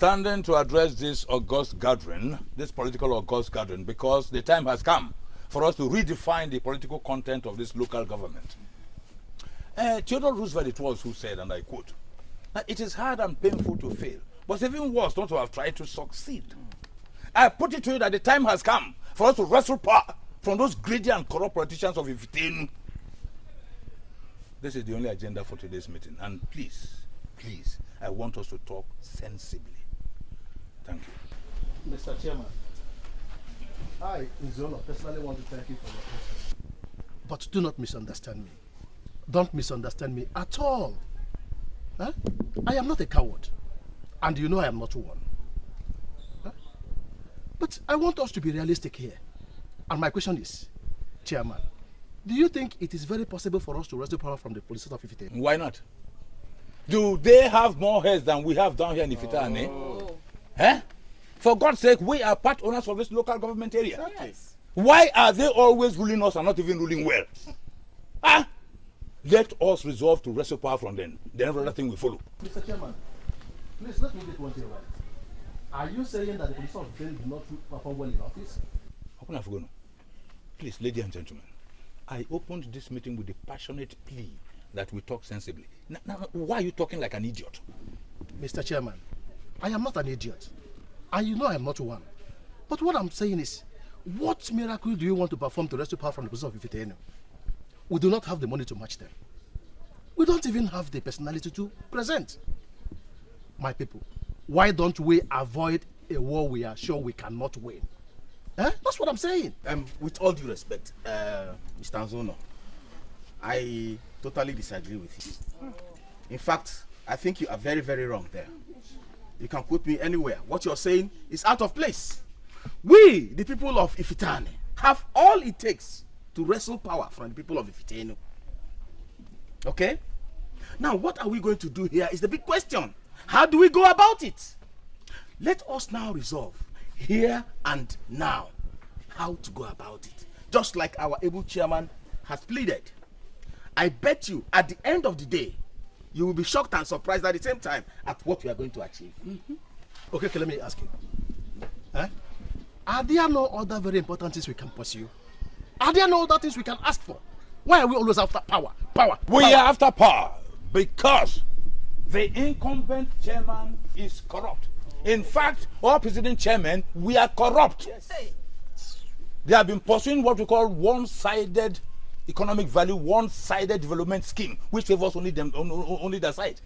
standing to address this august gathering, this political august gathering, because the time has come for us to redefine the political content of this local government. Theodore Roosevelt it was who said, and I quote, that it is hard and painful to fail, but it's even worse not to have tried to succeed. I put it to you that the time has come for us to wrestle power from those greedy and corrupt politicians of Ifitenu. This is the only agenda for today's meeting, and please, I want us to talk sensibly. Thank you. Mr. Chairman, I, Nzono, personally want to thank you for your answer. But do not misunderstand me. Don't misunderstand me at all. Huh? I am not a coward. And you know I am not one. Huh? But I want us to be realistic here. And my question is, Chairman, do you think it is very possible for us to wrestle power from the police of Ifite? Why not? Do they have more heads than we have down here in Ifitane? Oh. Eh? For God's sake, we are part owners of this local government area. Yes. Why are they always ruling us and not even ruling well? Ah? Let us resolve to wrestle power from them. Then every other thing will follow. Mr. Chairman, please let me get one thing right. Are you saying that the police of Ifite do not perform well in office? Open up, please, ladies and gentlemen, I opened this meeting with a passionate plea that we talk sensibly. Now, why are you talking like an idiot? Mr. Chairman, I am not an idiot. And you know I am not one. But what I'm saying is, what miracle do you want to perform to rescue power from the position of Ifite? We do not have the money to match them. We don't even have the personality to present. My people, why don't we avoid a war we are sure we cannot win? That's what I'm saying. With all due respect, Mr. Nzono, I totally disagree with you. In fact, I think you are very, very wrong there. You can quote me anywhere. What you're saying is out of place. We, the people of Ifitane, have all it takes to wrestle power from the people of Ifitane. Okay? Now, what are we going to do here is the big question. How do we go about it? Let us now resolve here and now how to go about it. Just like our able chairman has pleaded. I bet you at the end of the day, you will be shocked and surprised at the same time at what we are going to achieve. Okay, let me ask you. Are there no other very important things we can pursue? Are there no other things we can ask for? Why are we always after power? We are after power because the incumbent chairman is corrupt. In fact, all president chairmen, we are corrupt. Yes. They have been pursuing what we call one-sided economic value, one-sided development scheme, which favors only them, only their side.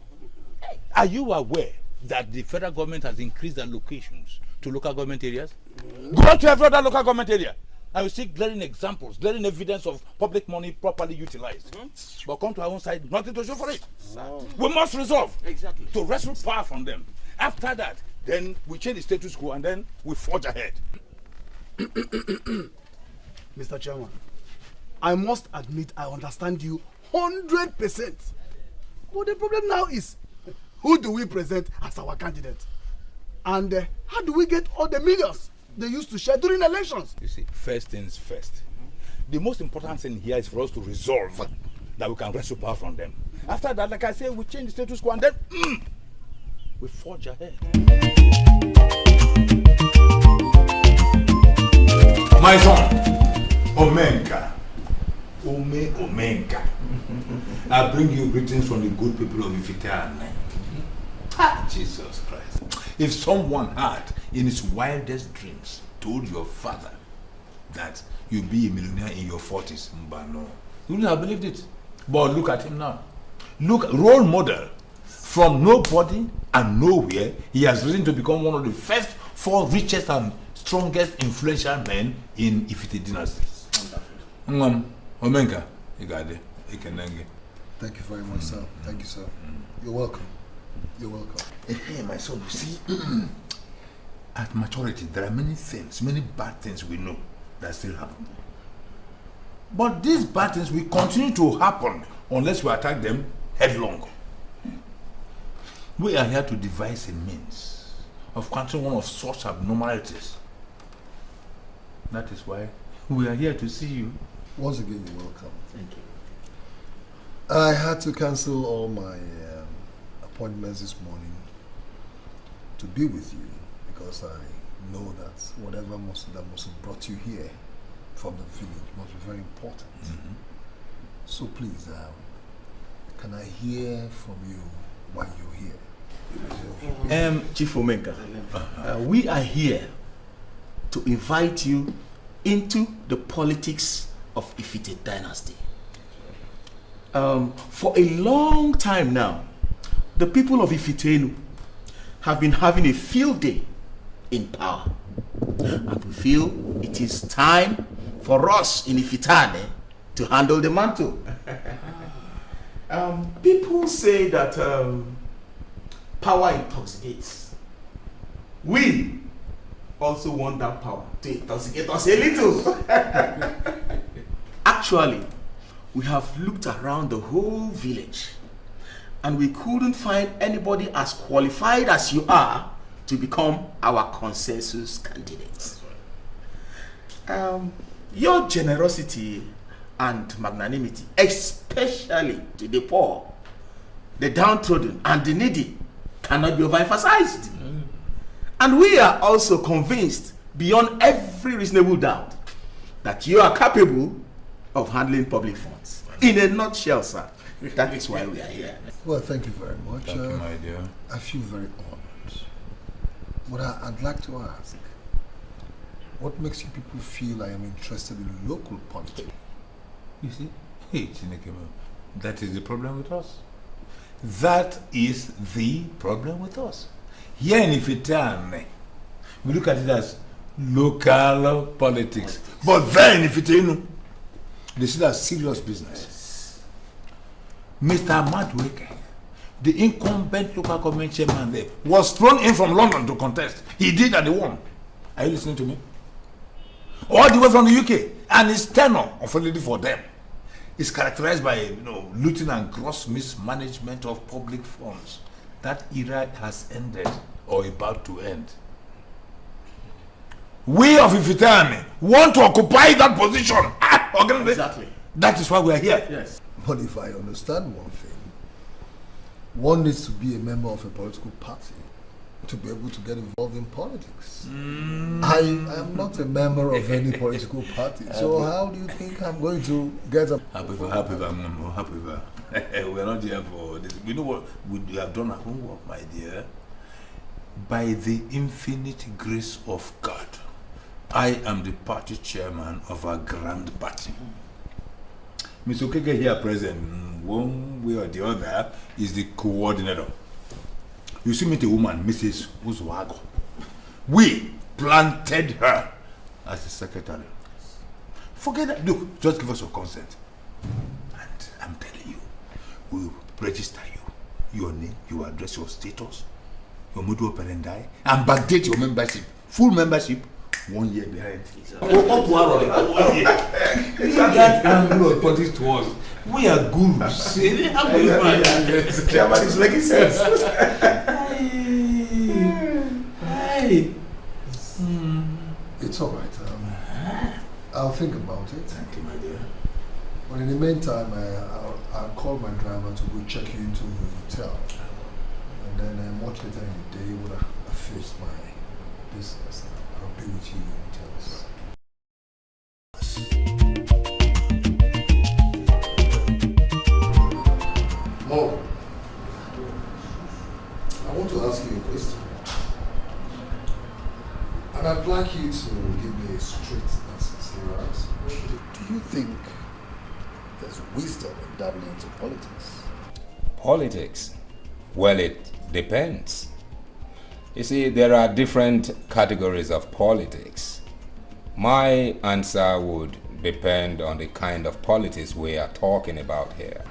Are you aware that the federal government has increased allocations to local government areas? Go to every other local government area and you see glaring examples, glaring evidence of public money properly utilized. But come to our own side, nothing to show for it. We must resolve to wrestle power from them. After that, then we change the status quo and then we forge ahead. Mr. Chairman, I must admit I understand you 100%. But the problem now is, who do we present as our candidate? And how do we get all the millions they used to share during elections? You see, first things first. The most important thing here is for us to resolve that we can wrestle power from them. After that, like I say, we change the status quo and then we forge ahead. My son, Omenka. Omenka. I bring you greetings from the good people of Ifitane. Jesus Christ. If someone had, in his wildest dreams, told your father that you'll be a millionaire in your 40s, Mbano, you wouldn't have believed it. But look at him now. Look, role model. From nobody and nowhere, he has risen to become one of the first 4 richest and strongest influential men in Ifite dynasty. Omenka, you got it. Thank you very much, sir. Thank you, sir. You're welcome. You're welcome. Hey, my son, you see, at maturity, there are many things, many bad things we know that still happen. But these bad things will continue to happen unless we attack them headlong. We are here to devise a means of countering one of such abnormalities. That is why we are here to see you. Once again, you're welcome. Thank you. I had to cancel all my appointments this morning to be with you because I know that whatever that must have brought you here from the village must be very important. So please, can I hear from you why you're here? Chief Omenka, we are here to invite you into the politics of Ifite dynasty. For a long time now, the people of Ifitenu have been having a field day in power. And we feel it is time for us in Ifitane to handle the mantle. People say that power intoxicates. We also want that power to intoxicate us a little. Actually, we have looked around the whole village and we couldn't find anybody as qualified as you are to become our consensus candidates. Your generosity and magnanimity, especially to the poor, the downtrodden and the needy, cannot be overemphasized. And we are also convinced beyond every reasonable doubt that you are capable of handling public funds. In a nutshell, sir, that is why we are here. Well, thank you very much. Thank you, my dear. I feel very honored. But I'd like to ask, what makes you people feel I am interested in local politics? You see, hey, Chinekemo, that is the problem with us. That is the problem with us. Here in Ifitane, we look at it as local politics. But there in Ifitane, they see that serious business. Mr. Madweke, the incumbent local government chairman there, was thrown in from London to contest. He did and he won. Are you listening to me? All the way from the UK, and his tenure, unfortunately for them, is characterized by looting and gross mismanagement of public funds. That era has ended or about to end. We of Ifitane want to occupy that position. Exactly. That is why we are here. Yes. But if I understand one thing, one needs to be a member of a political party to be able to get involved in politics. I am not a member of any political party, so how do you think I'm going to get a... Happy. We're not here for this. You know what? We have done our homework, my dear. By the infinite grace of God, I am the party chairman of our grand party. Mr. Okeke here present, one way or the other, is the coordinator. You see me, the woman, Mrs. Uzwago. We planted her as the secretary. Forget that. Look, just give us your consent. And I'm telling you, we will register you, your name, your address, your status, your modus operandi, and backdate your membership. Full membership, 1 year behind. That angle of politics to us. We are gurus. Chairman is making sense. It's all right. I'll think about it. Thank you, my dear. But in the meantime, I'll call my driver to go check you into the hotel. And then much later in the day, when I finish my business, I'll be with you in hotels. Mom, I want to ask you a question. And I'd like you to give me a straight answer, right? Do you think there's wisdom in dabbling into politics? Politics? Well, it depends. You see, there are different categories of politics. My answer would depend on the kind of politics we are talking about here.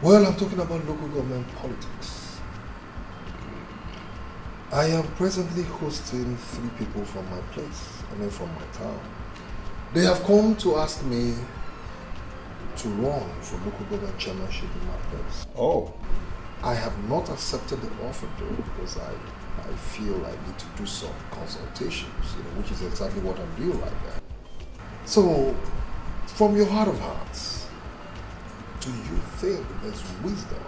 Well, I'm talking about local government politics. I am presently hosting 3 people from my place, from my town. They have come to ask me to run for local government chairmanship in my place. Oh. I have not accepted the offer though, because I feel I need to do some consultations, which is exactly what I'm doing right now. So, from your heart of hearts, do you think there's wisdom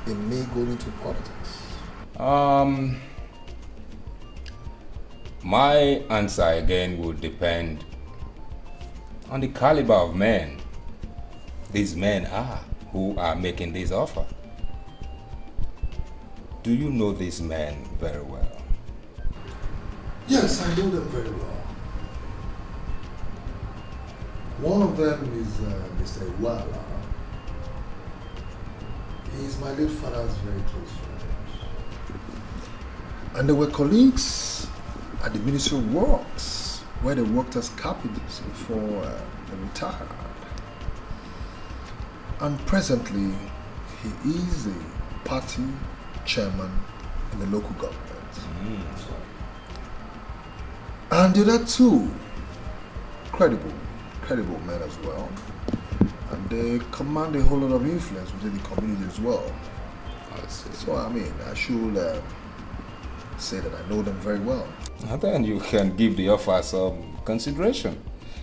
in me going into politics? My answer again would depend on the caliber of men these men are who are making this offer. Do you know these men very well? Yes, I know them very well. One of them is Mr. Iwala. He is my late father's very close friend. And they were colleagues at the Ministry of Works, where they worked as carpenters before they retired. And presently, he is a party chairman in the local government. And the other two, credible men as well. And they command a whole lot of influence within the community as well. So I mean, I should say that I know them very well. And then you can give the offer some consideration.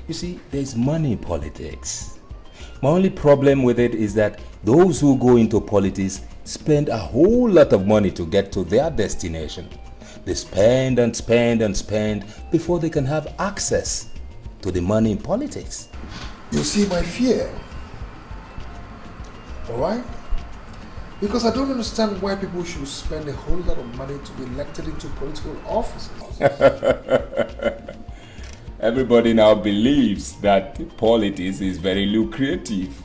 You see, there's money in politics. My only problem with it is that those who go into politics spend a whole lot of money to get to their destination. They spend and spend and spend before they can have access to the money in politics. You see my fear, alright? Because I don't understand why people should spend a whole lot of money to be elected into political offices. Everybody now believes that politics is very lucrative.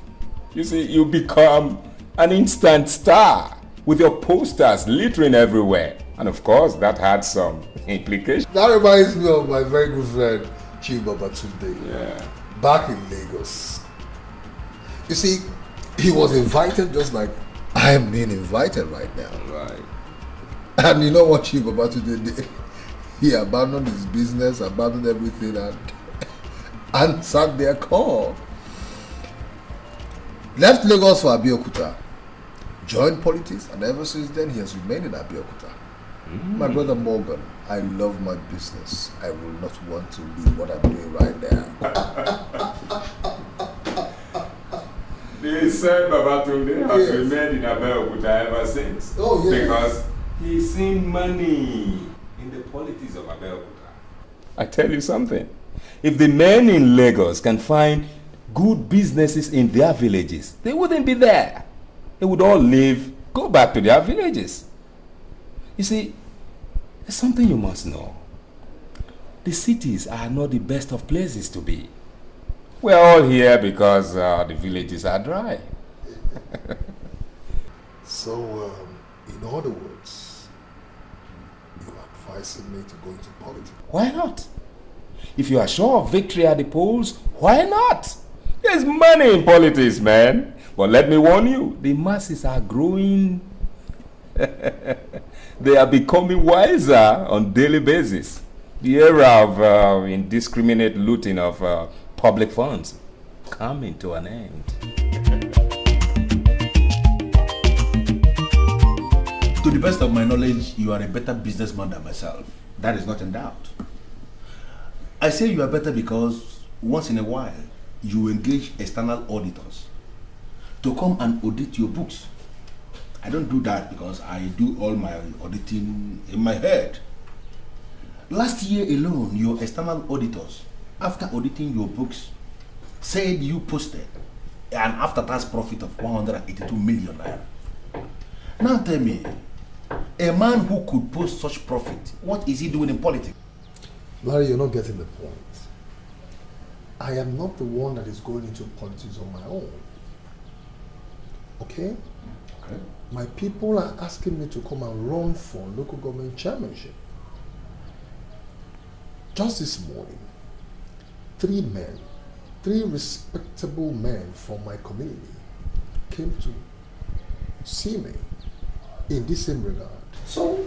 You see, you become an instant star with your posters littering everywhere. And of course, that had some implications. That reminds me of my very good friend, Chief Babatunde. Yeah. Back in Lagos. You see, he was invited just like I am being invited right now. Right. And you know what Chief Babatunde did? He abandoned his business, abandoned everything, and answered their call. Left Lagos for Abeokuta, joined politics, and ever since then he has remained in Abeokuta. My brother Morgan, I love my business. I will not want to leave what I'm doing right now. They said Babatunde has remained in Abeokuta ever since. Oh, yes. Because he's seen money in the politics of Abeokuta. I tell you something. If the men in Lagos can find good businesses in their villages, they wouldn't be there. They would all leave, go back to their villages. You see, there's something you must know. The cities are not the best of places to be. We're all here because the villages are dry. So, in other words, you're advising me to go into politics? Why not? If you are sure of victory at the polls, why not? There's money in politics, man. But let me warn you, the masses are growing. They are becoming wiser on daily basis. The era of indiscriminate looting of public funds coming to an end. To the best of my knowledge, you are a better businessman than myself. That is not in doubt. I say you are better because once in a while, you engage external auditors to come and audit your books. I don't do that because I do all my auditing in my head. Last year alone, your external auditors, after auditing your books, said you posted an after-tax profit of 182 million naira. Now tell me, a man who could post such profit, what is he doing in politics? Larry, you're not getting the point. I am not the one that is going into politics on my own. Okay? Okay. My people are asking me to come and run for local government chairmanship. Just this morning, 3 men, 3 respectable men from my community came to see me in this same regard. So,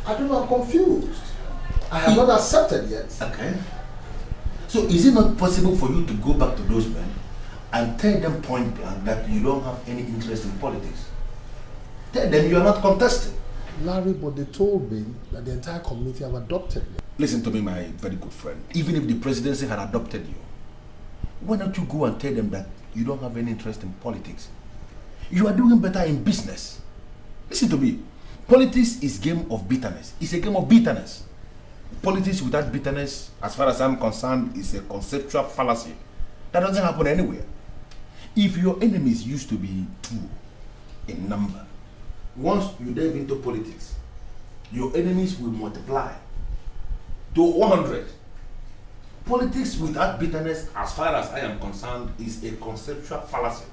I don't know, I'm confused. I have not accepted yet. Okay. So is it not possible for you to go back to those men and tell them point blank that you don't have any interest in politics? Tell them you are not contesting. Larry, but they told me that the entire community have adopted me. Listen to me, my very good friend. Even if the presidency had adopted you, why don't you go and tell them that you don't have any interest in politics? You are doing better in business. Listen to me. Politics is game of bitterness. It's a game of bitterness. Politics without bitterness, as far as I'm concerned, is a conceptual fallacy. That doesn't happen anywhere. If your enemies used to be 2 in number, once you dive into politics, your enemies will multiply to 100. Politics without bitterness, as far as I am concerned, is a conceptual fallacy.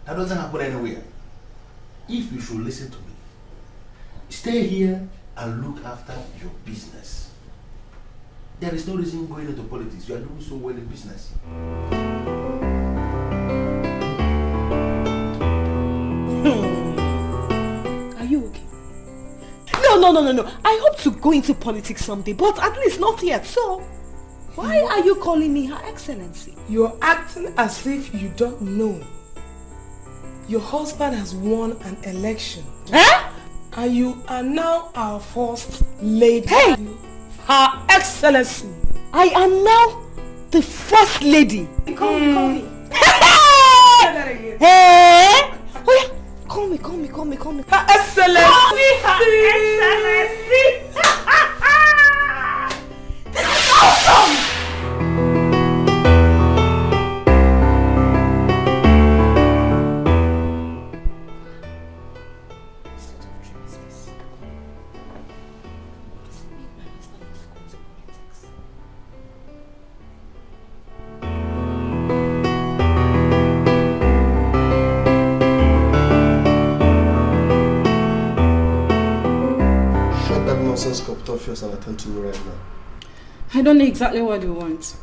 That doesn't happen anywhere. If you should listen to me, stay here and look after your business. There is no reason going into politics. You are doing so well in business. Are you okay? No. I hope to go into politics someday, but at least not yet. So, why are you calling me Her Excellency? You're acting as if you don't know. Your husband has won an election. Huh? And you are now our first lady. Hey! Her Excellency. I am now the first lady. Call me. Hey! Oh yeah. Call me. Her Excellency. Her Excellency. This is awesome! And attend to you right now. I don't know exactly what you want.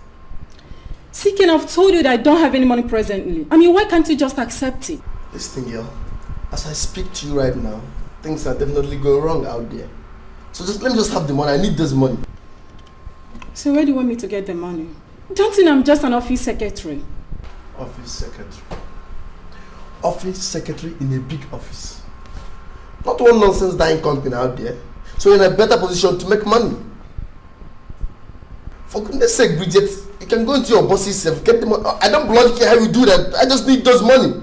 Seeking, I've told you that I don't have any money presently. I mean, why can't you just accept it? Listen, girl. As I speak to you right now, things are definitely going wrong out there. So let me just have the money. I need this money. So where do you want me to get the money? Don't think I'm just an office secretary. Office secretary. Office secretary in a big office. Not one nonsense dying company out there. So you're in a better position to make money. For goodness sake, Bridget, you can go into your boss's self, get the money. I don't bloody care how you do that. I just need those money.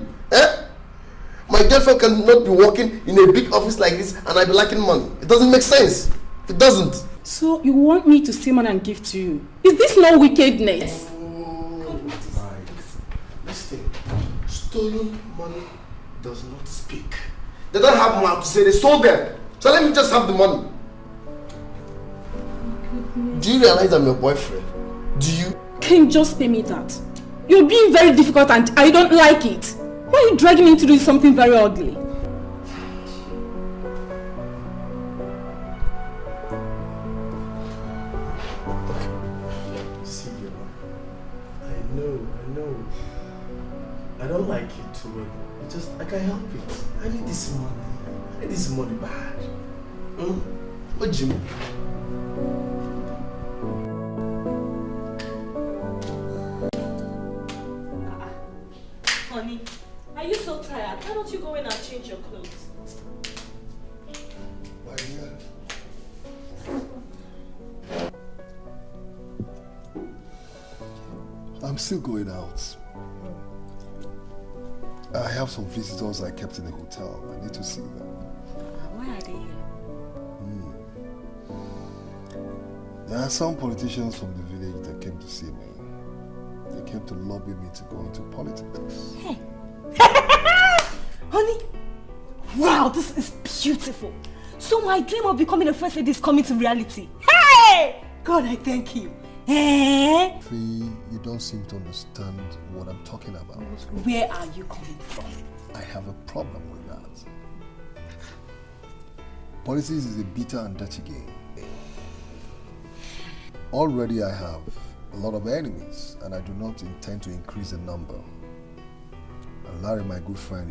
My girlfriend cannot be working in a big office like this and I be lacking money. It doesn't make sense. It doesn't. So you want me to steal money and give to you? Is this not wickedness? Listen, stolen money does not speak. They don't have mouth to say they stole them. So let me just have the money. Do you realize I'm your boyfriend? Do you? Can you just pay me that? You're being very difficult and I don't like it. Why are you dragging me into do something very ugly? See, I know. I don't like you too well. It's just, I can't help it. I need this money. I need this money bad. What do you mean? Honey, are you so tired? Why don't you go in and change your clothes? Why, yeah. I'm still going out. I have some visitors I kept in the hotel. I need to see them. Why are they here? There are some politicians from the village that came to see me. They came to lobby me to go into politics. Hey. Honey, wow, this is beautiful. So my dream of becoming a first lady is coming to reality. Hey! God, I thank you. Eh? Fee, you don't seem to understand what I'm talking about. Where are you coming from? I have a problem with that. Politics is a bitter and dirty game. Already I have a lot of enemies and I do not intend to increase the number. And Larry, my good friend,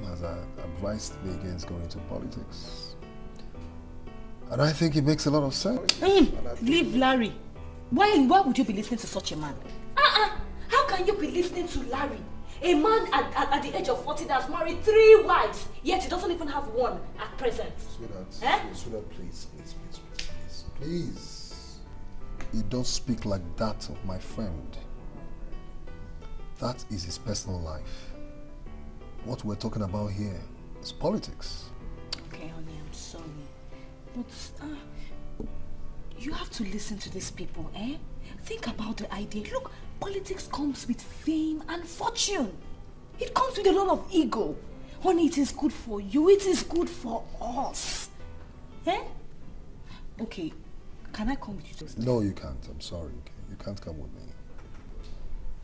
has advised me against going into politics. And I think it makes a lot of sense. Leave Larry. Why would you be listening to such a man? How can you be listening to Larry? A man at the age of 40 that has married 3 wives, yet he doesn't even have one at present. Sweetheart, please. You don't speak like that of my friend. That is his personal life. What we're talking about here is politics. Okay, honey, I'm sorry. But you have to listen to these people, eh? Think about the idea. Look, politics comes with fame and fortune. It comes with a lot of ego. Honey, it is good for you. It is good for us. Eh? Okay, can I come with you to... No, you can't. I'm sorry. Okay? You can't come with me.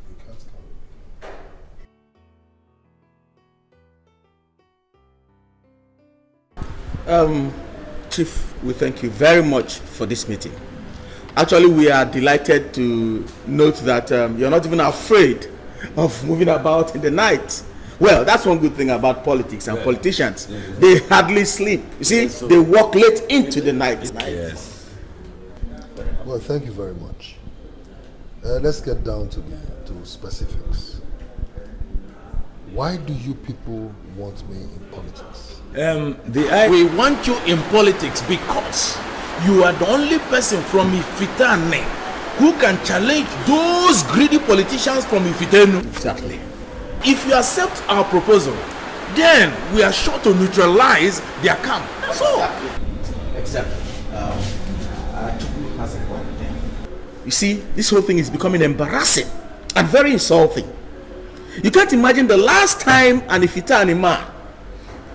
You can't come with me. Chief, we thank you very much for this meeting. Actually, we are delighted to note that you're not even afraid of moving about in the night. Well, that's one good thing about politics and politicians. They hardly sleep. You see, they work late into the night. Yes. Well, thank you very much. Let's get down to specifics. Why do you people want me in politics? We want you in politics because you are the only person from Ifitane who can challenge those greedy politicians from Ifitenu. Exactly. If you accept our proposal, then we are sure to neutralize their camp. That's all. Exactly. Has a point there. You see, this whole thing is becoming embarrassing and very insulting. You can't imagine the last time an Ifitani man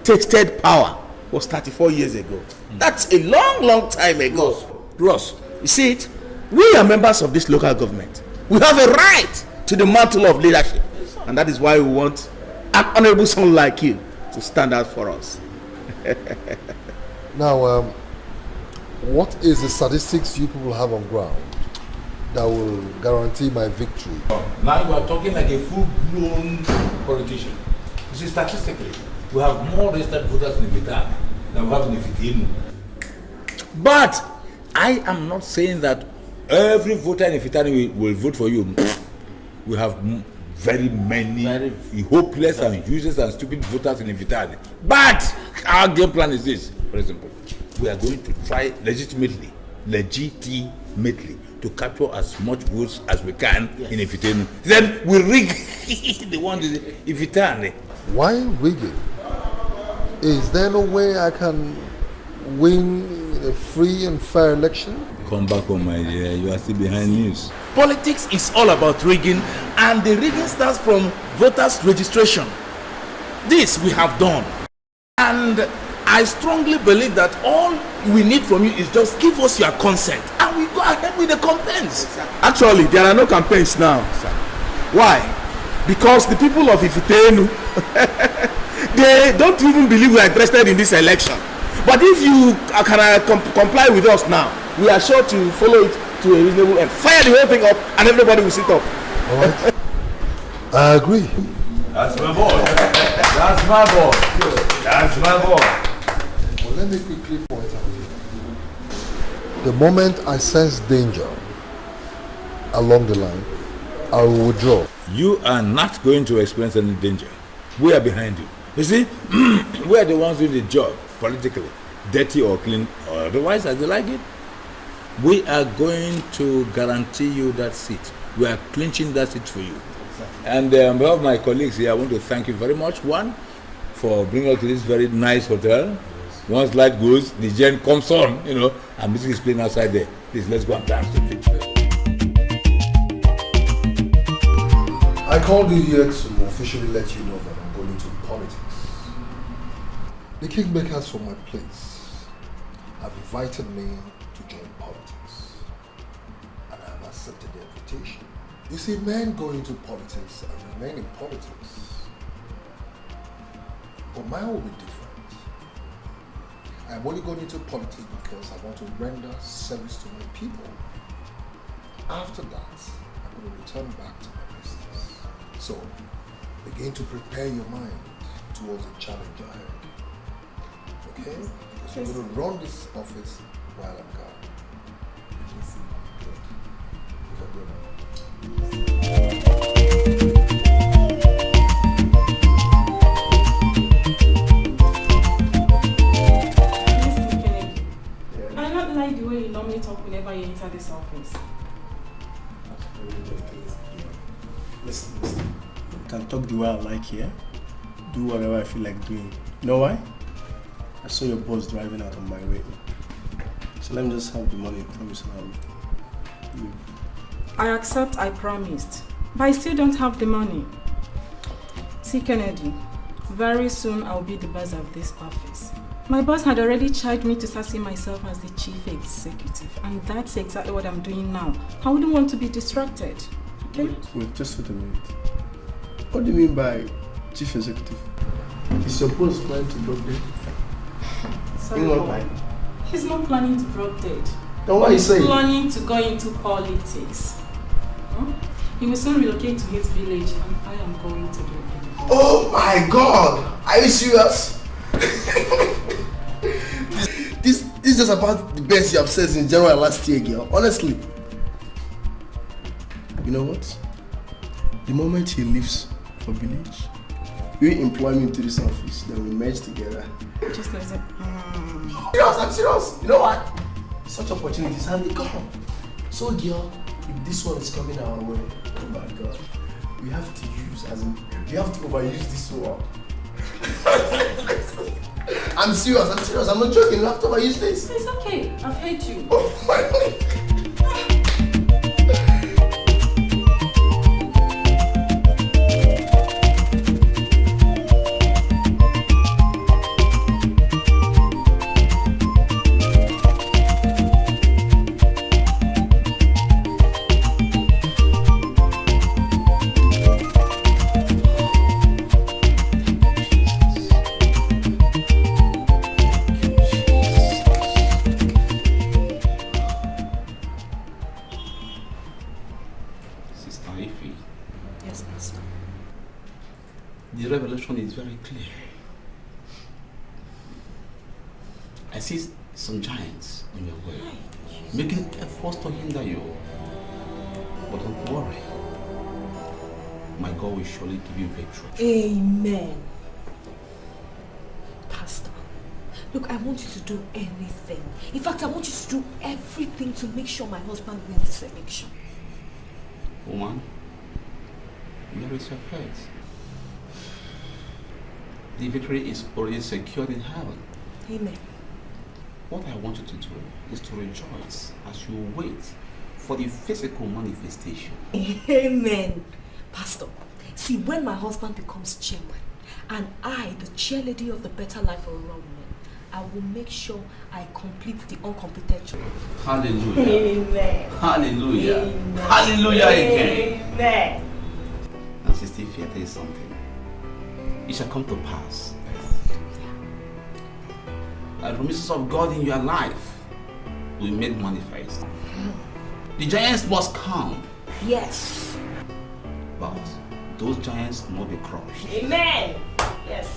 tasted power was 34 years ago. That's a long, long time ago. Ross, you see it? We are members of this local government. We have a right to the mantle of leadership. And that is why we want an honorable son like you to stand out for us. Now, what is the statistics you people have on ground that will guarantee my victory? Now you are talking like a full-blown politician. You see, statistically, we have more registered voters in Ifitane than we have in Ifitinu. But I am not saying that every voter in Ifitane will vote for you. We have very many hopeless and useless and stupid voters in Ifitane. But our game plan is this, for example. We are going to try legitimately to capture as much votes as we can in Ifitane. Then we rig the one in Ifitane. Why rig it? Is there no way I can win a free and fair election? Come back home, my dear. You are still behind news. Politics is all about rigging, and the rigging starts from voters' registration. This we have done. And I strongly believe that all we need from you is just give us your consent, and we go ahead with the campaigns. Actually, there are no campaigns now. Why? Because the people of Ifitenu, they don't even believe we are interested in this election. But if you can comply with us now, we are sure to follow it to a reasonable end. Fire the whole thing up and everybody will sit up. All right. I agree. That's my boy. That's my boy. That's my boy. Well, let me quickly point out. The moment I sense danger along the line, I will withdraw. You are not going to experience any danger. We are behind you. You see, we are the ones doing the job politically, dirty or clean, or otherwise as they like it. We are going to guarantee you that seat. We are clinching that seat for you. And on behalf of my colleagues here, I want to thank you very much. One, for bringing us to this very nice hotel. Once light goes, the gen comes on, and music is playing outside there. Please, let's go and dance to it. I called you here to officially let you know that I'm going into politics. The kingmakers from my place have invited me to join politics, and I have accepted the invitation. You see, men go into politics and remain in politics, but mine will be different. I'm only going into politics because I want to render service to my people. After that, I'm going to return back to my business. So, begin to prepare your mind towards the challenge ahead. Okay? Because you're going to run this office while I'm gone. Good. You can go now. I don't like the way you normally talk whenever you enter this office. Listen. I can talk the way I like here. Do whatever I feel like doing. You know why? I saw your boss driving out on my way. So let me just have the money, promise, and I'll leave. I accept I promised, but I still don't have the money. See, Kennedy, very soon I'll be the boss of this office. My boss had already charged me to start seeing myself as the chief executive, and that's exactly what I'm doing now. I wouldn't want to be distracted. Okay? Wait, just wait a minute. What do you mean by chief executive? Is your boss planning to drop dead? Sorry, he's not planning to drop dead. Then what are you saying? He's planning to go into politics. He will soon relocate to his village, and I am going to do it. Oh my God! Are you serious? This is just about the best you have said in general last year, girl. Honestly. You know what? The moment he leaves for village, you employ me into this office, then we merge together. Just like that. I'm serious. You know what? Such opportunities have they come. So, girl, if this one is coming our way, oh my God, we have to overuse this one. I'm serious. I'm not joking. You have to overuse this. It's okay. I've heard you. Oh my God. Is very clear. I see some giants on your way, making efforts to hinder you. But don't worry. My God will surely give you victory. Amen. Pastor, look, I want you to do anything. In fact, I want you to do everything to make sure my husband wins this election. Woman, where is your faith? The victory is already secured in heaven. Amen. What I want you to do is to rejoice as you wait for the physical manifestation. Amen. Pastor, see, when my husband becomes chairman and I, the chairlady of the Better Life for Rural Women, I will make sure I complete the uncompleted. Hallelujah. Amen. Hallelujah. Amen. Hallelujah again. Amen. Now, Sister Ify, there is something. It shall come to pass. The promises of God in your life will be made manifest. The giants must come. Yes. But those giants must be crushed. Amen. Yes.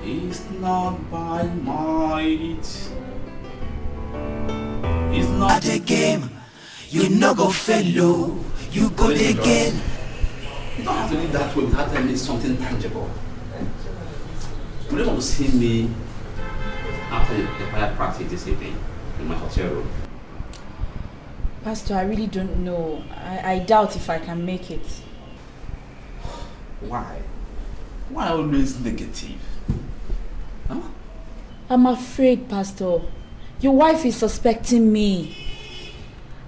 It's not by might. It's not the game. You no go fellow. You go again. You don't have to live that way without telling me something tangible. You don't want to see me after the fire practice this evening in my hotel room. Pastor, I really don't know. I doubt if I can make it. Why? Why always negative? Huh? I'm afraid, Pastor. Your wife is suspecting me.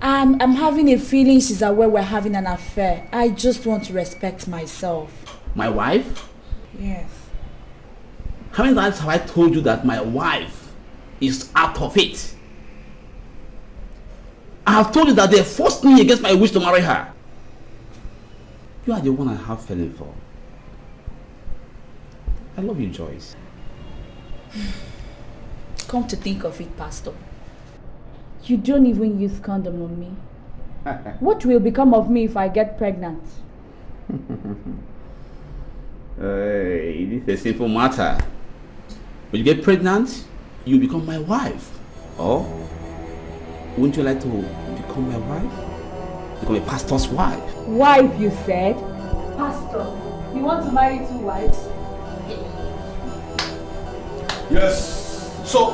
I'm having a feeling she's aware we're having an affair. I just want to respect myself. My wife? Yes. How many times have I told you that my wife is out of it? I have told you that they forced me against my wish to marry her. You are the one I have fallen for. I love you, Joyce. Come to think of it, Pastor, you don't even use condom on me. What will become of me if I get pregnant? Hey, this is a simple matter. When you get pregnant, you become my wife. Or, wouldn't you like to become my wife? Become a pastor's wife. Wife, you said? Pastor, you want to marry 2 wives? Yes. So,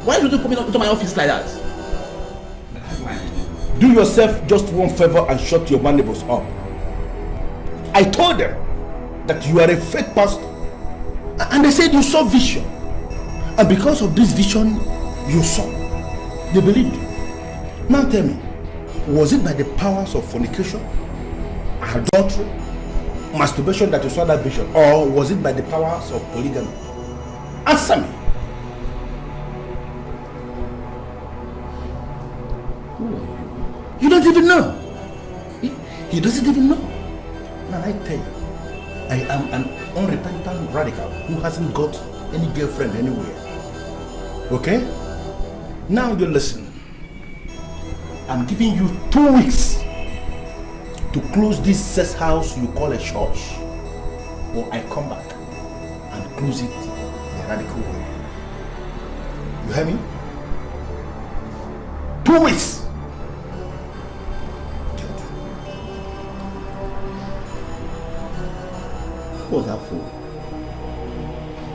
why would you come into my office like that? Do yourself just one favor and shut your mandibles up. I told them that you are a fake pastor. And they said you saw vision. And because of this vision you saw, they believed you. Now tell me, was it by the powers of fornication, adultery, masturbation that you saw that vision, or was it by the powers of polygamy? Answer me. You don't even know. He doesn't even know. Now I tell you, I am an unrepentant radical who hasn't got any girlfriend anywhere. Okay? Now you listen. I'm giving you 2 weeks to close this sex house you call a church, or I come back and close it the radical way. You hear me? 2 weeks. What was that for?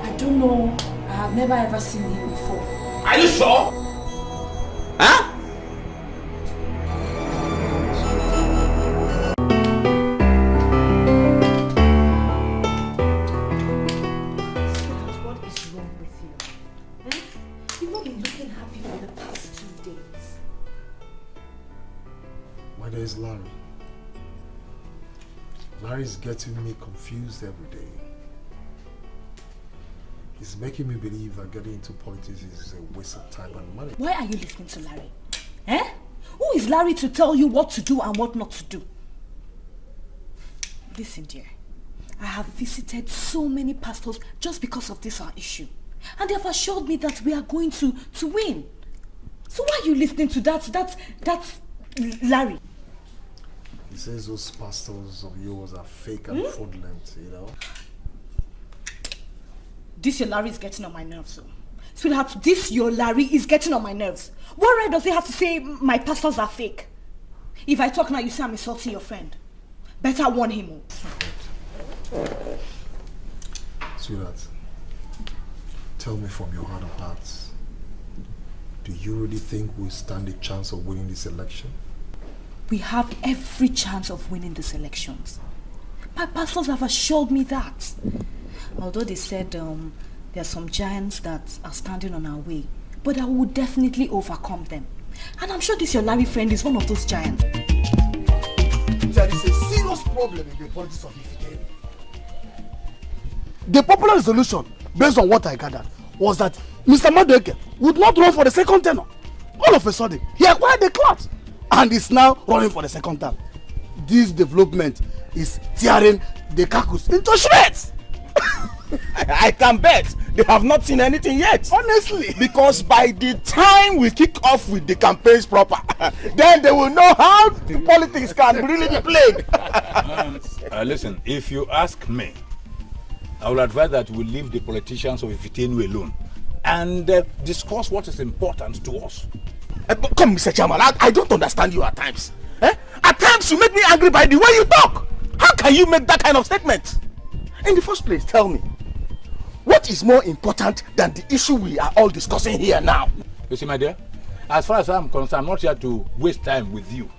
I don't know. I have never ever seen him before. Are you sure? Huh? What is wrong with you? You've not been looking happy for the past 2 days. My name is Larry. Larry's getting me confused every day. He's making me believe that getting into politics is a waste of time and money. Why are you listening to Larry? Who is Larry to tell you what to do and what not to do? Listen, dear. I have visited so many pastors just because of this our issue. And they have assured me that we are going to win. So why are you listening to that Larry? He says those pastors of yours are fake and fraudulent, you know. This your Larry is getting on my nerves, so. Sweetheart, this your Larry is getting on my nerves. What right does he have to say my pastors are fake? If I talk now, you say I'm insulting your friend. Better warn him. Sweetheart, tell me from your heart of hearts, do you really think we stand a chance of winning this election? We have every chance of winning these elections. My pastors have assured me that. Although they said there are some giants that are standing on our way, but I will definitely overcome them. And I'm sure this your Larry friend is one of those giants. There is a serious problem in the politics of Ifike. The popular resolution, based on what I gathered, was that Mr. Madueke would not run for the second tenure. All of a sudden, he acquired the clout and is now running for the second term. This development is tearing the caucus into shreds. I can bet they have not seen anything yet. Honestly. Because by the time we kick off with the campaigns proper, then they will know how the politics can really be played. Listen, if you ask me, I will advise that we leave the politicians of Ifitenu alone and discuss what is important to us. But come, Mr. Chairman, I don't understand you at times. At times you make me angry by the way you talk. How can you make that kind of statement? In the first place, tell me, what is more important than the issue we are all discussing here now? You see, my dear, as far as I'm concerned, I'm not here to waste time with you.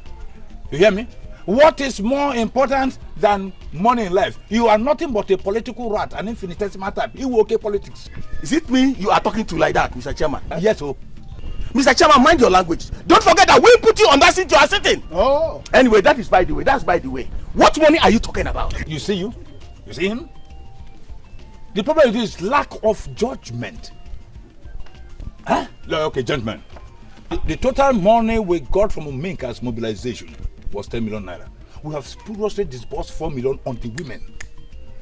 You hear me? What is more important than money in life? You are nothing but a political rat, an infinitesimal type. You okay politics. Is it me you are talking to like that, Mr. Chairman? Yes, sir. Mr. Chairman, mind your language. Don't forget that we put you on that seat you are sitting. Oh. Anyway, that is by the way. That's by the way. What money are you talking about? You see you? You see him? The problem is lack of judgment. Huh? Okay, gentlemen. The total money we got from Minka's mobilization was 10 million naira. We have spuriously disbursed 4 million on the women,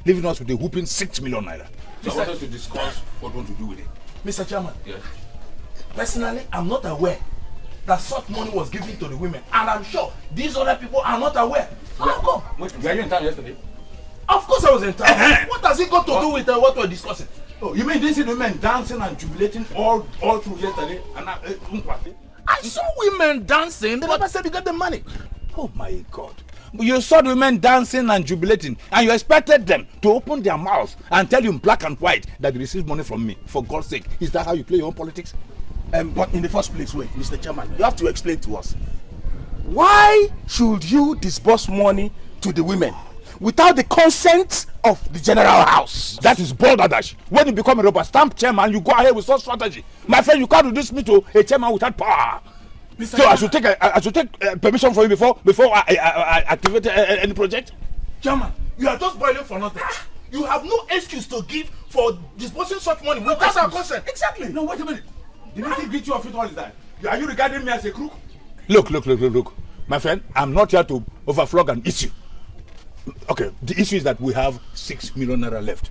leaving us with a whooping 6 million naira. So I want us to discuss what we want to do with it. Mr. Chairman, yes. Personally, I'm not aware that such money was given to the women, and I'm sure these other people are not aware. How come? Wait, were you in town yesterday? Of course I was in town. What has it got to do with what we're discussing? Oh, you mean you didn't see the women dancing and jubilating all through yesterday? And I saw women dancing. They never said you got the money. Oh my God. You saw the women dancing and jubilating, and you expected them to open their mouths and tell you in black and white that they received money from me. For God's sake, is that how you play your own politics? But in the first place, wait, Mr. Chairman, you have to explain to us. Why should you disburse money to the women without the consent of the general house. That is balderdash. When you become a rubber stamp chairman, you go ahead with such strategy. My friend, you can't reduce me to a chairman without power. So I should take permission from you before I activate any project. Chairman, you are just boiling for nothing. You have no excuse to give for disposing such money without our consent. Exactly. No, wait a minute. The meeting beat you off it all is that. Are you regarding me as a crook? Look. My friend, I'm not here to overflog an issue. Okay, the issue is that we have 6 million naira left.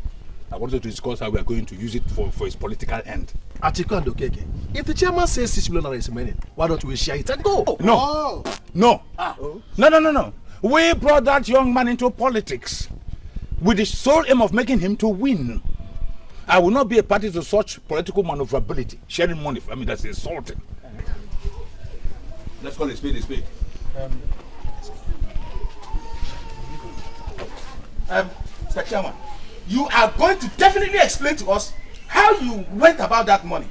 I wanted to discuss how we are going to use it for his political end. Atiku and Okeke, if the chairman says 6 million naira is remaining, why don't we share it and go? No. No. We brought that young man into politics with the sole aim of making him to win. I will not be a party to such political maneuverability. Sharing money, I mean, that's insulting. Let's call it spade a spade. Mr. Chairman, you are going to definitely explain to us how you went about that money.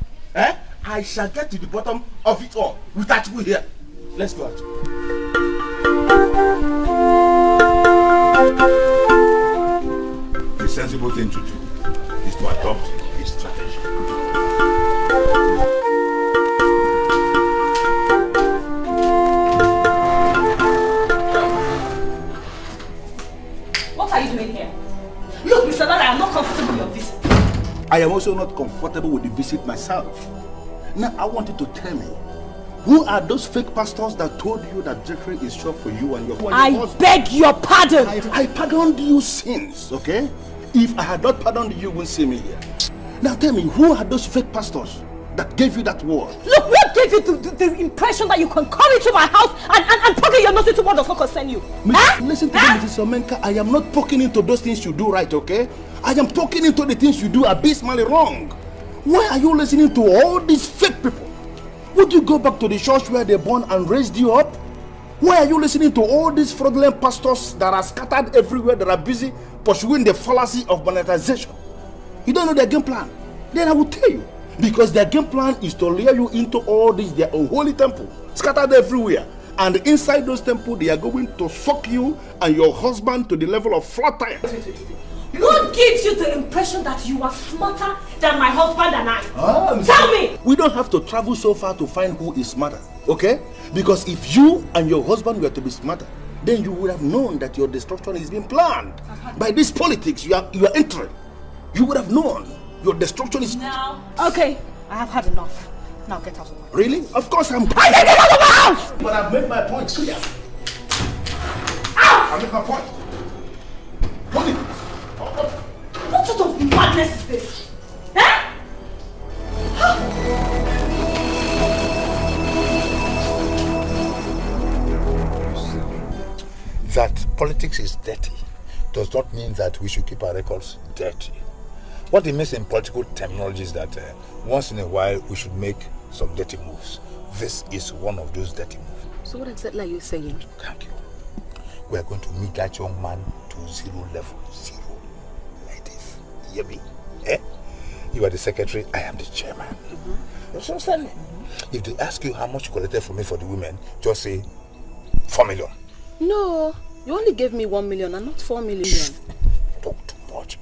I shall get to the bottom of it all with Atiku here. Let's go out. The sensible thing to do is to adopt a strategy. What are you doing here? Look, Mr. Lara, I am not comfortable with your visit. I am also not comfortable with the visit myself. Now, I want you to tell me, who are those fake pastors that told you that Jeffrey is short for you and your husband? I beg your pardon. I pardoned you since, okay? If I had not pardoned you, you wouldn't see me here. Now tell me, who are those fake pastors that gave you that word? Look, what gave you the impression that you can come into my house and poke your nose into what does not concern you? Listen to me, Mrs. Omenka. I am not poking into those things you do right, okay? I am poking into the things you do abysmally wrong. Why are you listening to all these fake people? Would you go back to the church where they born and raised you up? Why are you listening to all these fraudulent pastors that are scattered everywhere, that are busy pursuing the fallacy of monetization? You don't know their game plan? Then I will tell you. Because their game plan is to lure you into all these, their unholy temple, scattered everywhere. And inside those temples, they are going to suck you and your husband to the level of flat tire. What gives you the impression that you are smarter than my husband and I? Tell me! We don't have to travel so far to find who is smarter, okay? Because if you and your husband were to be smarter, then you would have known that your destruction is being planned. By this politics you are entering. You would have known your destruction is... Now, okay, I have had enough. Now get out of my house. Really? Of course I'm... I said get out of my house! But I've made my point clear. Ow! I made my point. Hold it. What sort of madness is this? That politics is dirty does not mean that we should keep our records dirty. What it means in political terminology is that once in a while we should make some dirty moves. This is one of those dirty moves. So what exactly are you saying? Thank you. We are going to meet that young man to zero level. Zero. Like this. You hear me? You are the secretary, I am the chairman. You understand? If they ask you how much you collected from me for the women, just say 4 million. No, you only gave me 1 million and not 4 million. Talk too much.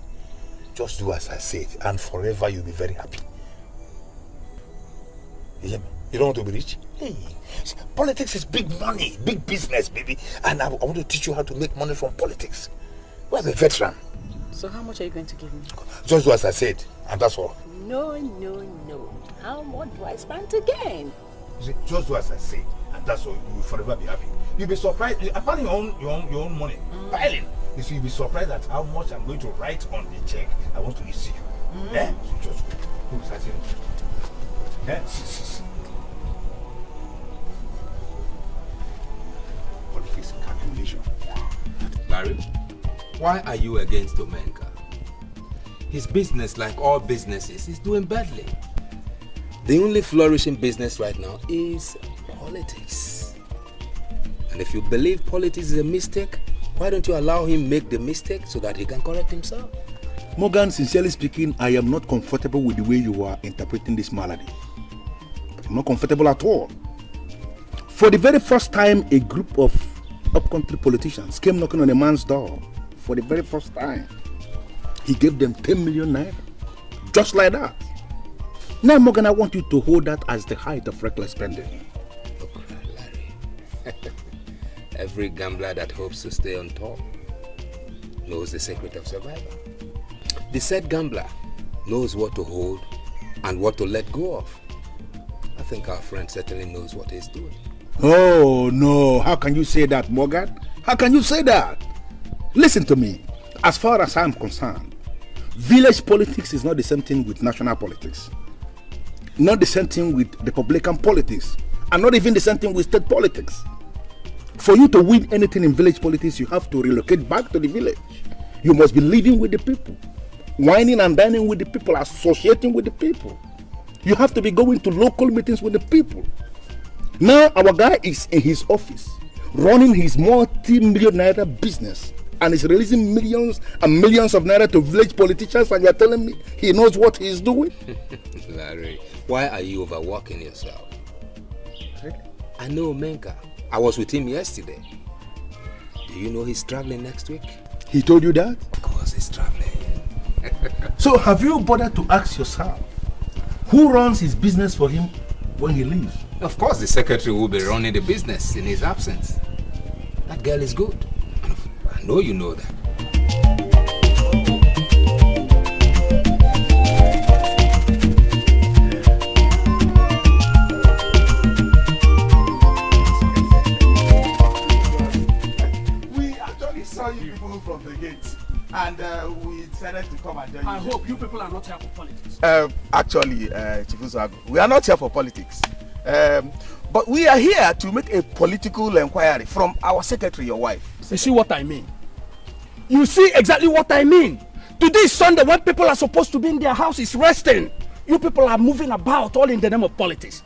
Just do as I said, and forever you'll be very happy. You hear me? You don't want to be rich? Hey, politics is big money, big business, baby. And I want to teach you how to make money from politics. We're a veteran. So how much are you going to give me? Just do as I said, and that's all. No. How much do I stand to gain? You see, just do as I say, and that's all. You will forever be happy. You'll be surprised. Apart your own money, piling. You see, you'll be surprised at how much I'm going to write on the check I want to receive. So just go start it. Politics calculation. Larry, why are you against Omenka? His business, like all businesses, is doing badly. The only flourishing business right now is politics. And if you believe politics is a mistake, why don't you allow him make the mistake so that he can correct himself? Morgan, sincerely speaking, I am not comfortable with the way you are interpreting this malady. I'm not comfortable at all. For the very first time, a group of upcountry politicians came knocking on a man's door for the very first time. He gave them 10 million naira. Just like that. Now, Morgan, I want you to hold that as the height of reckless spending. Look, Larry. Every gambler that hopes to stay on top knows the secret of survival. The said gambler knows what to hold and what to let go of. I think our friend certainly knows what he's doing. Oh, no. How can you say that, Morgan? How can you say that? Listen to me. As far as I'm concerned, village politics is not the same thing with national politics. Not the same thing with Republican politics. And not even the same thing with state politics. For you to win anything in village politics, you have to relocate back to the village. You must be living with the people. Whining and dining with the people, associating with the people. You have to be going to local meetings with the people. Now our guy is in his office, running his multi-million naira business, and is releasing millions and millions of naira to village politicians, and you are telling me he knows what he is doing? Larry, why are you overworking yourself? Really? I know Menka. I was with him yesterday. Do you know he's traveling next week? He told you that? Of course he's traveling. So have you bothered to ask yourself, who runs his business for him when he leaves? Of course the secretary will be running the business in his absence. That girl is good. I know you know that. We actually saw you people from the gate, and we decided to come and join you. I hope you people are not here for politics. Actually, Chief Uzago, we are not here for politics. But we are here to make a political inquiry from our secretary, your wife. You see what I mean? You see exactly what I mean? Today is Sunday when people are supposed to be in their houses resting. You people are moving about all in the name of politics.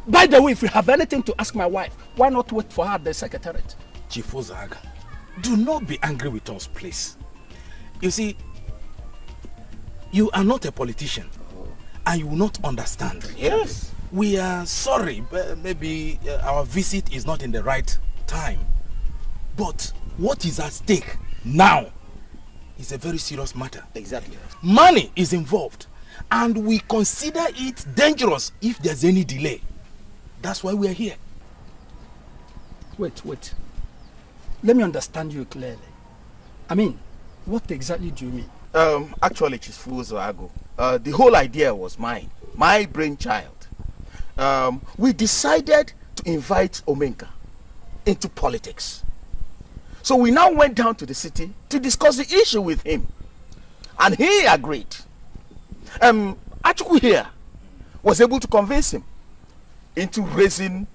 By the way, if you have anything to ask my wife, why not wait for her at the secretariat? Chief Uzaga, do not be angry with us, please. You see, you are not a politician, and you will not understand. Yes. We are sorry, but maybe our visit is not in the right time. But what is at stake now is a very serious matter. Exactly. Money is involved, and we consider it dangerous if there's any delay. That's why we are here. Wait. Let me understand you clearly. I mean, what exactly do you mean? Actually, Chief Uzago, the whole idea was mine, my brainchild. We decided to invite Omenka into politics. So we now went down to the city to discuss the issue with him. And he agreed. Achuku here was able to convince him into raising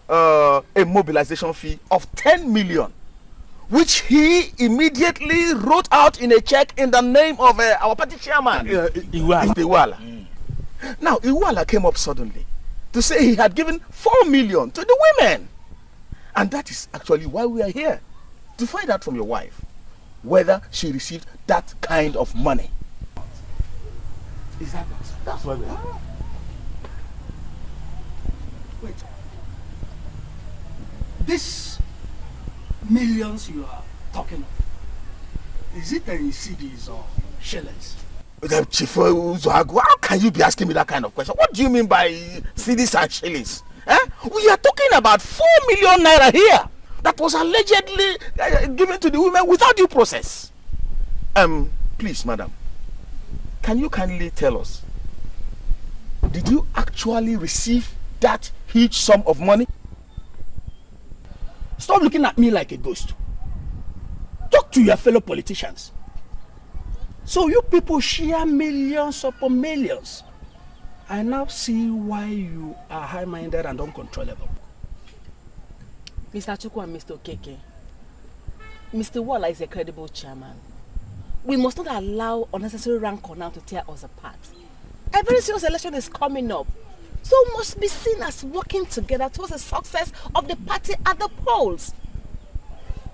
a mobilization fee of 10 million, which he immediately wrote out in a check in the name of our party chairman, Iwala. Now, Iwala came up suddenly to say he had given 4 million to the women. And that is actually why we are here, to find out from your wife whether she received that kind of money. Is that what? That's why we are here. Wait. This millions you are talking of, is it in CDs or shillings? Chief Uzago, how can you be asking me that kind of question? What do you mean by CDs and shillings? We are talking about 4 million naira here that was allegedly given to the women without due process. Please, madam, can you kindly tell us, did you actually receive that huge sum of money? Stop looking at me like a ghost. Talk to your fellow politicians. So you people share millions upon millions. I now see why you are high-minded and uncontrollable. Mr. Chukwu and Mr. Okeke, Mr. Walla is a credible chairman. We must not allow unnecessary rancor now to tear us apart. A very serious election is coming up, so we must be seen as working together towards the success of the party at the polls.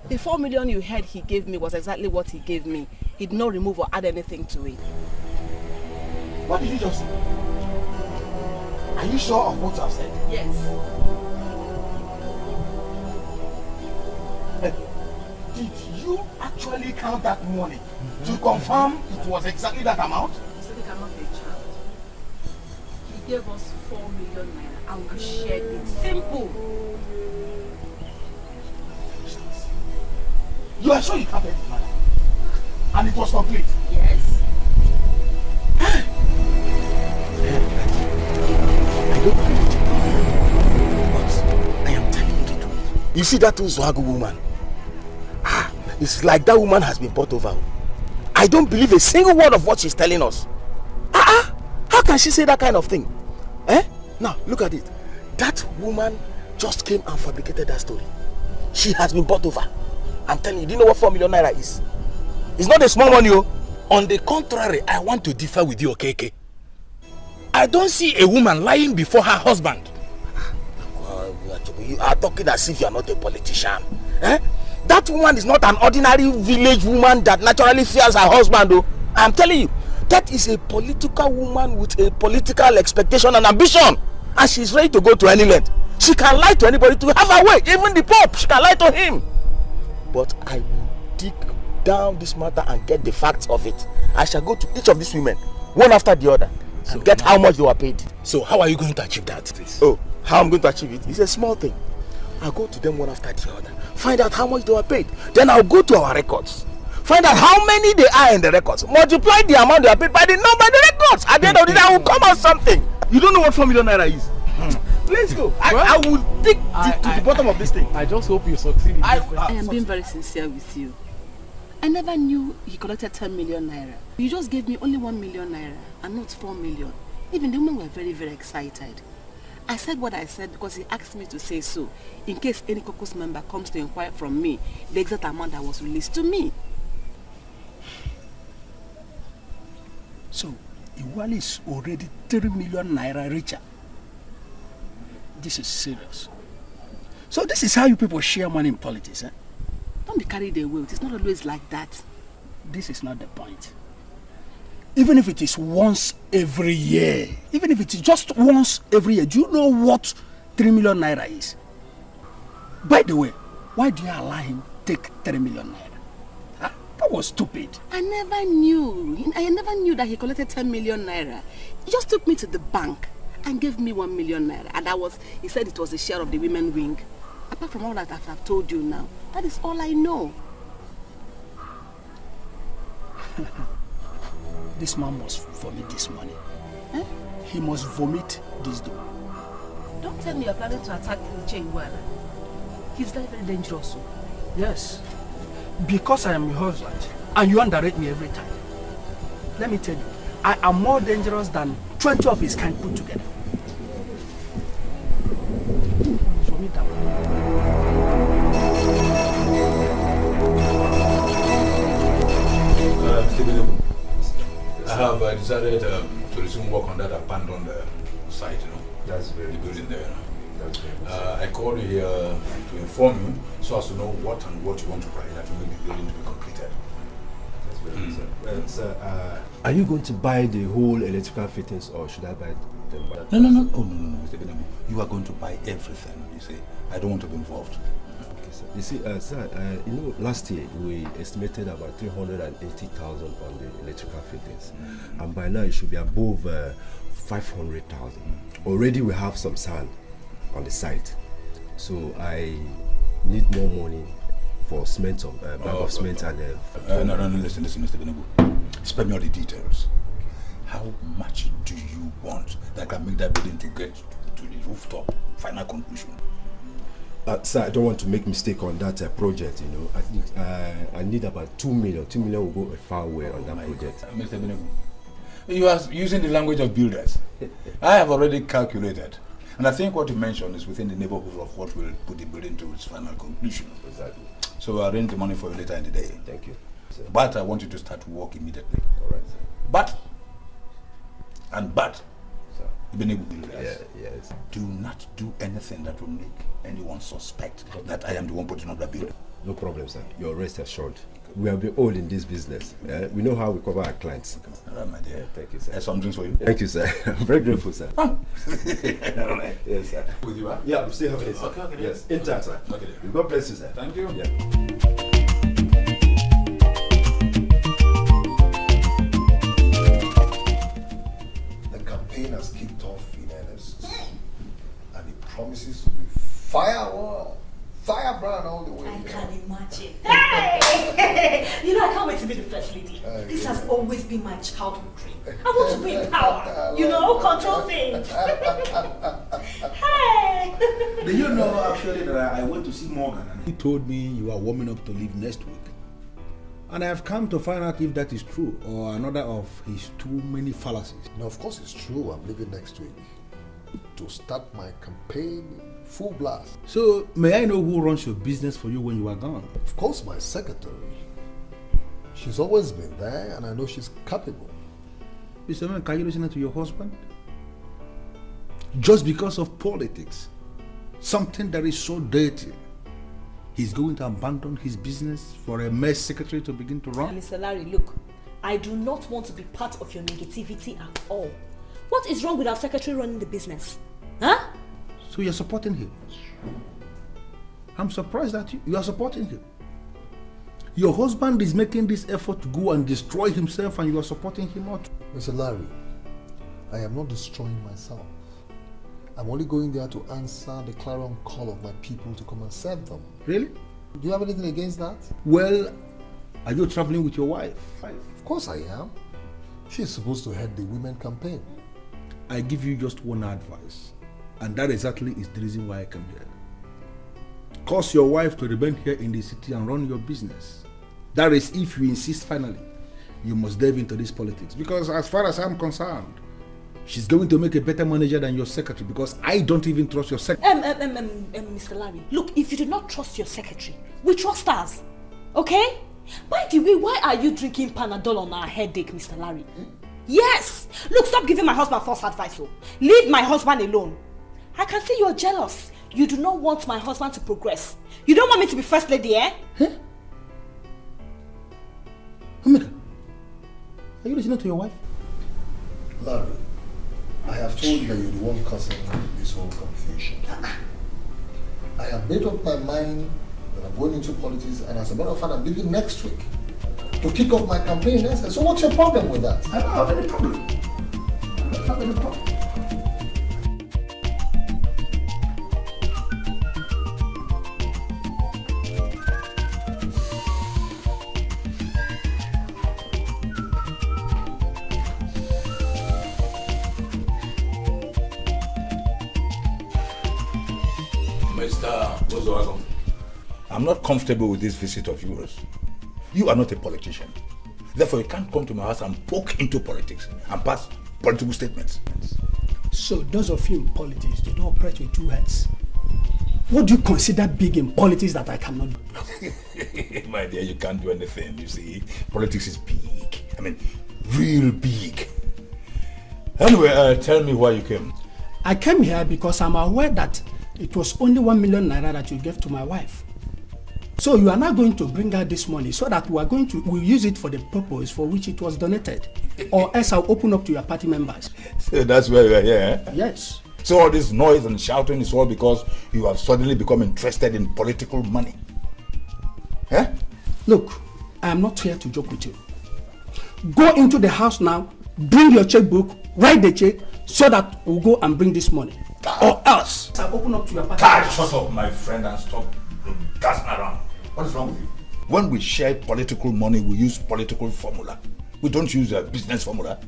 The 4 million you heard he gave me was exactly what he gave me. He did not remove or add anything to it. What did you just say? Are you sure of what you have said? Yes. Did you actually actually count that money to confirm it was exactly that amount? He said he cannot be a child. He gave us 4 million naira and we shared it. Simple. You are sure you can't pay this money? And it was complete? Yes. I don't believe it. But I am telling you the truth. You see that Uzwagu woman? It's like that woman has been bought over. I don't believe a single word of what she's telling us. How can she say that kind of thing? Now, look at it. That woman just came and fabricated that story. She has been bought over. I'm telling you, do you know what 4 million naira is? It's not a small money. On the contrary, I want to differ with you, okay? I don't see a woman lying before her husband. You are talking as if you are not a politician. That woman is not an ordinary village woman that naturally fears her husband. I'm telling you, that is a political woman with a political expectation and ambition. And she's ready to go to any length. She can lie to anybody to have her way. Even the Pope, she can lie to him. But I will dig down this matter and get the facts of it. I shall go to each of these women, one after the other, and get how much they were paid. So how are you going to achieve that? Oh, how I'm going to achieve it? It's a small thing. I'll go to them one after the other, find out how much they were paid. Then I'll go to our records, find out how many they are in the records, multiply the amount they are paid by the number in the records. At the end of the day, I will come out something. You don't know what 4 million naira is? Let's go. I will dig to the bottom of this thing. I just hope you succeed. I am being very sincere with you. I never knew he collected 10 million naira. You just gave me only 1 million naira and not 4 million. Even the women were very, very excited. I said what I said because he asked me to say so, in case any caucus member comes to inquire from me the exact amount that was released to me. So, Iwali is already 3 million naira richer. This is serious. So this is how you people share money in politics, eh? Don't be carried away. It's not always like that. This is not the point. Even if it is once every year, even if it is just once every year, do you know what 3 million naira is? By the way, why do you allow him to take 3 million naira? Huh? That was stupid. I never knew that he collected 10 million naira. He just took me to the bank and gave me 1 million naira. And he said it was a share of the women wing. Apart from all that I've told you now, that is all I know. This man must vomit this money. Eh? He must vomit this dough. Don't tell me you're planning to attack Uche well. He's very, very dangerous. Yes. Because I am your husband and you underrate me every time. Let me tell you, I am more dangerous than 20 of his kind put together. Vomit that one. I have decided to resume work on that abandoned site, That's very the building there. That's very I called you here to inform you so as to know what you want to write that will make the building to be completed. That's very good, sir. Are you going to buy the whole electrical fittings or should I buy them? No. Oh, no, Mr. Benamu. You are going to buy everything, you see. I don't want to be involved. You see, sir, last year we estimated about 380,000 on the electrical fittings, and by now it should be above 500,000. Already we have some sand on the site, so I need more money for cement, bag of cement and. No, listen, Mr. Benabu. Spare me all the details. How much do you want that can make that building to get to the rooftop? Final conclusion. Sir, I don't want to make mistake on that project, I think I need about 2 million. 2 million will go a far way on that project. Mr. Benebu, you are using the language of builders. I have already calculated. And I think what you mentioned is within the neighborhood of what will put the building to its final conclusion. Exactly. So I'll arrange the money for you later in the day. Thank you, sir. But I want you to start work immediately. All right, sir. But, sir. Builders, yes. Do not do anything that will make anyone suspect that I am the one putting up the building. No problem, sir. Your rest assured. We have been old in this business. We know how we cover our clients. All right, my dear. Thank you, sir. There's some drinks for you. Thank you, sir. I'm very grateful, sir. All right. Yes, sir. With you, huh? Yeah, I'm still having it, sir. Okay. Yes, in time, sir. Okay. God bless you, sir. Thank you. Yeah. promises to be firebrand all the way. I can imagine. Hey! You know, I can't wait to be the first lady. This has always been my childhood dream. I want to be in power. You know, control things. Hey! Do you know actually that I went to see Morgan and he told me you are warming up to leave next week? And I have come to find out if that is true or another of his too many fallacies. No, of course it's true. I'm leaving next week to start my campaign full blast. So, may I know who runs your business for you when you are gone? Of course, my secretary. She's always been there and I know she's capable. Mr. Man, can you listen to your husband? Just because of politics, something that is so dirty, he's going to abandon his business for a mere secretary to begin to run? Mr. Larry, look, I do not want to be part of your negativity at all. What is wrong with our secretary running the business? Huh? So you're supporting him? I'm surprised that you are supporting him. Your husband is making this effort to go and destroy himself and you are supporting him out. Mr. Larry, I am not destroying myself. I'm only going there to answer the clarion call of my people to come and serve them. Really? Do you have anything against that? Well, are you traveling with your wife? Of course I am. She's supposed to head the women campaign. I give you just one advice, and that exactly is the reason why I come here. Cause your wife to remain here in the city and run your business. That is, if you insist finally, you must delve into this politics. Because as far as I'm concerned, she's going to make a better manager than your secretary, because I don't even trust your secretary. Mr. Larry, look, if you do not trust your secretary, we trust us. Okay? By the way, why are you drinking Panadol on our headache, Mr. Larry? Yes! Look, stop giving my husband false advice. Oh. Leave my husband alone. I can see you're jealous. You do not want my husband to progress. You don't want me to be first lady, eh? Huh? Omega, are you listening to your wife? Larry, I have told you that you're the one causing this whole confusion. I have made up my mind that I'm going into politics, and as a matter of fact, I'm leaving next week to kick off my campaign next year. So what's your problem with that? I don't have any problem. I don't have any problem. I'm not comfortable with this visit of yours. You are not a politician. Therefore, you can't come to my house and poke into politics and pass political statements. So those of you in politics, do not operate with two heads. What do you consider big in politics that I cannot do? My dear, you can't do anything, you see. Politics is big. I mean, real big. Anyway, tell me why you came. I came here because I'm aware that it was only 1 million naira that you gave to my wife. So you are not going to bring out this money so that we'll use it for the purpose for which it was donated. Or else I'll open up to your party members. So that's why you are here, eh? Yes. So all this noise and shouting is all because you have suddenly become interested in political money. Eh? Look, I am not here to joke with you. Go into the house now, bring your checkbook, write the check, so that we'll go and bring this money. Or else I'll open up to your party members. Shut up, my friend, and stop dancing around. What is wrong with you? When we share political money, we use political formula. We don't use a business formula.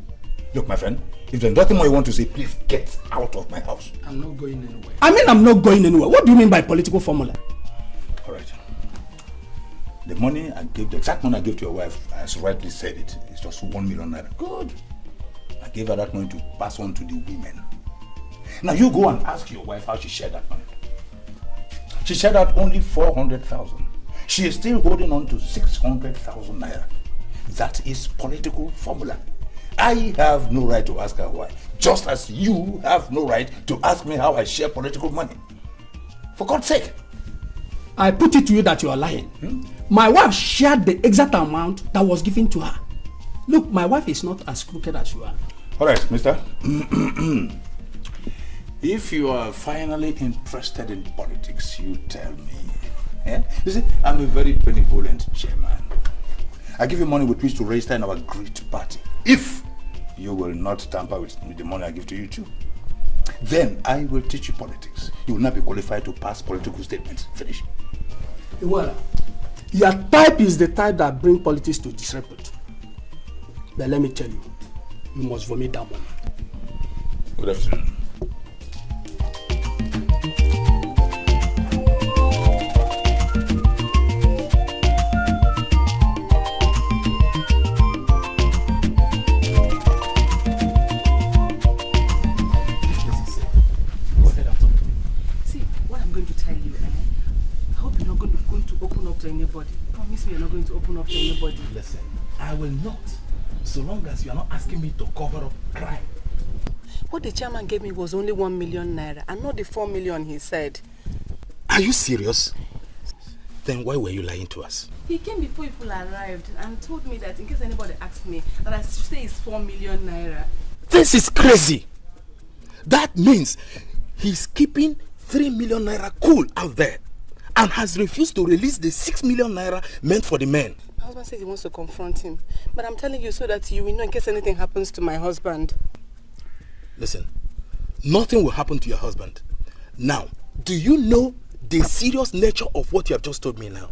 Look, my friend, if there's nothing more you want to say, please get out of my house. I'm not going anywhere. I mean, I'm not going anywhere. What do you mean by political formula? All right. The money I gave, the exact money I gave to your wife, as you rightly said it, is just 1 million naira. Good. I gave her that money to pass on to the women. Now you go and ask your wife how she shared that money. She shared out only 400,000. She is still holding on to 600,000 naira. That is political formula. I have no right to ask her why, just as you have no right to ask me how I share political money. For God's sake. I put it to you that you are lying. My wife shared the exact amount that was given to her. Look, my wife is not as crooked as you are. All right, mister. If you are finally interested in politics, you tell me. Yeah? You see, I'm a very benevolent chairman. I give you money with which to register in our great party. If you will not tamper with the money I give to you too. Then I will teach you politics. You will not be qualified to pass political statements. Finish. Well, your type is the type that bring politics to disrepute. But let me tell you, you must vomit that money. Good afternoon. Anybody. Promise me you're not going to open up to anybody. Listen, I will not. So long as you are not asking me to cover up crime. What the chairman gave me was only 1 million naira and not the 4 million he said. Are you serious? Then why were you lying to us? He came before people arrived and told me that in case anybody asked me that I should say it's 4 million naira. This is crazy. That means he's keeping 3 million naira cool out there and has refused to release the 6 million naira meant for the men. My husband says he wants to confront him. But I'm telling you so that you will know in case anything happens to my husband. Listen, nothing will happen to your husband. Now, do you know the serious nature of what you have just told me now?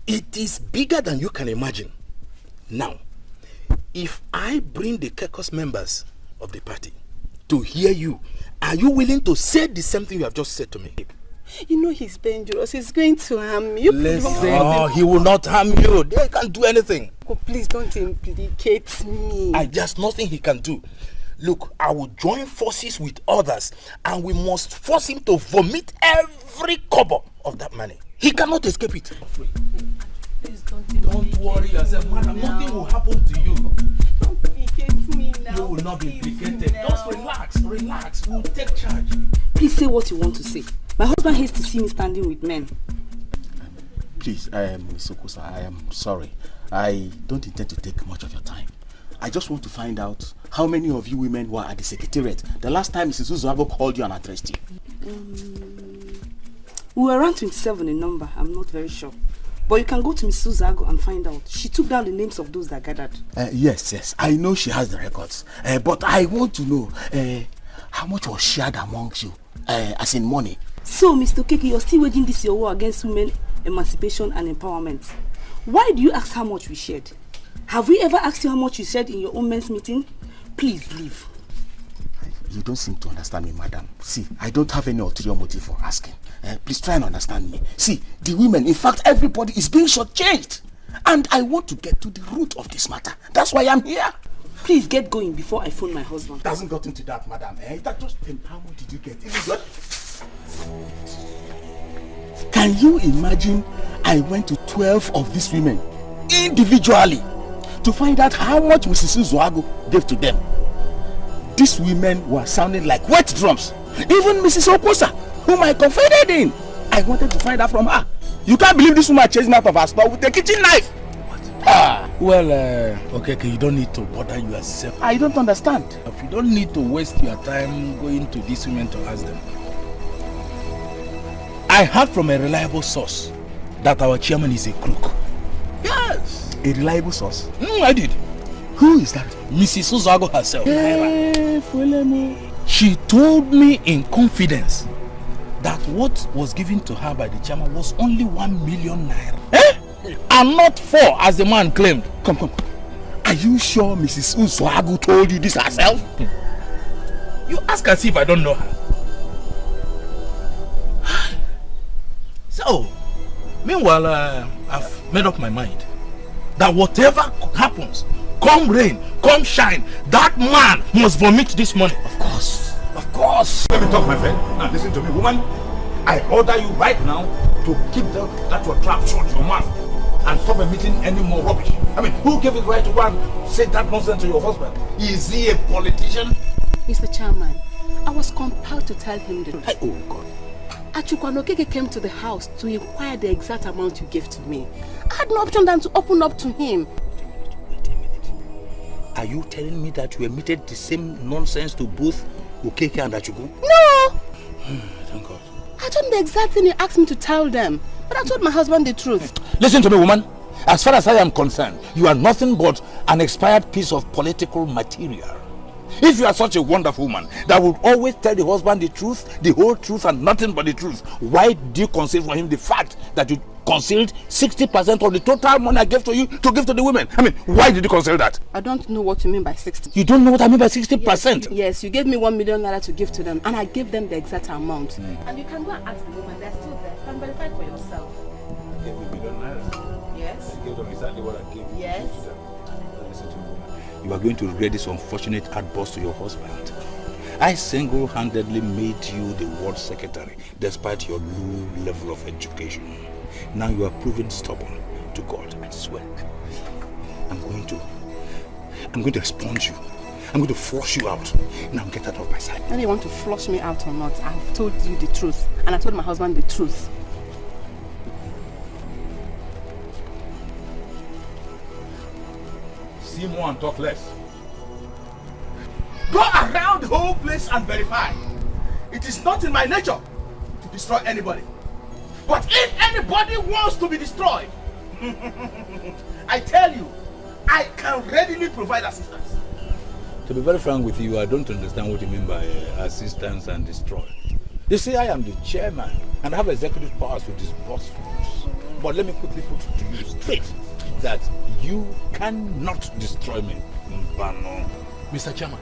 It is bigger than you can imagine. Now, if I bring the caucus members of the party to hear you, are you willing to say the same thing you have just said to me? You know he's dangerous. He's going to harm you. Listen, he will not harm you. They can't do anything. Oh, please don't implicate me. There's nothing he can do. Look, I will join forces with others and we must force him to vomit every kobo of that money. He cannot escape it. Please don't worry yourself, madam. Nothing will happen to you. Don't implicate me now. You will not be implicated. Just relax. We'll take charge. Please say what you want to say. My husband hates to see me standing with men. Please, Ms. Okosa, I am sorry. I don't intend to take much of your time. I just want to find out how many of you women were at the secretariat the last time Mrs. Uzoabo called you and addressed you. We were around 27 in number. I'm not very sure. But you can go to Mrs. Uzoabo and find out. She took down the names of those that gathered. Yes. I know she has the records. But I want to know how much was shared amongst you, as in money. So, Mr. Okeke, you're still waging this your war against women emancipation and empowerment. Why do you ask how much we shared? Have we ever asked you how much you shared in your own men's meeting? Please leave. You don't seem to understand me, madam. See, I don't have any ulterior motive for asking. Please try and understand me. See, the women, in fact, everybody is being shortchanged. And I want to get to the root of this matter. That's why I'm here. Please get going before I phone my husband. It hasn't got into that, madam. That just, how much did you get? Can you imagine I went to 12 of these women individually to find out how much Mrs. Uzoabo gave to them? These women were sounding like wet drums. Even Mrs. Okosa, whom I confided in, I wanted to find out from her. You can't believe this woman chasing out of her store with a kitchen knife. Well, okay, you don't need to bother yourself. I don't understand. You don't need to waste your time going to these women to ask them. I heard from a reliable source that our chairman is a crook. Yes! A reliable source? I did. Who is that? Mrs. Uzoabo herself. She told me in confidence that what was given to her by the chairman was only 1 million naira. And not 4 as the man claimed. Come. Are you sure Mrs. Uzoabo told you this herself? You ask as if I don't know her. So, meanwhile, I've made up my mind that whatever happens, come rain, come shine, that man must vomit this money. Of course. Let me talk, my friend. Now listen to me, woman. I order you right now to keep that your trap shut your mouth and stop emitting any more rubbish. I mean, who gave it right to go and say that nonsense to your husband? Is he a politician? Mr. Chairman, I was compelled to tell him the truth. Oh God. Achukwu Okeke came to the house to inquire the exact amount you gave to me. I had no option than to open up to him. Wait a minute. Are you telling me that you emitted the same nonsense to both Okeke and Achukwu? No! Thank God. I told him the exact thing he asked me to tell them. But I told my husband the truth. Listen to me, woman. As far as I am concerned, you are nothing but an expired piece of political material. If you are such a wonderful woman that would always tell the husband the truth, the whole truth and nothing but the truth, why do you conceal from him the fact that you concealed 60% of the total money I gave to you to give to the women? I mean, why did you conceal that? I don't know what you mean by 60. You don't know what I mean by 60%? Yes, you gave me 1 million naira to give to them, and I gave them the exact amount. And you can go and ask the woman, they're still there. You can verify for yourself. You gave me 1 million naira? Yes. I gave them exactly what I gave Yes. to them. Listen to me. You are going to regret this unfortunate outburst to your husband. I single-handedly made you the ward secretary despite your low level of education. Now you are proving stubborn to God, I swear. I'm going to expunge you. I'm going to flush you out. Now get out of my sight. Whether you want to flush me out or not, I've told you the truth. And I told my husband the truth. See more and talk less. Go around the whole place and verify. It is not in my nature to destroy anybody. But if anybody wants to be destroyed, I tell you, I can readily provide assistance. To be very frank with you, I don't understand what you mean by assistance and destroy. You see, I am the chairman and I have executive powers to disburse funds. But let me quickly put it to you straight that you cannot destroy me. Mr. Chairman,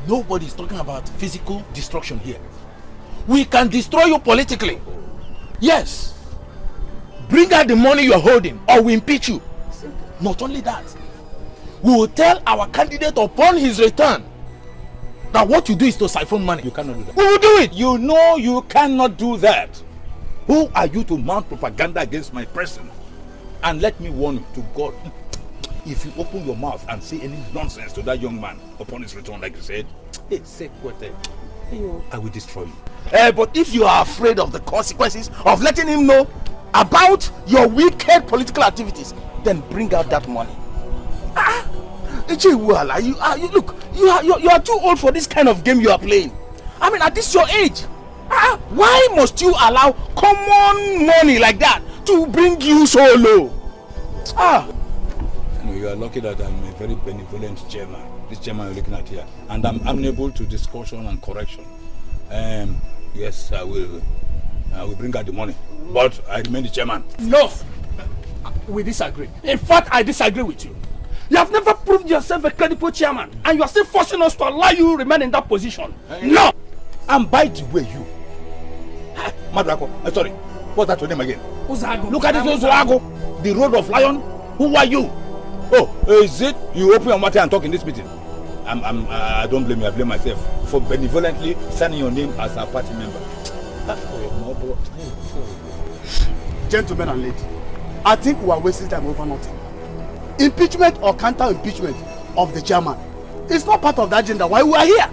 nobody is talking about physical destruction here. We can destroy you politically. Yes. Bring out the money you are holding or we impeach you. Not only that, we will tell our candidate upon his return that what you do is to siphon money. You cannot do that. We will do it. You know you cannot do that. Who are you to mount propaganda against my person? And let me warn you to God, if you open your mouth and say any nonsense to that young man upon his return, like you said, hey, say what? I will destroy you. But if you are afraid of the consequences of letting him know about your wicked political activities, then bring out that money. Look, you are too old for this kind of game you are playing. I mean, at this your age, why must you allow common money like that to bring you so low? You are lucky that I'm a very benevolent chairman. This chairman you're looking at here, and I'm amenable to discussion and correction. Yes, I will bring out the money, but I remain the chairman. No, we disagree. In fact, I disagree with you. You have never proved yourself a credible chairman, and you are still forcing us to allow you to remain in that position. No! And by the way, you, Madrako, sorry, what's that your name again? Uzago. Look at this Uzago, the road of lion. Who are you? Oh, is it you open your mouth and talk in this meeting? I don't blame you, I blame myself for benevolently signing your name as a party member. That's for your mother. Gentlemen and ladies, I think we are wasting time over nothing. Impeachment or counter-impeachment of the chairman is not part of the agenda why we are here.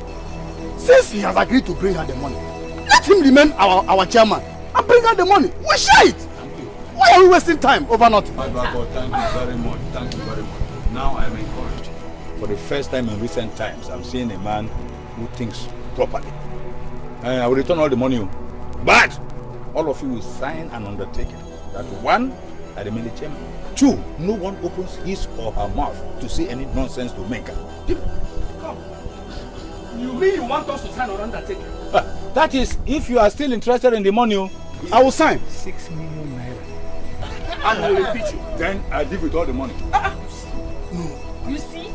Since he has agreed to bring out the money, let him remain our chairman and bring out the money. We share it. Why are we wasting time over nothing? Thank you very much. Thank you very much. Now I am encouraged. For the first time in recent times, I'm seeing a man who thinks properly. I will return all the money, but all of you will sign an undertaking that one, I remain the chairman. Two, no one opens his or her mouth to say any nonsense to Menka. Come. You mean you want us to sign an undertaking? That is, if you are still interested in the money, I will sign. 6 million naira. And I will impeach you. Then I give with all the money. No. You see?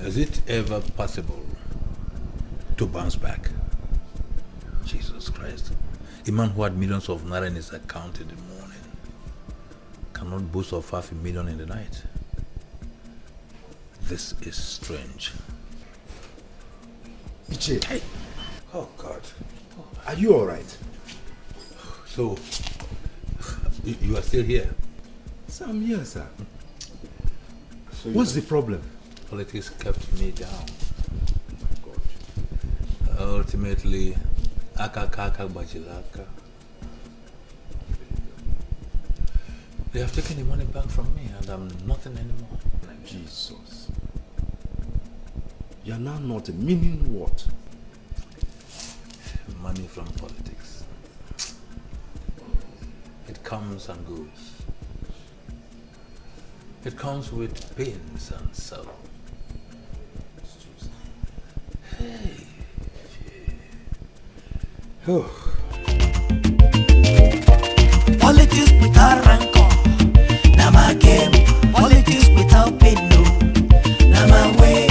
Is it ever possible to bounce back? Jesus Christ. A man who had millions of naira in his account in the morning cannot boast of 500,000 in the night. This is strange. Uche. Hey. Oh God. Are you alright? So, you are still here? So I'm here, sir. So what's the problem? Politics kept me down. Ultimately, Akakaka Bajilaka. They have taken the money back from me and I'm nothing anymore. Jesus. You're now not meaning what? Money from politics. It comes and goes. It comes with pains and sorrow. Hey. Politics without rancor, na my game. Politics without pain, no, na my way.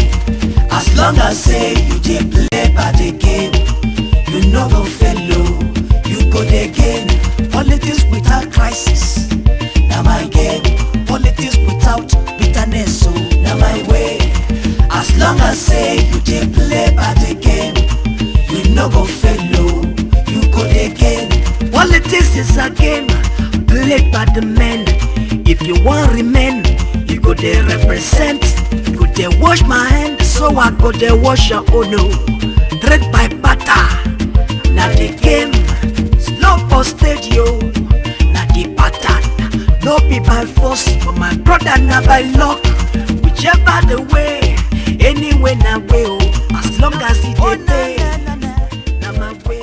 As long as say you dey play by the game, you no go fail, you go dey gain. Politics without crisis, na my game. Politics without bitterness, so na my way. As long as say you dey play by the game, you no go fail, you go dey gain. Politics is a game played by the men. If you want remain, you go dey represent. You go dey wash my hand, so I go dey wash your own. No, trade by barter, na the game. Slow for stage, yo, na the pattern. No be by force, but my brother na by luck. Whichever the way, anyway na way, oh. As long as it dey pay, na my way.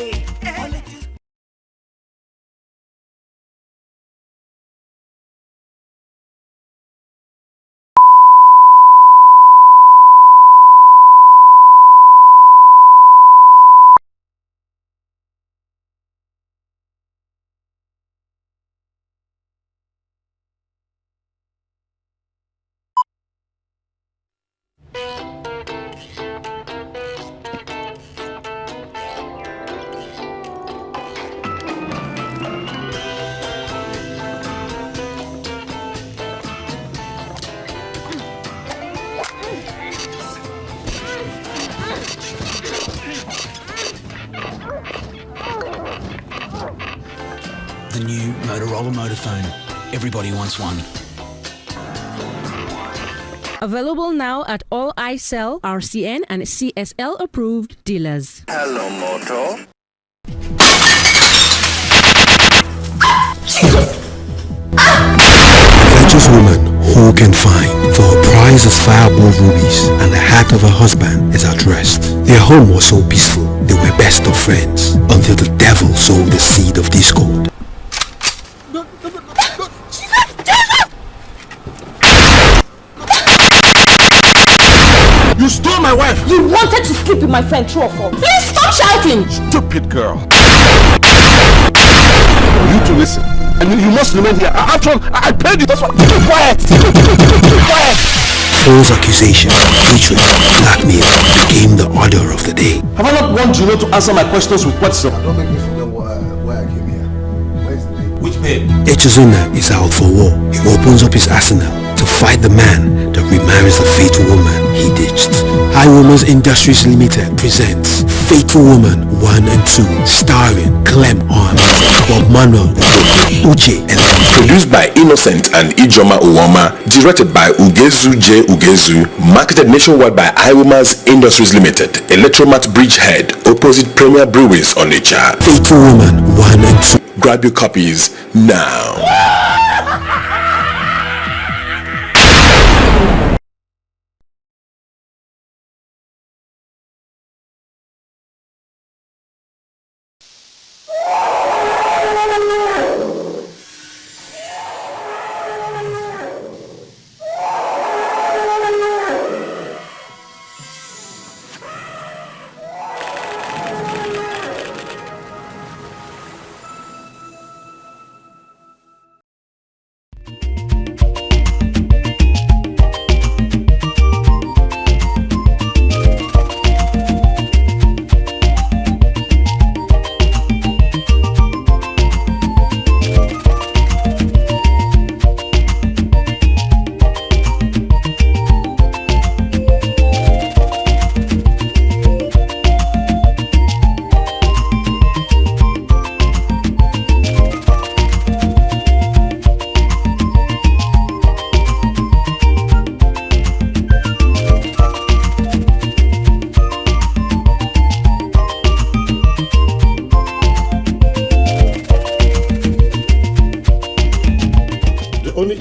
The new Motorola Motorphone. Everybody wants one. Available now at all iCell, RCN and CSL approved dealers. Hello, Moto. Virtuous woman who can find, for her prize is far above rubies, and the heart of her husband is at rest. Their home was so peaceful, they were best of friends, until the devil sowed the seed of discord. You stole my wife! You wanted to sleep with my friend, true or false? Please stop shouting! Stupid girl! You to listen. And you must remain here. After all, I paid you. That's why. Keep quiet! Keep quiet! False accusation, hatred, blackmail became the order of the day. Have I not warned you not to answer my questions with questions? Don't make me forget why I came here. Where's the babe? Which babe? Echezona is out for war. He opens up his arsenal to fight the man that remarries the fatal woman he ditched. High Woman's Industries Limited presents Fatal Woman 1 and 2, starring Clem, Ohameze, Bob Manuel, Uche, and produced by Innocent and Ijoma Uwama, directed by Ugezu J. Ugezu, marketed nationwide by High Woman's Industries Limited, Electromat Bridgehead, opposite Premier Breweries on Onitsha. Fatal Woman 1 and 2. Grab your copies now.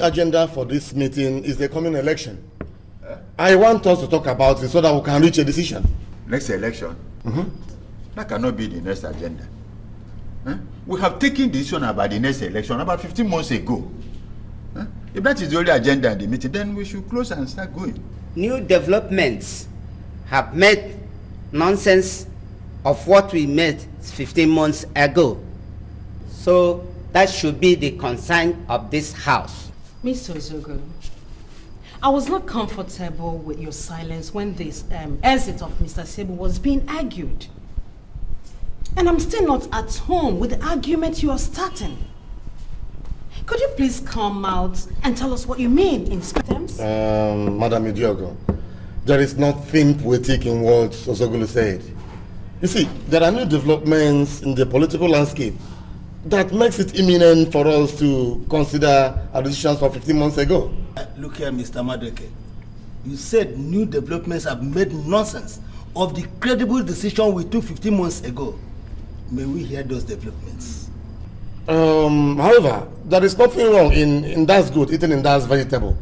Agenda for this meeting is the coming election. I want us to talk about it so that we can reach a decision. Next election? That cannot be the next agenda. We have taken decision about the next election about 15 months ago. If that is the only agenda in the meeting, then we should close and start going. New developments have made nonsense of what we made 15 months ago. So that should be the concern of this house. Mr. Ozogo, I was not comfortable with your silence when this exit of Mr. Sebu was being argued. And I'm still not at home with the argument you are starting. Could you please come out and tell us what you mean in terms? Madam Idiogo, there is nothing poetic in what Osogulu said. You see, there are new developments in the political landscape that makes it imminent for us to consider our decisions from 15 months ago. Look here, Mr. Madeke. You said new developments have made nonsense of the credible decision we took 15 months ago. May we hear those developments? However, there is nothing wrong in that's good, eating in that's vegetable.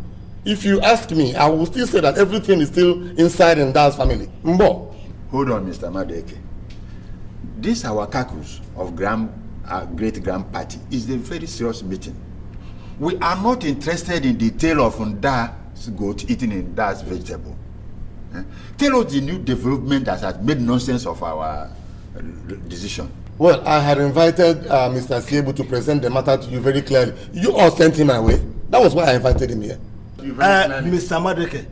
If you ask me, I will still say that everything is still inside in that's family. Mbo. Hold on, Mr. Madeke. This our caucus of great-grand party is a very serious meeting. We are not interested in the tale of Nda's goat eating in Nda's vegetable. Tell us the new development that has made nonsense of our decision. Well, I had invited Mr. Siebu to present the matter to you very clearly. You all sent him away. That was why I invited him here. Mr. Madeke,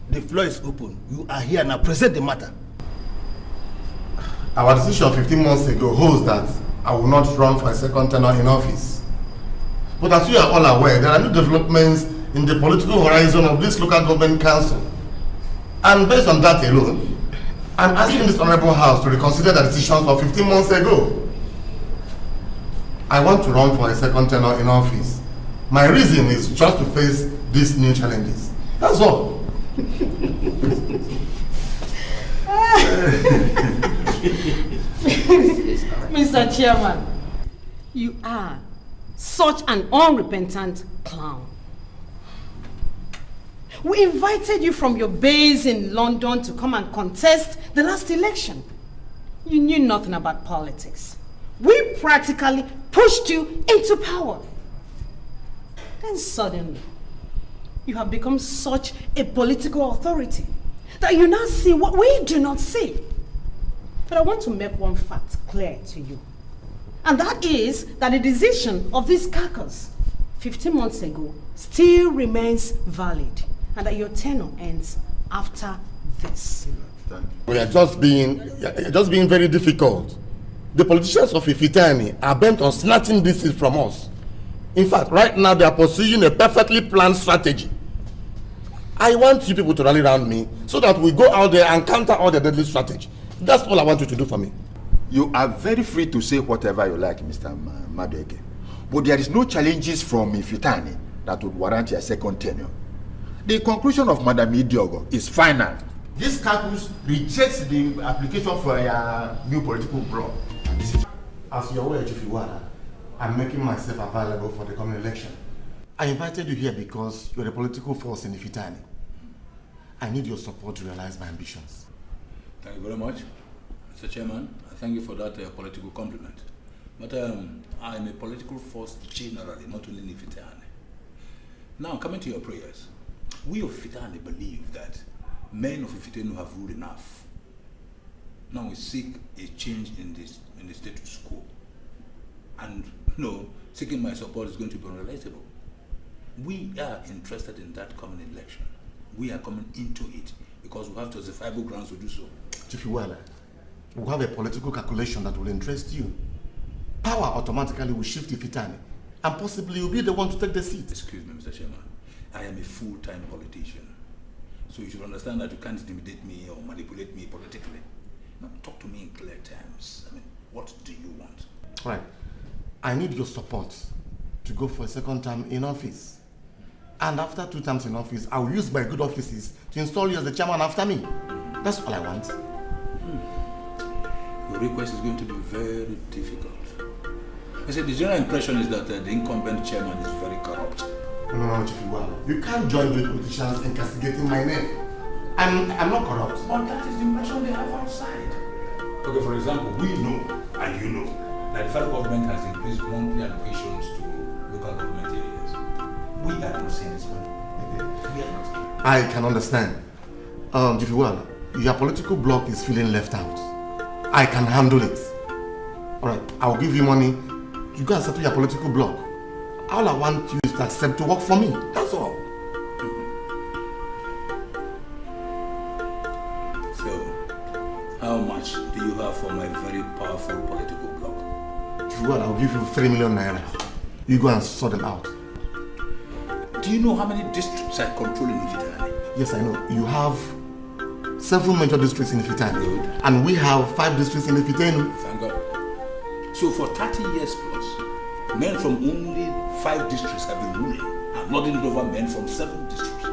the floor is open. You are here now. Present the matter. Our decision 15 months ago holds that I will not run for a second tenure in office. But as you are all aware, there are new developments in the political horizon of this local government council. And based on that alone, I'm asking this honorable house to reconsider the decisions of 15 months ago. I want to run for a second tenure in office. My reason is just to face these new challenges. That's all. Mr. Chairman, you are such an unrepentant clown. We invited you from your base in London to come and contest the last election. You knew nothing about politics. We practically pushed you into power. Then suddenly, you have become such a political authority that you now see what we do not see. But I want to make one fact clear to you. And that is that the decision of this caucus 15 months ago still remains valid, and that your tenure ends after this. We are just being very difficult. The politicians of Ifitani are bent on snatching this seat from us. In fact, right now they are pursuing a perfectly planned strategy. I want you people to rally around me so that we go out there and counter all the deadly strategy. That's all I want you to do for me. You are very free to say whatever you like, Mr. Madeke. But there is no challenges from Ifitani that would warrant your second tenure. The conclusion of Madam Idiogo is final. This caucus rejects the application for a new political bloc. As you're aware, Chief Iwara, I'm making myself available for the coming election. I invited you here because you're a political force in Ifitani. I need your support to realize my ambitions. Thank you very much, Mr. Chairman. I thank you for that political compliment. But I'm a political force generally, not only in Ifitani. Now, coming to your prayers, we of Ifitani believe that men of Ifitani have ruled enough. Now we seek a change in the status quo. And seeking my support is going to be unrelatable. We are interested in that coming election. We are coming into it because we have justifiable grounds to do so. Chief Iwala, we have a political calculation that will interest you. Power automatically will shift Ifitani, and possibly you'll be the one to take the seat. Excuse me, Mr. Chairman. I am a full-time politician. So you should understand that you can't intimidate me or manipulate me politically. Now, talk to me in clear terms. I mean, what do you want? Right. I need your support to go for a second term in office. And after 2 terms in office, I will use my good offices to install you as the chairman after me. That's all I want. Your request is going to be very difficult. I said the general impression is that the incumbent chairman is very corrupt. No, Chief Iwala. You can't join with politicians in castigating my name. I'm not corrupt. But that is the impression they have outside. Okay, for example, we know, and you know, that the federal government has increased monthly allocations to local government areas. We are not seeing this money. We are not. I can understand. If you will, your political bloc is feeling left out. I can handle it. Alright, I'll give you money. You go and settle your political bloc. All I want you is to accept to work for me. That's all. So, how much do you have for my very powerful political bloc? If you will, I'll give you 3 million naira. You go and sort them out. Do you know how many districts I control in Ifitani? Yes, I know. You have 7 major districts in Ifitani. And we have 5 districts in Ifitani. Thank God. So for 30 years plus, men from only 5 districts have been ruling and lording it over men from 7 districts.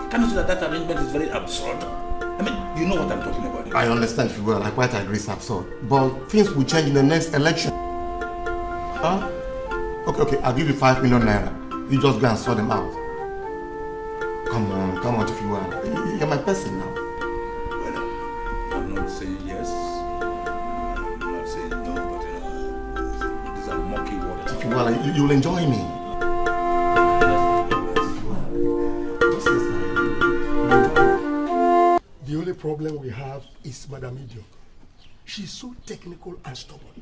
Can you see that arrangement is very absurd? I mean, you know what I'm talking about. I understand if you will. I quite agree it's absurd. But things will change in the next election. Huh? Okay, I'll give you 5 million naira. You just go and sort them out. Come on, if you will. You're my person now. Well, I'm not saying yes. I'm not saying no, but these are murky waters. If you will, you'll enjoy me. The only problem we have is Madam Idio. She's so technical and stubborn.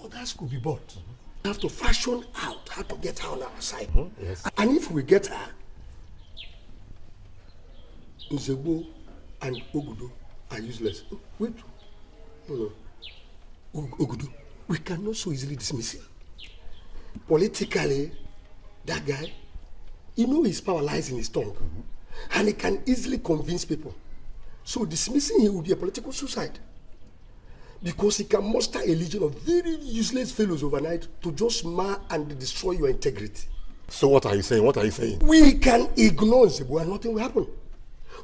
Others could be bought. We have to fashion out how to get her on our side. Yes. And if we get her, Nzebo and Ogudo are useless. Wait. No. Ogudo, we cannot so easily dismiss him. Politically, that guy, he knows his power lies in his tongue. And he can easily convince people. So dismissing him would be a political suicide. Because he can muster a legion of very useless fellows overnight to just mar and destroy your integrity. So what are you saying? We can ignore Nzebo and nothing will happen.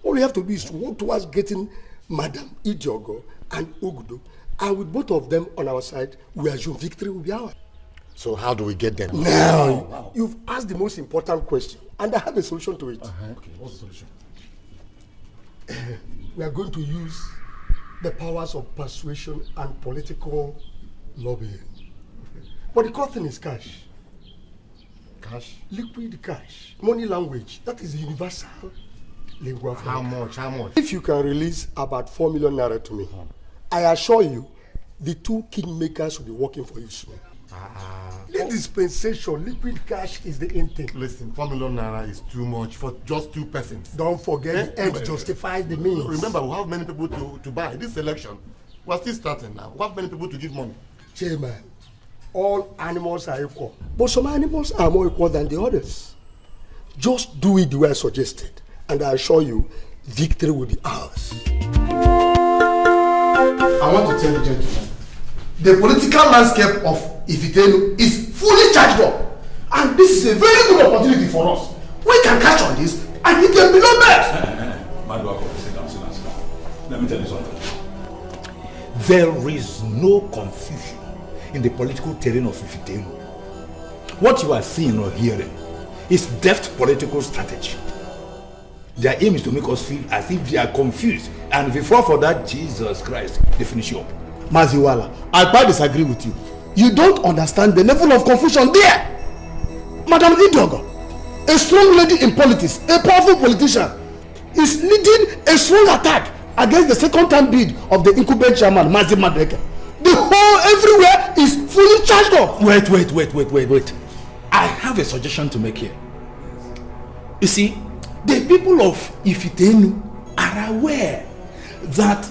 All we have to do is to work towards getting Madam Idiogo and Ogudo, and with both of them on our side, we assume victory will be ours. So how do we get them? Now, you've asked the most important question, and I have a solution to it. Okay, what's the solution? We are going to use the powers of persuasion and political lobbying. But the core thing is cash. Cash? Liquid cash. Money language. That is the universal lingua franca. How much? If you can release about 4 million naira to me, I assure you, the 2 kingmakers will be working for you soon. This dispensation, liquid cash is the end thing. Listen, 4 million naira is too much for just 2 persons. Don't forget, the end justifies the means. Remember, we have many people to buy. This election, we're still starting now. We have many people to give money. Chairman, all animals are equal. But some animals are more equal than the others. Just do it the way I suggested. And I assure you, victory will be ours. I want to tell you, gentlemen, the political landscape of Ifitenu is fully charged up. And this is a very good opportunity for us. We can catch on this and hit them below best. Sit down. Let me tell you something. There is no confusion in the political terrain of Ifitenu. What you are seeing or hearing is deft political strategy. Their aim is to make us feel as if they are confused. And if you fall for that, Jesus Christ, they finish you up. Maziwala, I quite disagree with you. You don't understand the level of confusion there. Madam Idogo, a strong lady in politics, a powerful politician, is leading a strong attack against the second-time bid of the incumbent chairman, Mazi Madeke. The whole everywhere is fully charged up. Wait. I have a suggestion to make here. You see, the people of Ifitenu are aware that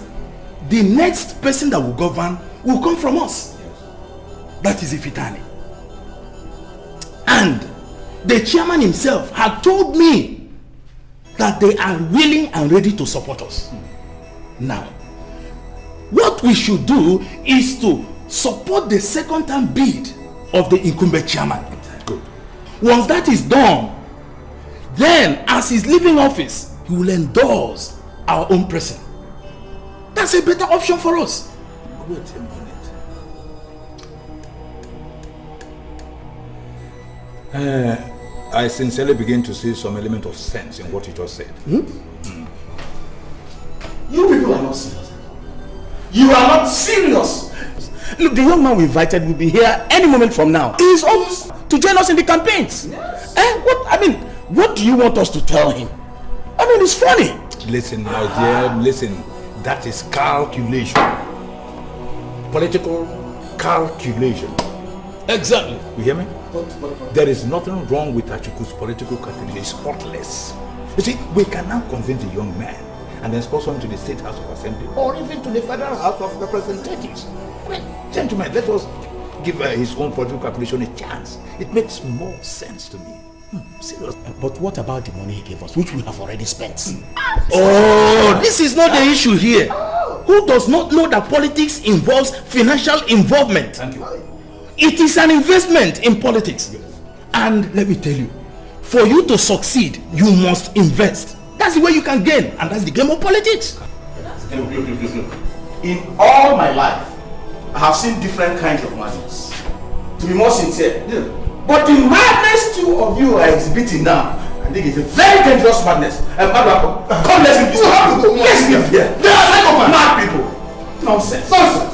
the next person that will govern will come from us. That is Ifitani. And the chairman himself had told me that they are willing and ready to support us. Now, what we should do is to support the second-term bid of the incumbent chairman. Good. Once that is done, then as he's leaving office, he will endorse our own person. That's a better option for us. Wait a minute. I sincerely begin to see some element of sense in what you just said. You people are not serious. You are not serious. Look, the young man we invited will be here any moment from now. He's almost... to join us in the campaigns. Yes. What do you want us to tell him? It's funny. Listen, my dear, listen. That is calculation. Political calculation. Exactly. You hear me? There is nothing wrong with Achukwu's political calculation. It's spotless. You see, we can now convince a young man and then sponsor him to the State House of Assembly or even to the Federal House of Representatives. Gentlemen, let us give his own political calculation a chance. It makes more sense to me. Serious. But what about the money he gave us, which we have already spent? Oh, this is not the issue here. Who does not know that politics involves financial involvement? Thank you. It is an investment in politics. Yes. And let me tell you, for you to succeed, you must invest. That's the way you can gain, and that's the game of politics. In all my life, I have seen different kinds of madness. To be more sincere, but the madness two of you are exhibiting now, I think it's a very dangerous madness. Come, let's go. Let's get here. They are like mad people. Nonsense. Nonsense.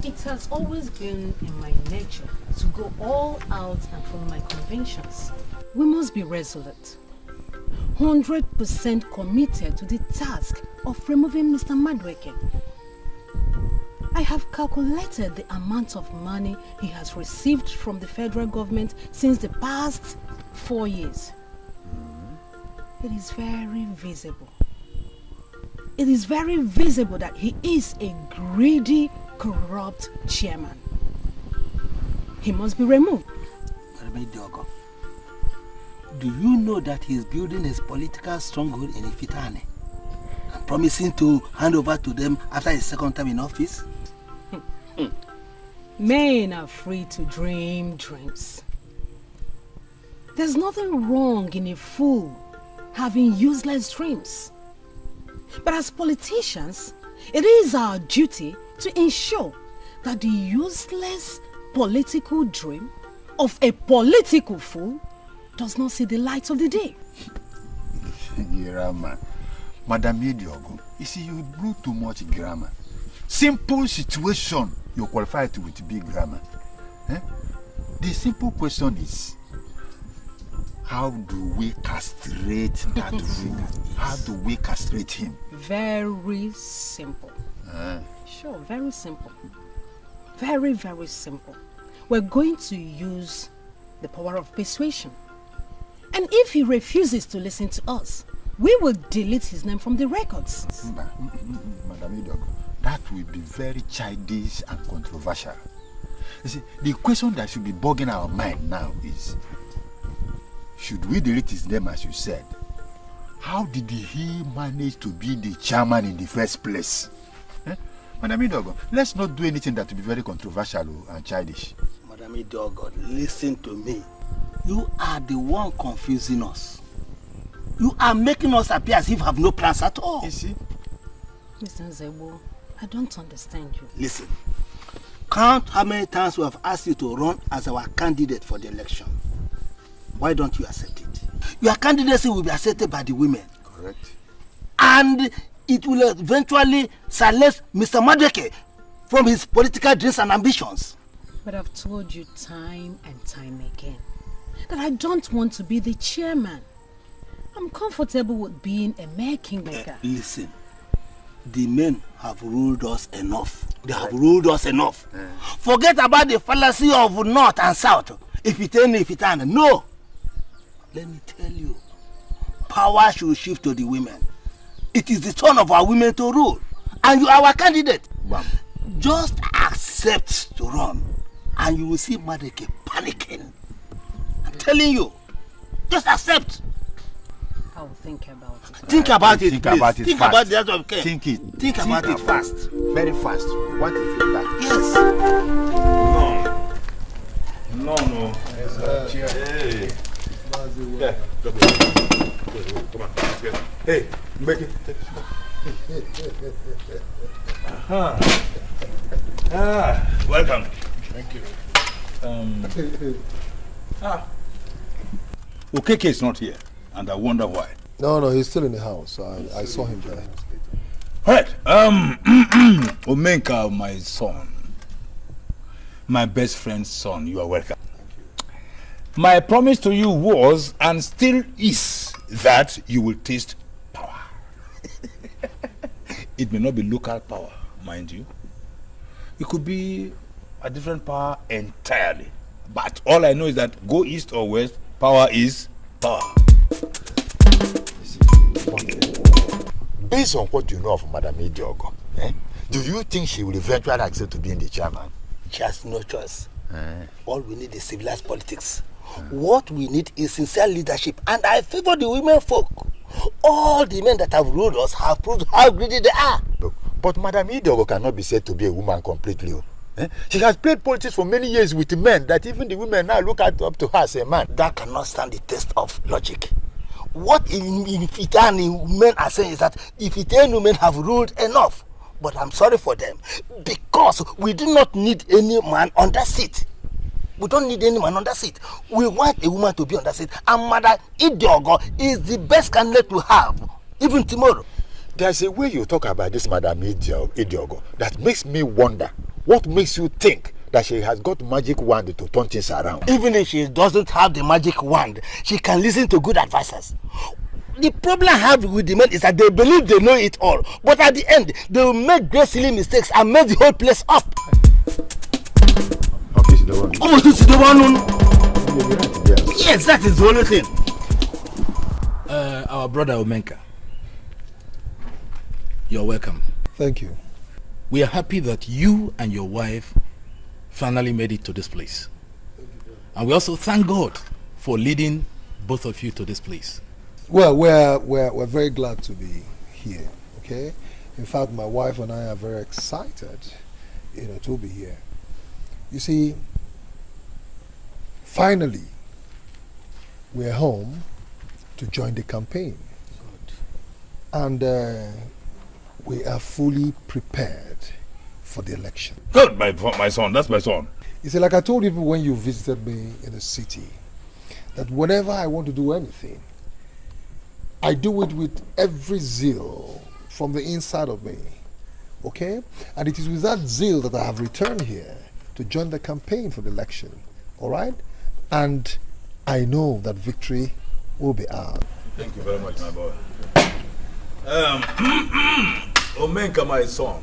It has always been in my nature to go all out and follow my convictions. We must be resolute, 100% committed to the task of removing Mr. Madueke. I have calculated the amount of money he has received from the federal government since the past 4 years. It is very visible. It is very visible that he is a greedy, corrupt chairman. He must be removed. Do you know that he is building his political stronghold in Ifitane and promising to hand over to them after his second term in office? Men are free to dream dreams. There's nothing wrong in a fool having useless dreams. But as politicians, it is our duty to ensure that the useless political dream of a political fool does not see the light of the day. Grammar. Madam Mediogo, you see, you blew too much grammar. Simple situation, you qualify it with big grammar. The simple question is, how do we castrate that fool? How do we castrate him? Very simple. Sure, very simple. Very, very simple. We're going to use the power of persuasion. And if he refuses to listen to us, we will delete his name from the records. Madam Idogo, that will be very childish and controversial. You see, the question that should be bugging our mind now is, should we delete his name as you said? How did he manage to be the chairman in the first place? Madam Idogo, let's not do anything that will be very controversial and childish. Madam Idogo, listen to me. You are the one confusing us. You are making us appear as if we have no plans at all. You see? Mr. Zebo, I don't understand you. Listen, count how many times we have asked you to run as our candidate for the election. Why don't you accept it? Your candidacy will be accepted by the women. Correct. And it will eventually silence Mr. Madueke from his political dreams and ambitions. But I've told you time and time again that I don't want to be the chairman. I'm comfortable with being a mere kingmaker. Listen, the men have ruled us enough. They have ruled us enough. Forget about the fallacy of north and south. If it ain't, no. Let me tell you, power should shift to the women. It is the turn of our women to rule. And you are our candidate. Wow. Just accept to run. And you will see Madueke panicking. I'm telling you. Just accept. I will think about it. Think about it, think please. about it think fast. about the other. Think it. Think about it fast. Very fast. What if it back? Yes. No. Hey. Yeah, come on. Let's get it. Hey, make it. Welcome. Thank you. Okeke is not here, and I wonder why. No, he's still in the house. I saw him there. Right. Omenka, my son. My best friend's son, you are welcome. My promise to you was and still is that you will taste power. It may not be local power, mind you. It could be a different power entirely. But all I know is that go east or west, power is power. Based on what you know of Madam Idiogo, do you think she will eventually accept to being the chairman? She has no choice. All we need is civilized politics. What we need is sincere leadership, and I favor the women folk. All the men that have ruled us have proved how greedy they are. Look, but Madam Idiogo cannot be said to be a woman completely. She has played politics for many years with men that even the women now look up to her as a man. That cannot stand the test of logic. What Ifitani men are saying is that Ifitani women have ruled enough. But I'm sorry for them, because we do not need any man on that seat. We don't need any man on that seat. We want a woman to be on that seat. And Madam Idiogo is the best candidate to have, even tomorrow. There's a way you talk about this Madam Idiogo that makes me wonder. What makes you think that she has got magic wand to turn things around? Even if she doesn't have the magic wand, she can listen to good advisors. The problem I have with the men is that they believe they know it all, but at the end, they will make great silly mistakes and make the whole place up. Yes, that is the only thing. Our brother Omenka, you're welcome. Thank you. We are happy that you and your wife finally made it to this place. And we also thank God for leading both of you to this place. Well, we're very glad to be here, okay? In fact, my wife and I are very excited, to be here. You see, finally, we're home to join the campaign. And we are fully prepared for the election. Good, my son, that's my son. You see, like I told you when you visited me in the city, that whenever I want to do anything, I do it with every zeal from the inside of me, okay? And it is with that zeal that I have returned here to join the campaign for the election, all right? And I know that victory will be ours. Thank you very much, my boy. Omenka, my son,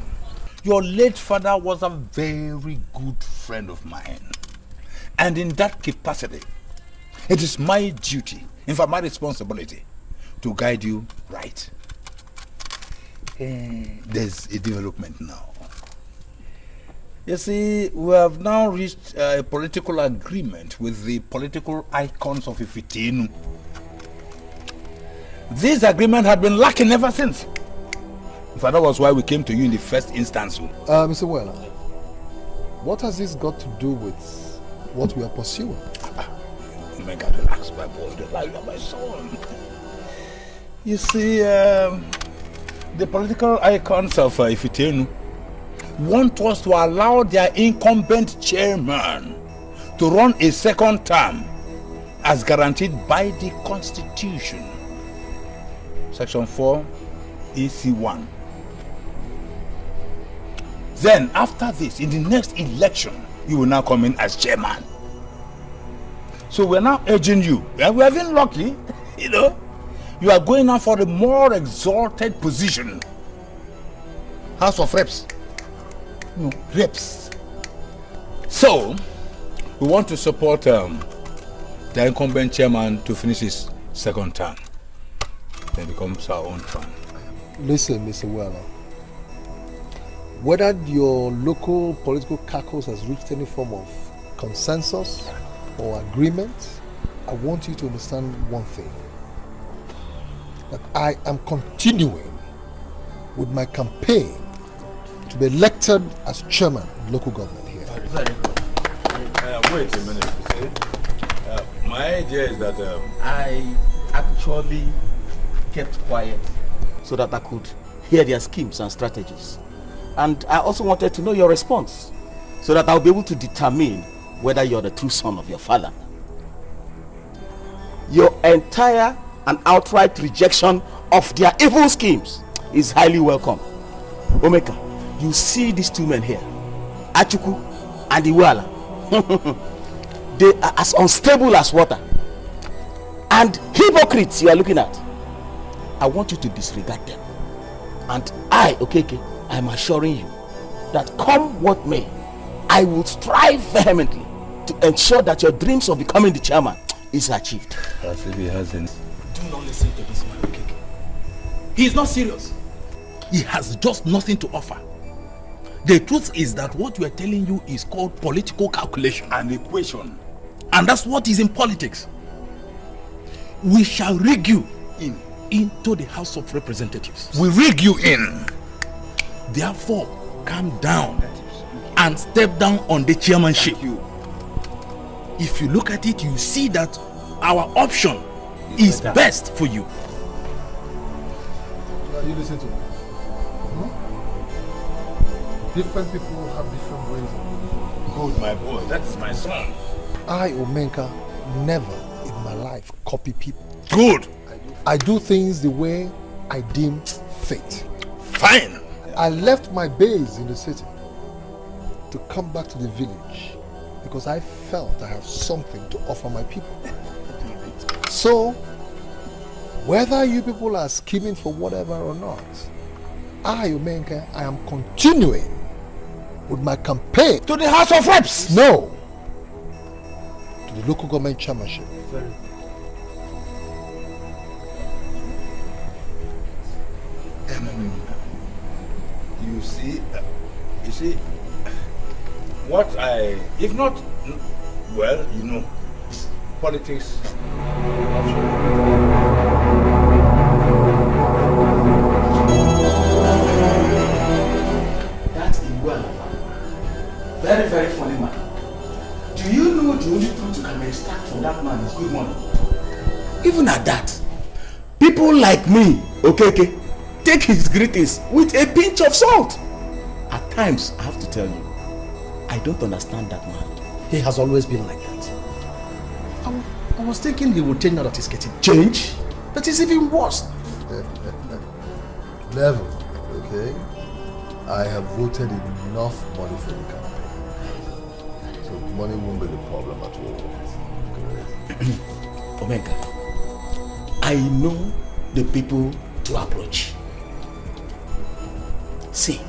your late father was a very good friend of mine. And in that capacity, it is my duty, in fact my responsibility, to guide you right. There's a development now. You see, we have now reached a political agreement with the political icons of Ifitinu. This agreement had been lacking ever since. In fact, that was why we came to you in the first instance. Mr. Weller, what has this got to do with what we are pursuing? Make her relax, my boy. Relax, you are my son. You see, the political icons of Ifitenu want us to allow their incumbent chairman to run a second term as guaranteed by the Constitution. Section 4, EC1. Then, after this, in the next election, you will now come in as chairman. So we're now urging you. We have been lucky, You are going now for a more exalted position. House of Reps. No, Reps. So, we want to support the incumbent chairman to finish his second term. Then becomes our own turn. Listen, Mr. Weller. Whether your local political caucus has reached any form of consensus or agreement, I want you to understand one thing. That I am continuing with my campaign to be elected as chairman of local government here. Very good. Wait a minute. My idea is that I actually kept quiet so that I could hear their schemes and strategies. And I also wanted to know your response so that I'll be able to determine whether you're the true son of your father. Your entire an outright rejection of their evil schemes is highly welcome. Omeka, you see these two men here, Achuku and Iwala. They are as unstable as water. And hypocrites you are looking at. I want you to disregard them. And I, Okeke, I am assuring you that come what may, I will strive vehemently to ensure that your dreams of becoming the chairman is achieved. As if he hasn't. Do not listen to this man, Okeke. He is not serious. He has just nothing to offer. The truth is that what we are telling you is called political calculation and equation. And that's what is in politics. We shall rig you into the House of Representatives. We rig you in. Therefore, calm down and step down on the chairmanship. If you look at it, you see that our option is best for you. You listen to me. Different people have different ways of Good, my boy. That is my son. I, Omenka, never in my life copy people. Good. I do things the way I deem fit. Fine. I left my base in the city to come back to the village because I felt I have something to offer my people. So, whether you people are scheming for whatever or not, I, Omenka, I am continuing with my campaign. To the House of Reps? No. To the local government chairmanship. You see, what if not, well, you know, politics. That's Iwala. Very, very funny man. Do you know the only truth you can extract from that man is good money? Even at that, people like me, okay, take his greetings with a pinch of salt. At times, I have to tell you, I don't understand that man. He has always been like that. I was thinking he would change now that he's getting change, but it's even worse. Never, okay? I have voted enough money for the campaign. So money won't be the problem at all. Omega, I know the people to approach. See,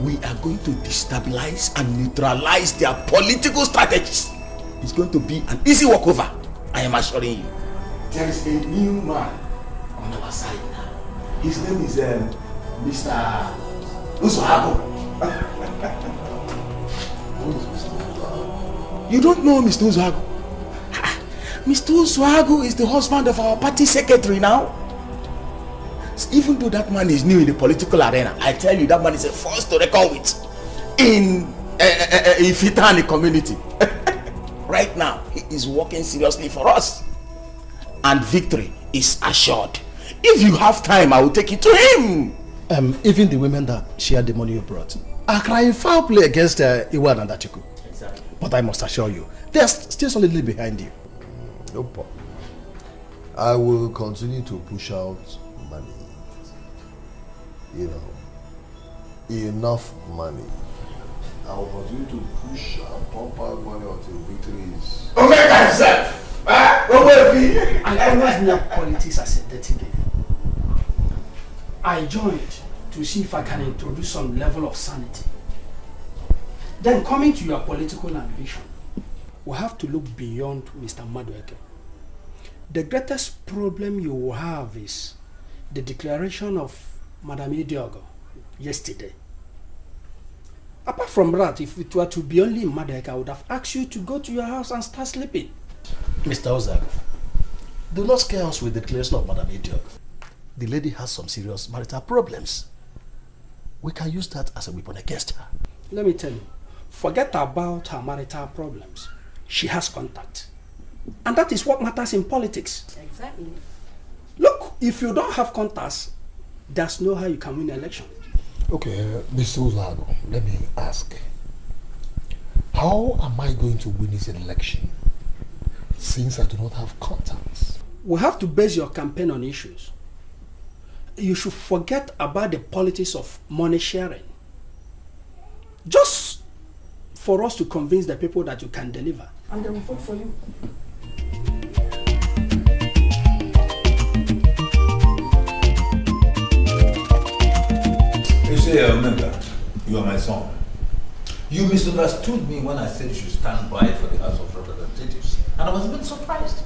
we are going to destabilize and neutralize their political strategies. It's going to be an easy walkover, I am assuring you. There is a new man on our side now. His name is Mr. Uzohago. You don't know Mr. Uzohago? Mr. Uzohago is the husband of our party secretary now. Even though that man is new in the political arena, I tell you, that man is a force to reckon with in Ifitani community. Right now, he is working seriously for us. And victory is assured. If you have time, I will take it to him. Even the women that shared the money you brought are crying foul play against Iwan and Atiku. Exactly. But I must assure you, they're still solidly behind you. No problem. I will continue to push out money. You know, enough money. I will continue to push and pump out money until victory is. Omega himself! I always knew politics as a dirty game. I joined to see if I can introduce some level of sanity. Then coming to your political ambition, we have to look beyond Mr. Madueke. The greatest problem you will have is the declaration of Madam Idiogo yesterday. Apart from that, if it were to be only Madueke, I would have asked you to go to your house and start sleeping. Mr. Ozago, do not scare us with the declaration of Madam Idiogo. The lady has some serious marital problems. We can use that as a weapon against her. Let me tell you, forget about her marital problems. She has contact. And that is what matters in politics. Exactly. Look, if you don't have contacts, there's no how you can win an election. Okay, Mr. Uzago, let me ask. How am I going to win this election since I do not have contacts? we have to base your campaign on issues. You should forget about the politics of money sharing. Just for us to convince the people that you can deliver. And they will vote for you. You say, Omega, you are my son. You misunderstood me when I said you should stand by for the House of Representatives. And I was a bit surprised.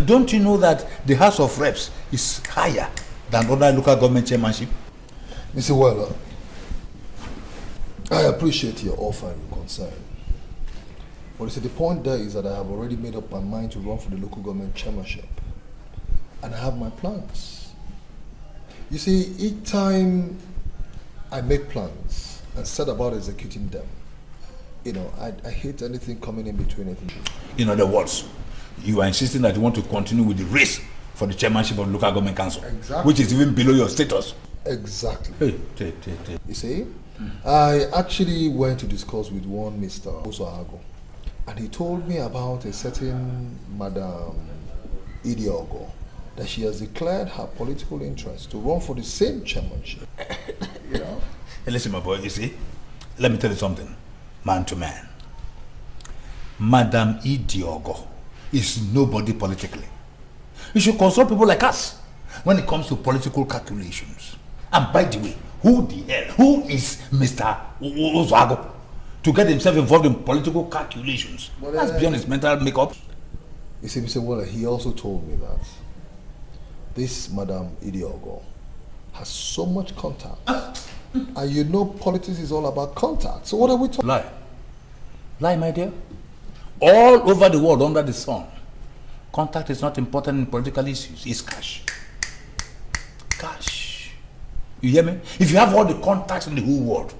Don't you know that the House of Reps is higher than other local government chairmanship? Mr. Weller, I appreciate your offer and your concern. But you see, the point there is that I have already made up my mind to run for the local government chairmanship. And I have my plans. You see, each time I make plans and set about executing them, you know, I hate anything coming in between it. In other words, you are insisting that you want to continue with the race for the chairmanship of the local government council, exactly, which is even below your status. Exactly. You see, I actually went to discuss with one Mr. Ohameze, and he told me about a certain Madam Idiogo, that she has declared her political interest to run for the same chairmanship. You know? Hey, listen, my boy, you see, let me tell you something, man to man. Madam Idiogo is nobody politically. You should consult people like us when it comes to political calculations. And by the way, who is Mr. Ohameze to get himself involved in political calculations? Well, that's beyond his mental makeup. You see, Mr. Weller, he also told me that this Madam Idiogo has so much contact. And you know politics is all about contact. So what are we talking about? Lie, my dear. All over the world under the sun, contact is not important in political issues. It's cash. Cash. You hear me? If you have all the contacts in the whole world,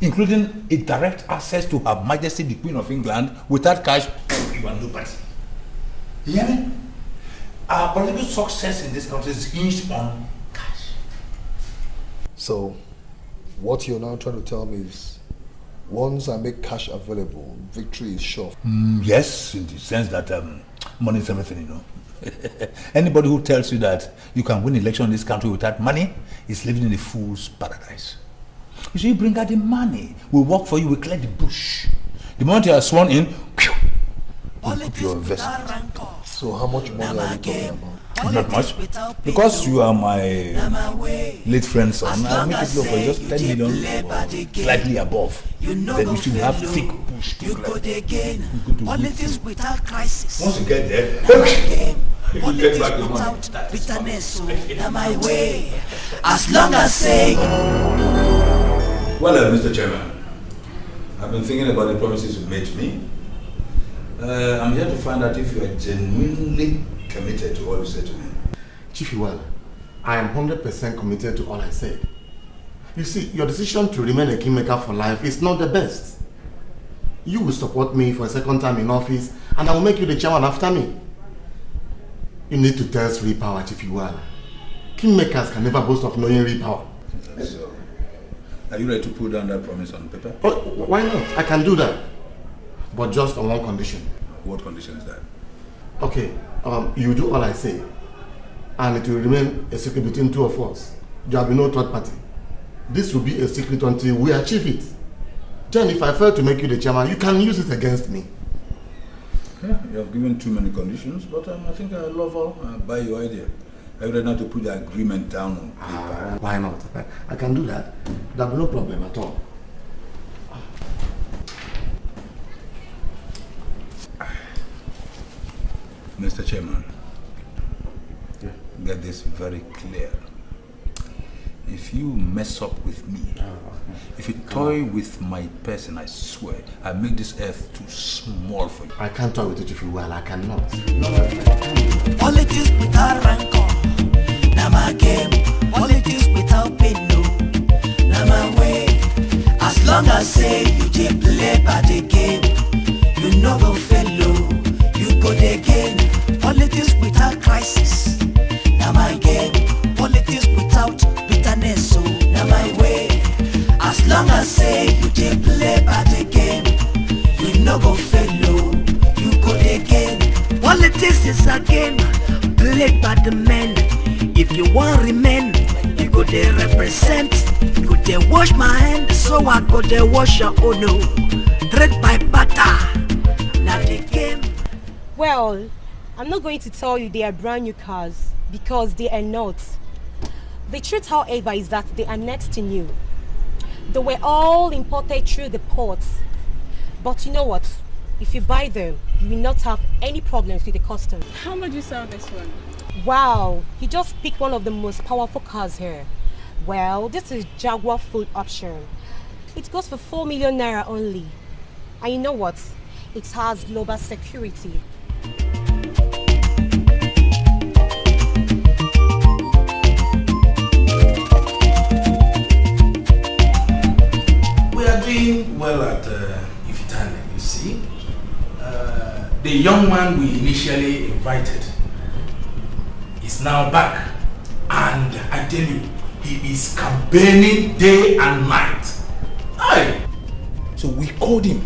including a direct access to Her Majesty the Queen of England, without cash, you are nobody. You hear me? Our political success in this country is hinged on cash. So, what you're now trying to tell me is, once I make cash available, victory is sure. Yes, in the sense that money is everything, you know. Anybody who tells you that you can win election in this country without money is living in a fool's paradise. You see, you bring out the money, we work for you, we clear the bush. The moment you are sworn in, you put your investment. So how much money are we talking about? Not much. Because you are my late friend's son, I'll make it low for just 10 million or slightly above. Then you should have thick push to climb. Politics without crisis. Once you get there, you get back the money. Bitterness, my way. As long as say. Well, Mr. Chairman, I've been thinking about the promises you made to me. I'm here to find out if you are genuinely committed to all you said to me. Chief Iwala, I am 100% committed to all I said. You see, your decision to remain a kingmaker for life is not the best. You will support me for a second time in office, and I will make you the chairman after me. You need to test real power, Chief Iwala. Kingmakers can never boast of knowing real power. So, are you ready to put down that promise on paper? Oh, why not? I can do that. But just on one condition. What condition is that? Okay, you do all I say. And it will remain a secret between two of us. There will be no third party. This will be a secret until we achieve it. Then if I fail to make you the chairman, you can use it against me. Yeah, you have given too many conditions, but I think I love all. I buy your idea. I would not to put the agreement down on paper. Why not? I can do that. There will be no problem at all. Mr. Chairman, get this very clear. If you mess up with me, if you toy with my person, I swear, I make this earth too small for you. I can't toy with it if you will, I cannot. Politics without rancor, now my game. Politics without pain, no, now my way. As long as say you just play by the game, you no go fail low, you go again. Politics without crisis, now my game. Politics without bitterness, so now my way. As long as say you just play by the game, you no go fail low, you go again. Politics is a game, played by the men. If you want remain, you go there represent. You go there wash my hand, so I go there wash your own. No. Trade by butter. Now the game. Well, I'm not going to tell you they are brand new cars because they are not. The truth, however, is that they are next to new. They were all imported through the ports. But you know what? If you buy them, you will not have any problems with the customs. How much do you sell this one? Wow, you just picked one of the most powerful cars here. Well, this is Jaguar full option. It goes for 4 million naira only. And you know what? It has global security. We are doing well at Ifitane, you see. The young man we initially invited is now back, and I tell you, he is campaigning day and night. Aye. So we called him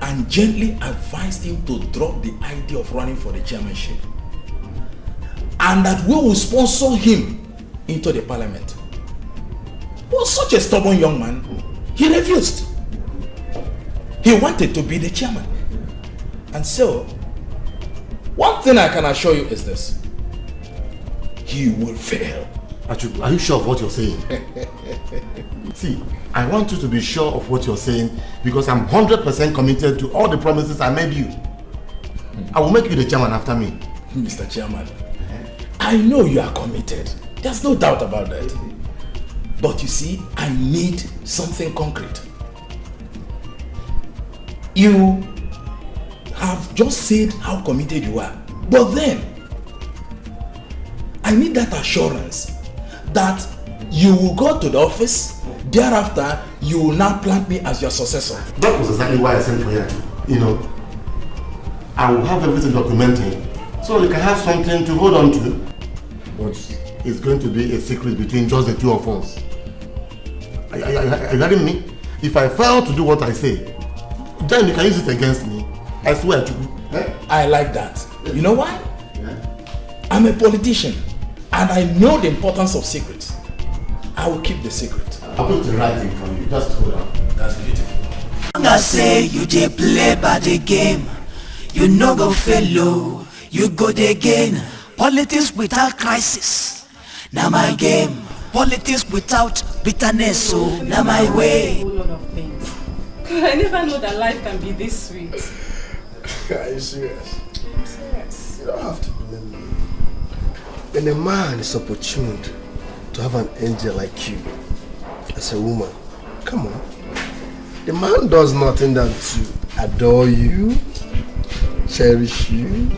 and gently advised him to drop the idea of running for the chairmanship, and that we will sponsor him into the parliament. But such a stubborn young man, he refused. He wanted to be the chairman. And so, one thing I can assure you is this: he will fail. Are you sure of what you're saying? See, I want you to be sure of what you're saying because I'm 100% committed to all the promises I made you. I will make you the chairman after me. Mr. Chairman, I know you are committed. There's no doubt about that. But you see, I need something concrete. You have just said how committed you are, but then I need that assurance that you will go to the office, thereafter you will now plant me as your successor. That was exactly why I sent for you. You know, I will have everything documented so you can have something to hold on to. But it's going to be a secret between just the two of us. Are you hearing me? If I fail to do what I say, then you can use it against me. I swear to you. I like that. You know why? I'm a politician and I know the importance of secrets. I will keep the secret. I'll put the right thing from you. Just hold on. That's beautiful. I say you dey play by the game. You no go fail low. You go dey gain. Politics without crisis. Now my game. Politics without bitterness. So now my way. A whole lot of things. I never know that life can be this sweet. Are you serious? I'm serious. You don't have to believe me. When a man is opportuned to have an angel like you as a woman, come on. The man does nothing than to adore you, cherish you,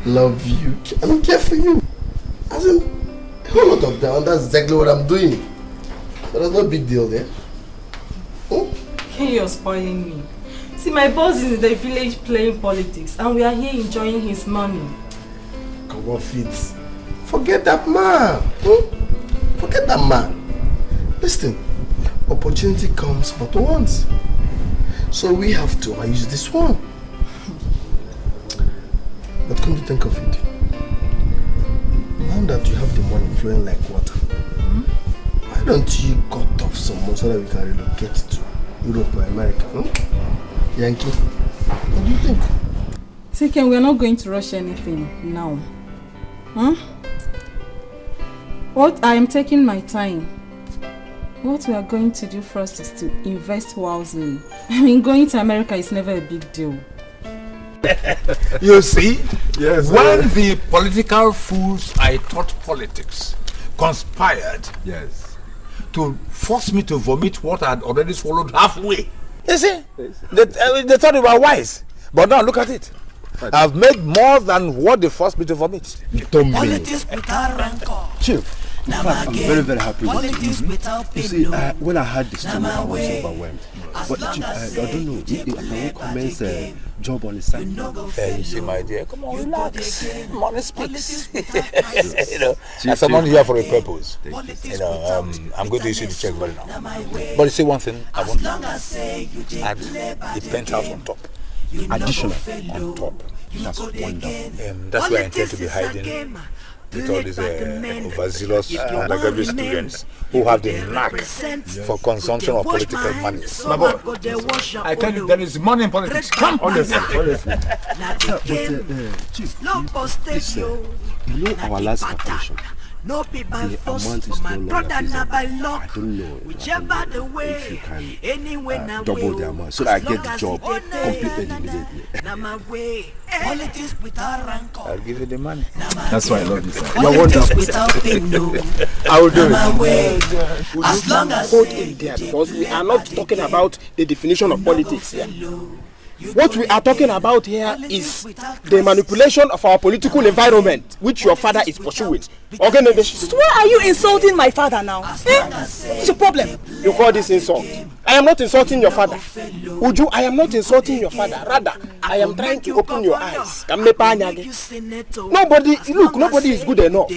love you, and care for you. As in, a whole lot of that, and that's exactly what I'm doing. So there's no big deal there. You're spoiling me. See, my boss is in the village playing politics, and we are here enjoying his money. Come on, Fitz. Forget that man. Forget that man. Listen, opportunity comes but once. So we have to use this one. But come to think of it, now that you have the money flowing like water, why don't you cut off some more so that we can relocate to Europe or America? Yankee, what do you think? See, Ken, we're not going to rush anything now. What I am taking my time. What we are going to do first is to invest wisely. I mean, going to America is never a big deal. You see, yes, when the political fools I taught politics conspired to force me to vomit what I had already swallowed halfway. You see, they thought they were wise, but now look at it. I've made more than what they forced me to vomit. Politics without rancor. Chief, in fact, I'm very, very happy with Politics without you. You see, when I heard the story, I was overwhelmed. But Chief, I don't know, can we commence a job on the side? You see, my dear, come on, relax. Money speaks. You know, as someone here for a purpose. You know, I'm going to issue the check right now. But you see one thing, I want to add the penthouse on top. Additional on top. That's wonderful. That's why I intend to be hiding with all these overzealous undergraduate students who have the knack for consumption of political money. My boy, I tell you, there is money in politics. Come, honestly. Chief, please, you know our last operation. No be by The force, amount is for my no brother longer now by feasible. luck. I don't know Whichever the way, if you can anyway now double the amount so that I get the job completed immediately. Now my way, politics without rancor. I'll give you the money. That's why I love you, sir. You're wonderful. Without pain, no. I will do My way, it. as long as hold in there, because we are not talking about the definition of politics here. What we are talking about here is the manipulation of our political environment, which your father is pursuing. Okay, So why are you insulting my father now? What's your problem? You call this insult? I am not insulting your father. Uju, I am not insulting your father. Rather, I am trying to open your eyes. Nobody is good enough.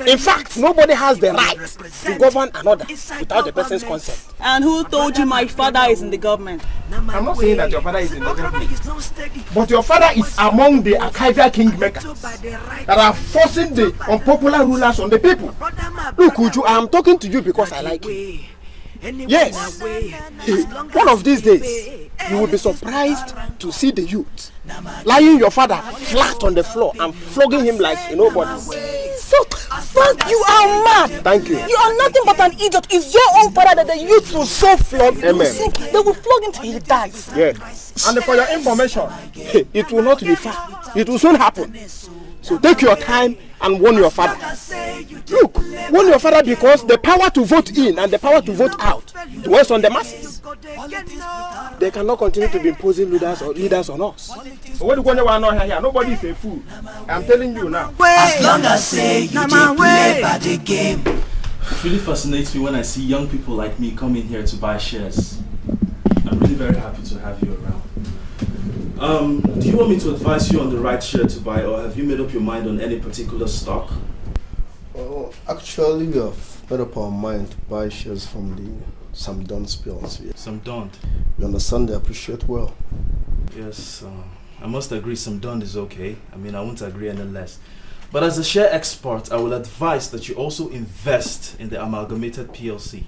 In fact, nobody has the right to govern another without the person's consent. And who told you my father is in the government? I'm not saying that your father is in the government, but your father is among the archival kingmakers that are forcing the unpopular rulers on the people. Look, Uju, I am talking to you because I like you. Yes, one of these days, you will be surprised to see the youth lying your father flat on the floor and flogging him like a nobody. So, Frank, you are mad. Thank you. You are nothing but an idiot. It's your own father that the youth will so flog. Amen. They will flog him till he dies. Yeah. And for your information, it will not be far. It will soon happen. So take your time and warn your father. Look, warn your father because the power to vote in and the power to vote out dwells on the masses. They cannot continue to be imposing leaders on us. Nobody is a fool. I'm telling you now. As long as say you play by the game. It really fascinates me when I see young people like me come in here to buy shares. I'm really very happy to have you around. Do you want me to advise you on the right share to buy, or have you made up your mind on any particular stock? Actually, we have made up our mind to buy shares from the Sam Don's PLC. Sam Don? We understand they appreciate well. Yes, I must agree Sam Don is okay. I mean, I won't agree any less. But as a share expert, I will advise that you also invest in the Amalgamated PLC.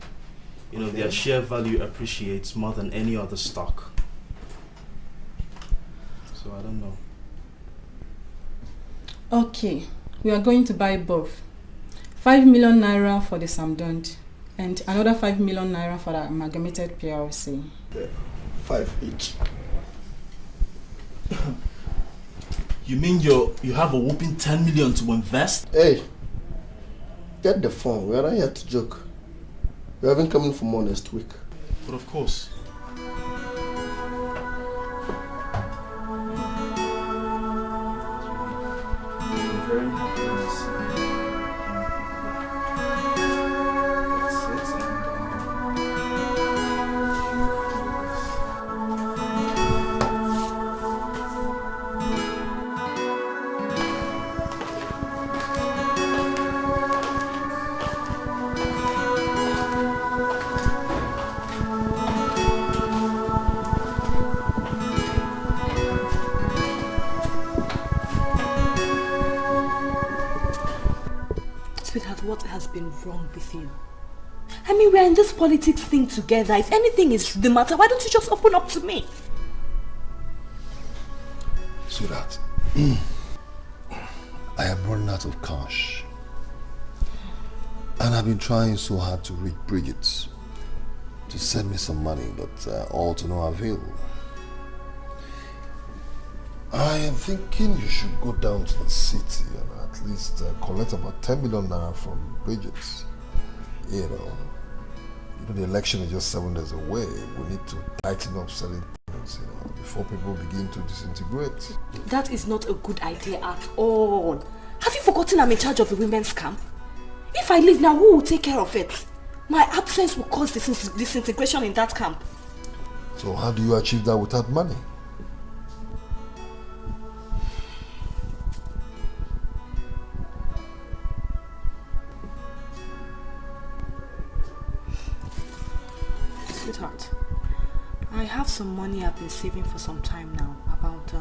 You know, their share value appreciates more than any other stock. So I don't know. Okay, we are going to buy both. 5 million naira for the Samdund and another 5 million naira for the Amalgamated PLC. 5 each. You mean you have a whopping 10 million to invest? Hey, get the phone. We are not here to joke. We haven't come in for more next week. But of course. Very happy to see you. Sweetheart, what has been wrong with you? I mean, we're in this politics thing together. If anything is the matter, why don't you just open up to me? Sweetheart, I am running out of cash. And I've been trying so hard to reach Bridget to send me some money, but all to no avail. I am thinking you should go down to the city and at least collect about 10 million naira from Bridget. You know, the election is just 7 days away. We need to tighten up certain things, before people begin to disintegrate. That is not a good idea at all. Have you forgotten I'm in charge of the women's camp? If I leave now, who will take care of it? My absence will cause disintegration in that camp. So how do you achieve that without money? Sweetheart, I have some money I've been saving for some time now, about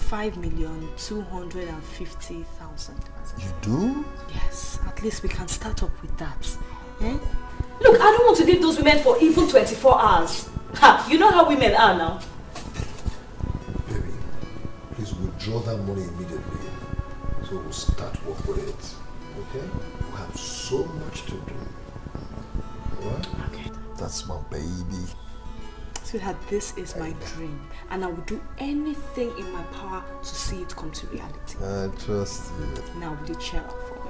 5,250,000. You do? Yes, at least we can start up with that. Eh? Look, I don't want to leave those women for even 24 hours. Ha! You know how women are now. Baby, please withdraw that money immediately. So we'll start work with it. Okay? We have so much to do. Alright? Okay. That's my baby. Sweetheart, this is my dream. And I will do anything in my power to see it come to reality. I trust you. Now, will you cheer up for me?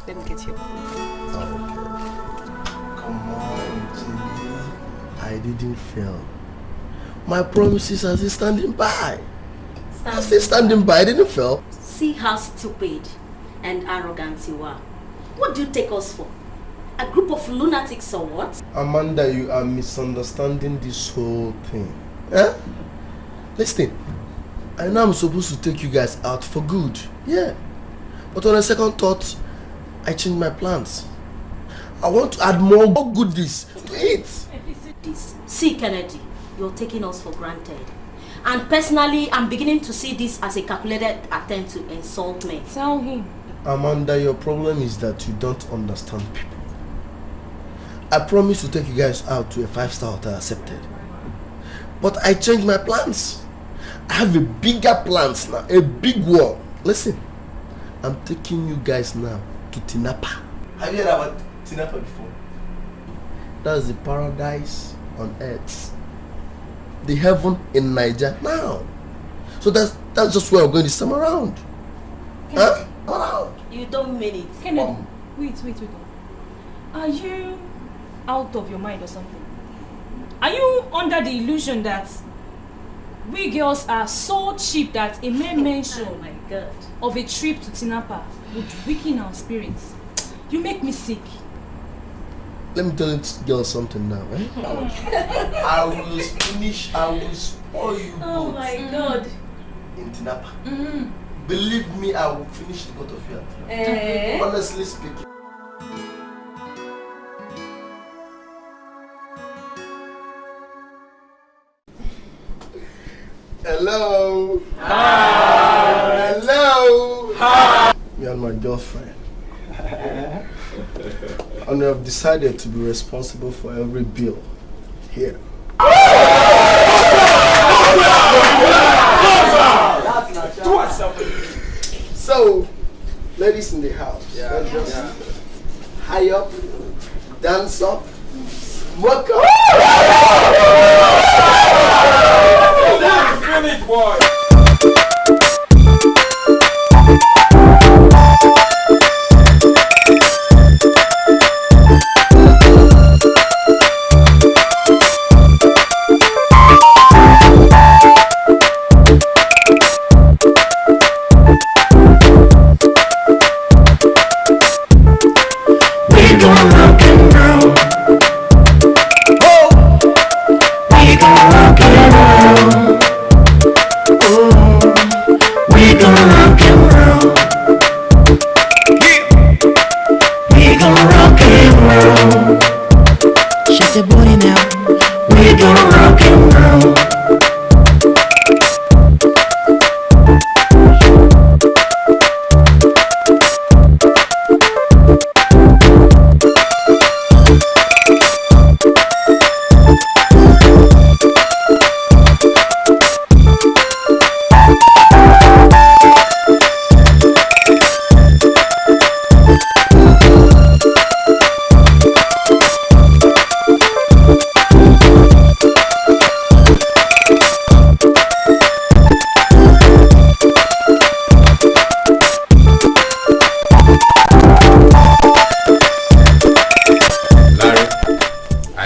Let me get you a phone. Okay. Come on, Jimmy. I didn't fail. My promises are still standing by. I'm still standing by. I didn't fail. See how stupid and arrogant you are. What do you take us for? A group of lunatics or what? Amanda, you are misunderstanding this whole thing. Eh? Listen, I know I'm supposed to take you guys out for good. Yeah. But on a second thought, I changed my plans. I want to add more goodies to it. See, Kennedy, you're taking us for granted. And personally, I'm beginning to see this as a calculated attempt to insult me. Tell him. Amanda, your problem is that you don't understand people. I promised to take you guys out to a 5-star hotel accepted. But I changed my plans. I have a bigger plans now, a big one. Listen, I'm taking you guys now to Tinapa. Have you heard about Tinapa before? That's the paradise on earth. The heaven in Niger now. So that's just where I'm going this time around. Huh? Around. You don't mean it. Kennedy, wait. Are you out of your mind or something? Are you under the illusion that we girls are so cheap that a mere mention of a trip to Tinapa would weaken our spirits? You make me sick. Let me tell you girls something now, eh? I will spoil you both. Oh my God. In Tinapa. Believe me, I will finish the both of you. Honestly speaking. Hello. Hi. Hello. Hi. Me and my girlfriend. And we have decided to be responsible for every bill here. So, ladies in the house, let's just high up, dance up, smoke up. Finish, boy.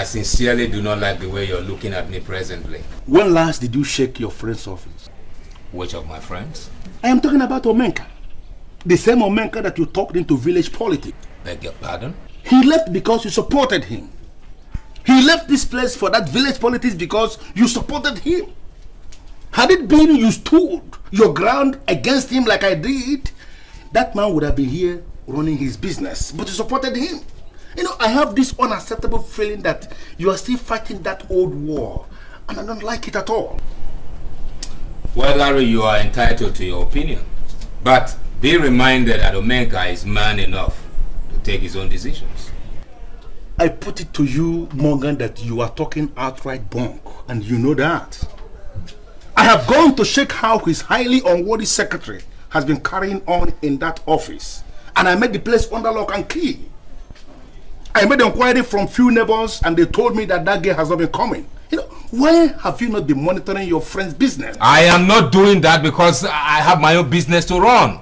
Sincerely do not like the way you're looking at me presently. When last did you shake your friend's office? Which of my friends? I am talking about Omenka. The same Omenka that you talked into village politics. Beg your pardon? He left because you supported him. He left this place for that village politics because you supported him. Had it been you stood your ground against him like I did, that man would have been here running his business. But you supported him. You know, I have this unacceptable feeling that you are still fighting that old war, and I don't like it at all. Well, Larry, you are entitled to your opinion. But be reminded that Omenka is man enough to take his own decisions. I put it to you, Morgan, that you are talking outright bunk, and you know that. I have gone to check how his highly unworthy secretary has been carrying on in that office, and I made the place under lock and key. I made inquiry from few neighbors, and they told me that girl has not been coming. You know, why have you not been monitoring your friend's business? I am not doing that because I have my own business to run.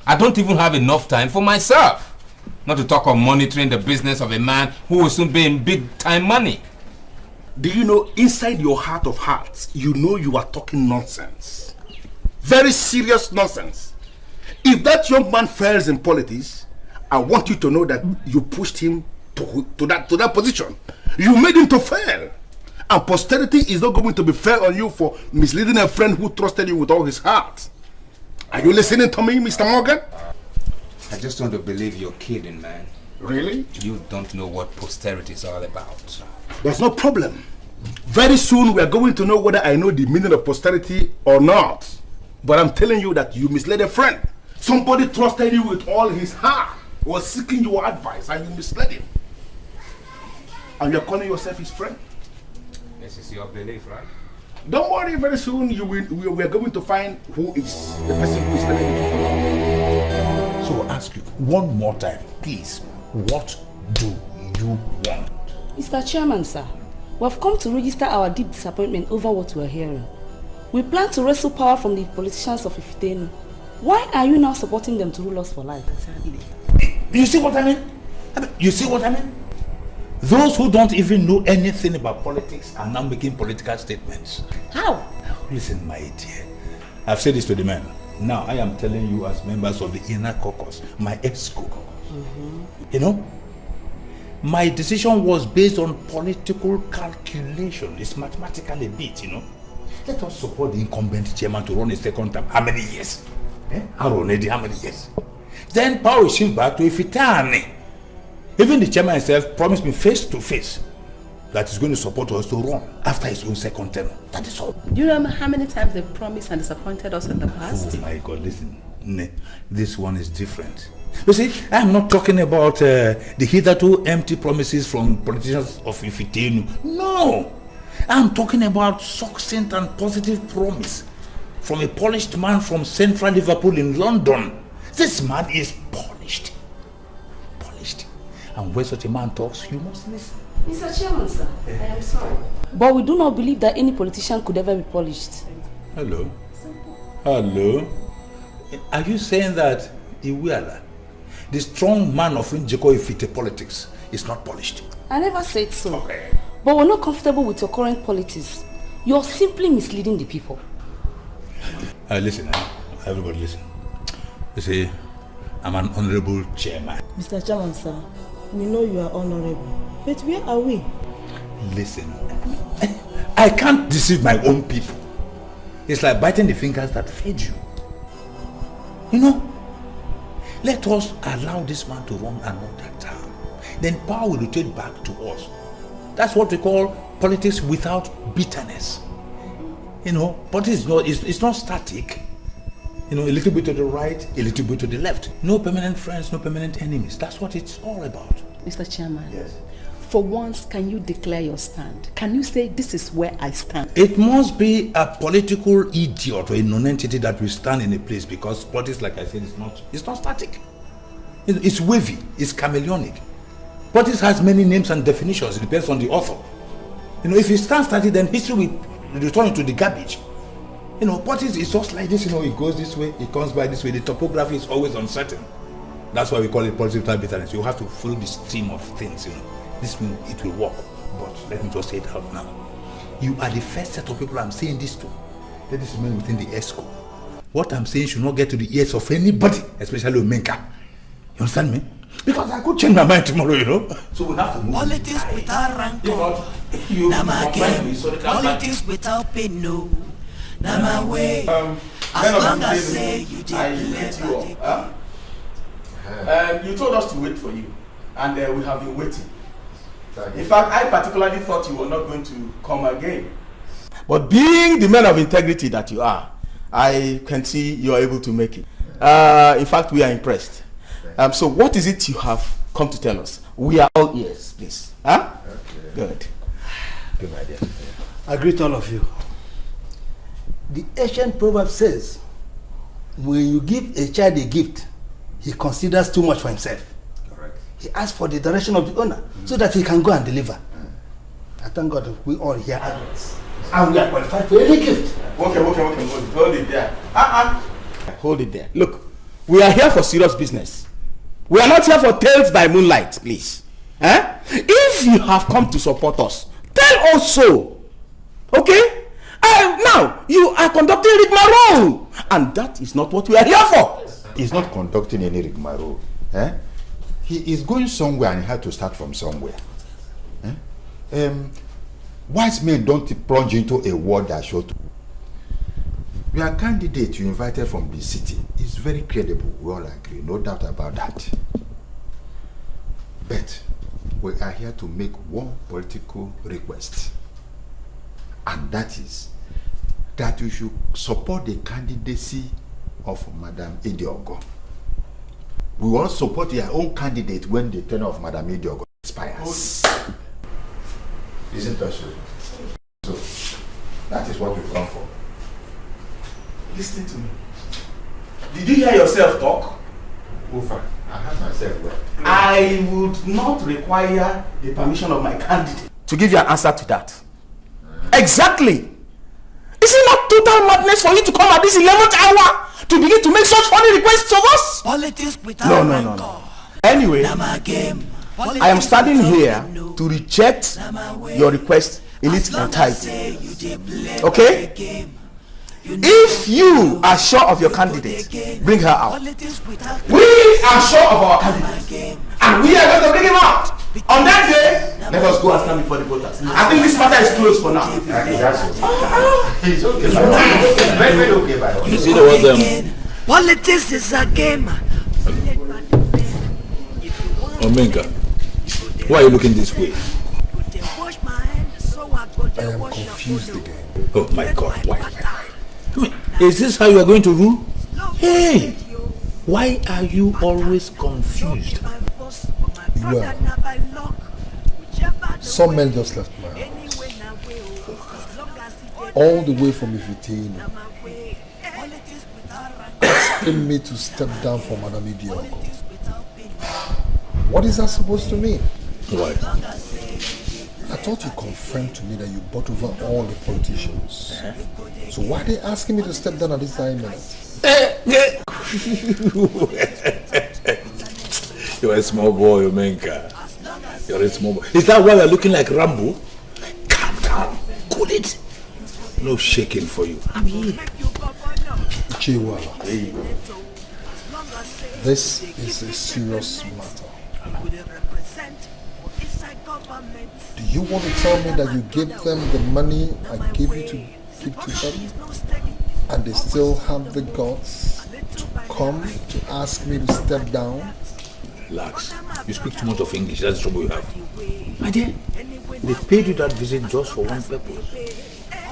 I don't even have enough time for myself. Not to talk of monitoring the business of a man who will soon be in big time money. Do you know, inside your heart of hearts, you know you are talking nonsense. Very serious nonsense. If that young man fails in politics, I want you to know that you pushed him to that position. You made him to fail. And posterity is not going to be fair on you for misleading a friend who trusted you with all his heart. Are you listening to me, Mr. Morgan? I just want to believe you're kidding, man. Really? You don't know what posterity is all about. There's no problem. Very soon we are going to know whether I know the meaning of posterity or not. But I'm telling you that you misled a friend. Somebody trusted you with all his heart, was seeking your advice, and you misled him. And you're calling yourself his friend. This is your belief, right? Don't worry, very soon we are going to find who is the person who is telling you. So I'll ask you one more time, please. What do you want? Mr. Chairman, sir, we have come to register our deep disappointment over what we are hearing. We plan to wrestle power from the politicians of Ifitenu. Why are you now supporting them to rule us for life? You see what I mean? You see what I mean? Those who don't even know anything about politics are now making political statements. How? Listen, my dear. I've said this to the men. Now I am telling you as members of the inner caucus, my ESCO. You know, my decision was based on political calculation. It's mathematically beat, you know. Let us support the incumbent chairman to run a second term. How many years? How many years? Then power will shift back to Ifitani. Even the chairman himself promised me face to face that he's going to support us to run after his own second term. That is all. Do you remember how many times they've promised and disappointed us in the past? Oh my God, listen. This one is different. You see, I'm not talking about the hitherto empty promises from politicians of Ifitenu. No! I'm talking about succinct and positive promise from a polished man from central Liverpool in London. This man is polished. And when such a man talks, you must listen. Mr. Chairman, sir, I am sorry, but we do not believe that any politician could ever be polished. Hello? Are you saying that Iweala, the strong man of Njeko Ifite politics, is not polished? I never said so. Okay. But we're not comfortable with your current politics. You're simply misleading the people. Listen, everybody listen. You see, I'm an honorable chairman. Mr. Chairman, sir, we know you are honorable, but where are we? Listen, I can't deceive my own people. It's like biting the fingers that feed you. You know, let us allow this man to run another term. Then power will return back to us. That's what we call politics without bitterness. You know, politics it's not static. You know, a little bit to the right, a little bit to the left. No permanent friends, no permanent enemies. That's what it's all about. Mr. Chairman. Yes. For once, can you declare your stand? Can you say this is where I stand? It must be a political idiot or a non-entity that will stand in a place, because politics, like I said, it's not static. It's wavy, it's chameleonic. Politics has many names and definitions. It depends on the author. You know, if it stands static, then history will return it to the garbage. You know, politics is just like this, you know, it goes this way, it comes by this way. The topography is always uncertain. That's why we call it politics without bitterness. You have to follow the stream of things, you know. This means it will work. But let me just say it out now. You are the first set of people I'm saying this to. Let this remain within the ESCO. What I'm saying should not get to the ears of anybody, especially Omenka. You understand me? Because I could change my mind tomorrow, you know. So we have to move. Politics without rancor. Politics without pain, no. Now my way. As long as say you let you up. You told us to wait for you, and we have been waiting. In fact, I particularly thought you were not going to come again. But being the man of integrity that you are, I can see you are able to make it. In fact, we are impressed. So what is it you have come to tell us? We are all ears, please. Huh? Okay. Good. Good idea. I greet all of you. The ancient proverb says, when you give a child a gift, he considers too much for himself. Correct. He asks for the direction of the owner so that he can go and deliver. I thank God we all here adults. And we are qualified for any gift. Okay. Hold it there. Hold it there. Look, we are here for serious business. We are not here for tales by moonlight, please. If you have come to support us, tell us so. Okay? Now, you are conducting rigmarole. And that is not what we are here for. He's not conducting any rigmarole. He is going somewhere and he had to start from somewhere. Wise men don't plunge into a war that short. Your candidate you invited from the city is very credible. We all agree, no doubt about that. But we are here to make one political request. And that is that you should support the candidacy of Madam Idiogo. We will support your own candidate when the tenure of Madam Idiogo expires. Isn't that so? So, that is what we've come for. Listen to me. Did you hear yourself talk? Ufa, I heard myself well. I would not require the permission of my candidate to give you an answer to that. Exactly. Is it not total madness for you to come at this 11th hour to begin to make such funny requests of us? Politics without No. Anyway, I am standing here to reject your request in its entirety. Okay? If you are sure of your candidate, bring her out. We are sure of our candidate, and we are going to bring him out. On that day, let us go and stand before the voters. I think this matter is closed for now. It's okay. Very okay by all. You see the one Politics is a game. Omenka, why are you looking this way? I am confused again. Oh my God, why? Is this how you are going to rule? Hey, why are you always confused? Well, some men just left my house. All the way from Ifitino, asking me to step down for Madam Idiogo. What is that supposed to mean? Why? I thought you confirmed to me that you bought over all the politicians. So why are they asking me to step down at this time minute? You're a small boy, Omenka. You're a small boy. Is that why you're looking like Rambo? Calm down. Cool it. No shaking for you. I'm here. Chihuahua. This is a serious matter. Do you want to tell me that you gave them the money I gave you to give to them, and they still have the guts to come to ask me to step down? Relax. You speak too much of English. That's the trouble you have. My dear, they paid you that visit just for one purpose.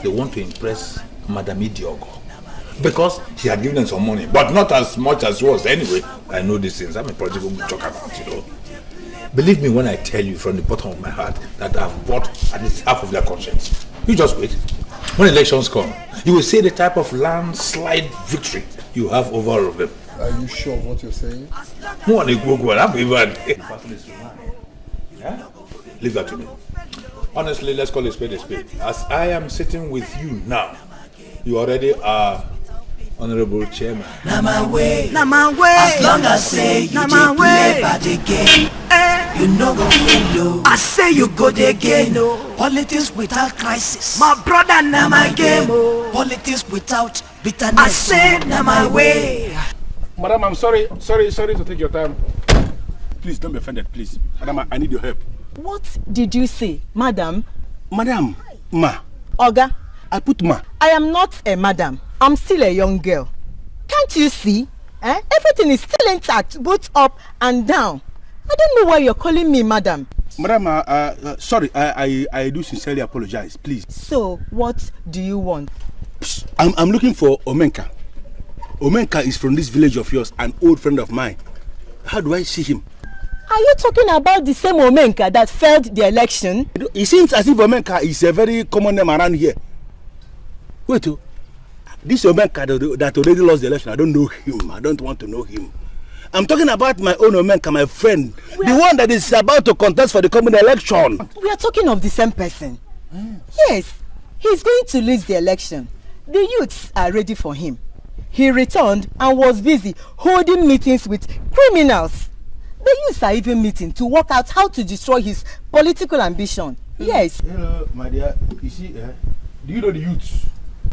They want to impress Madam Idiogo. Because she had given them some money, but not as much as yours. Anyway, I know these things. I'm a political talk about, you know. Believe me when I tell you from the bottom of my heart that I've bought at least half of their conscience. You just wait. When elections come, you will see the type of landslide victory you have over all of them. Are you sure of what you're saying? More than I'm even. Leave that to me. Honestly, let's call a spade a spade. As I am sitting with you now, you already are Honorable Chairman. Na my way. As long as say you dey play by the game, you no go follow. I say you go the game. Politics without crisis, my brother, na my game. Politics without bitterness, I say na my way. Madam, I'm sorry to take your time. Please don't be offended, please. Madam, I need your help. What did you say, madam? Madam, ma. Oga. I put ma. I am not a madam. I'm still a young girl. Can't you see? Everything is still intact, both up and down. I don't know why you're calling me madam. Madam, sorry, I do sincerely apologize, please. So, what do you want? I'm looking for Omenka. Omenka is from this village of yours, an old friend of mine. How do I see him? Are you talking about the same Omenka that failed the election? It seems as if Omenka is a very common name around here. Wait, this Omenka that already lost the election, I don't know him. I don't want to know him. I'm talking about my own Omenka, my friend. The one that is about to contest for the coming election. We are talking of the same person. Yes, he's going to lose the election. The youths are ready for him. He returned and was busy holding meetings with criminals. The youths are even meeting to work out how to destroy his political ambition. Yes. Hello, my dear. You see, do you know the youths?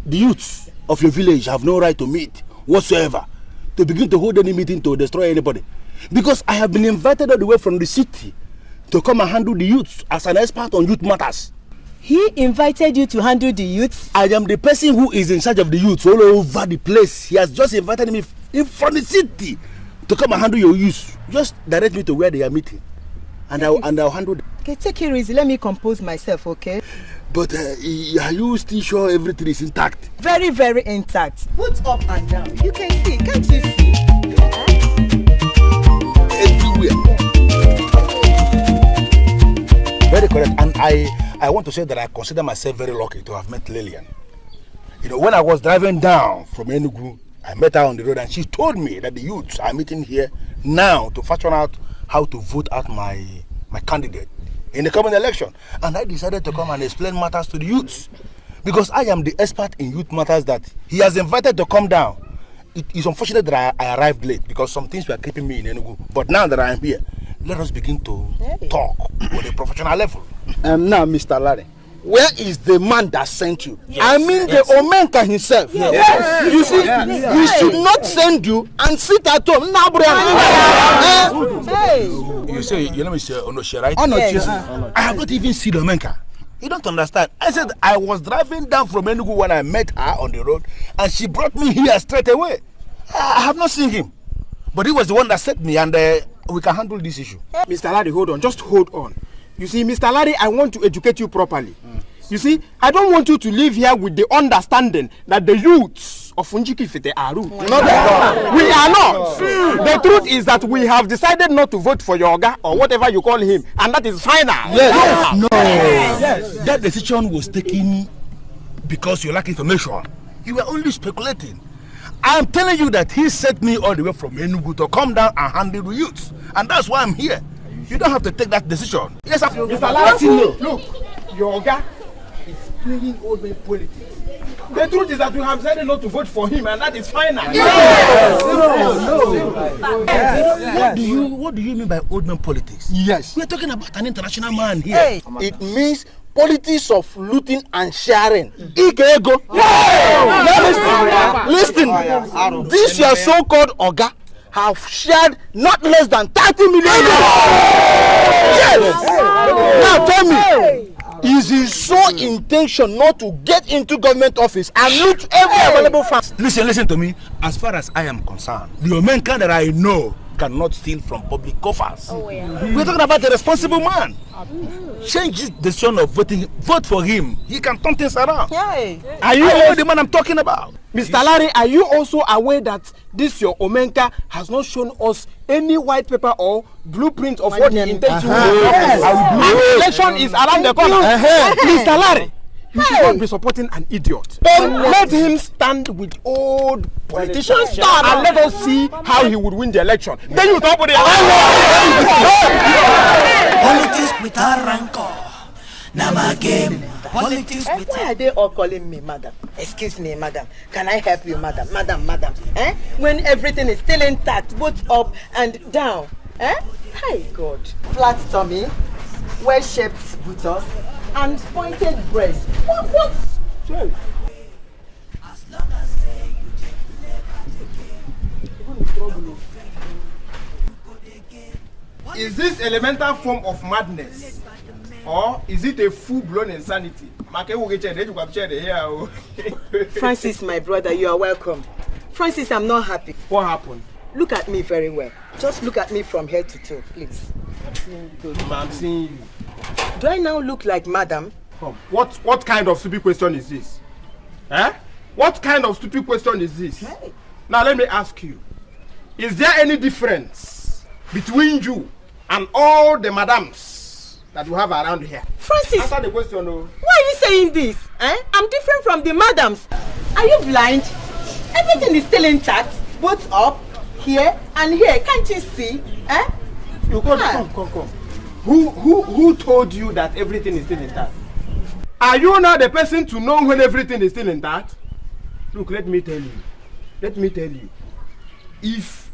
The youths of your village have no right to meet whatsoever, to begin to hold any meeting to destroy anybody. Because I have been invited all the way from the city to come and handle the youths as an expert on youth matters. He invited you to handle the youths? I am the person who is in charge of the youths all over the place. He has just invited me from the city to come and handle your youths. Just direct me to where they are meeting, and I'll handle them. Okay, take it easy. Let me compose myself, okay? But are you still sure everything is intact? Very, very intact. Both up and down. You can see, can't you see? Everywhere. Very correct. And I want to say that I consider myself very lucky to have met Lillian. You know, when I was driving down from Enugu, I met her on the road and she told me that the youths are meeting here now to fashion out how to vote out my candidate in the coming election. And I decided to come and explain matters to the youths, because I am the expert in youth matters that he has invited to come down. It is unfortunate that I arrived late because some things were keeping me in Enugu. But now that I am here, let us begin to talk on a professional level. Now, Mr. Larry, where is the man that sent you? Yes. I mean the Omenka himself. Yes. You see, he should not send you and sit at home. Now, You say, you know me say Onoshe, right? Onoshe. I have not even seen Omenka. You don't understand. I said I was driving down from Enugu when I met her on the road, and she brought me here straight away. I have not seen him, but he was the one that sent me, and we can handle this issue. Mr. Larry, hold on. Just hold on. You see, Mr. Larry, I want to educate you properly. You see, I don't want you to live here with the understanding that the youths of Funjikifite are rude. We are not. The truth is that we have decided not to vote for your Oga or whatever you call him, and that is final. Yes. No. Yes. That decision was taken because you lack information. You were only speculating. I am telling you that he sent me all the way from Enugu to come down and handle the youths, and that's why I'm here. You don't have to take that decision. Yes, Mr. Larry, look, your Oga is playing old man politics. The truth is that we have decided not to vote for him, and that is final. Yes. No. What do you mean by old man politics? Yes. We're talking about an international man here. Hey. It means politics of looting and sharing. Listen, this your so-called Oga have shared not less than 30 million. Yes. Now tell me, is his sole intention not to get into government office and loot every available fund? Listen to me. As far as I am concerned, the Omenka that I know cannot steal from public coffers. We're talking about a responsible man. Change his decision of voting. Vote for him. He can turn things around. Are you aware of the man I'm talking about? Mr. Larry, are you also aware that this your Omenka has not shown us any white paper or blueprint of what he intends to do? And the election is around the corner. Mr. Larry, you should not be supporting an idiot. Let him stand with old politicians and let us see how he would win the election. Then you talk about politics without rancor. Now my game. Politics without. Why are they all calling me madam? Excuse me, madam. Can I help you, madam? Madam. When everything is still intact, both up and down. Hi, God. Flat tummy, well-shaped buttocks, and pointed breast. What? Sure. Is this elemental form of madness, or is it a full-blown insanity? Francis, my brother, you are welcome. Francis, I'm not happy. What happened? Look at me very well. Just look at me from head to toe, please. I'm seeing you. Do I now look like madam? What kind of stupid question is this? What kind of stupid question is this? Hey. Now let me ask you. Is there any difference between you and all the madams that you have around here? Francis! Answer the question, no. Why are you saying this? I'm different from the madams. Are you blind? Everything is still intact. Both up, here, and here. Can't you see? You come. Who told you that everything is still intact? Are you not the person to know when everything is still intact? Look, let me tell you. If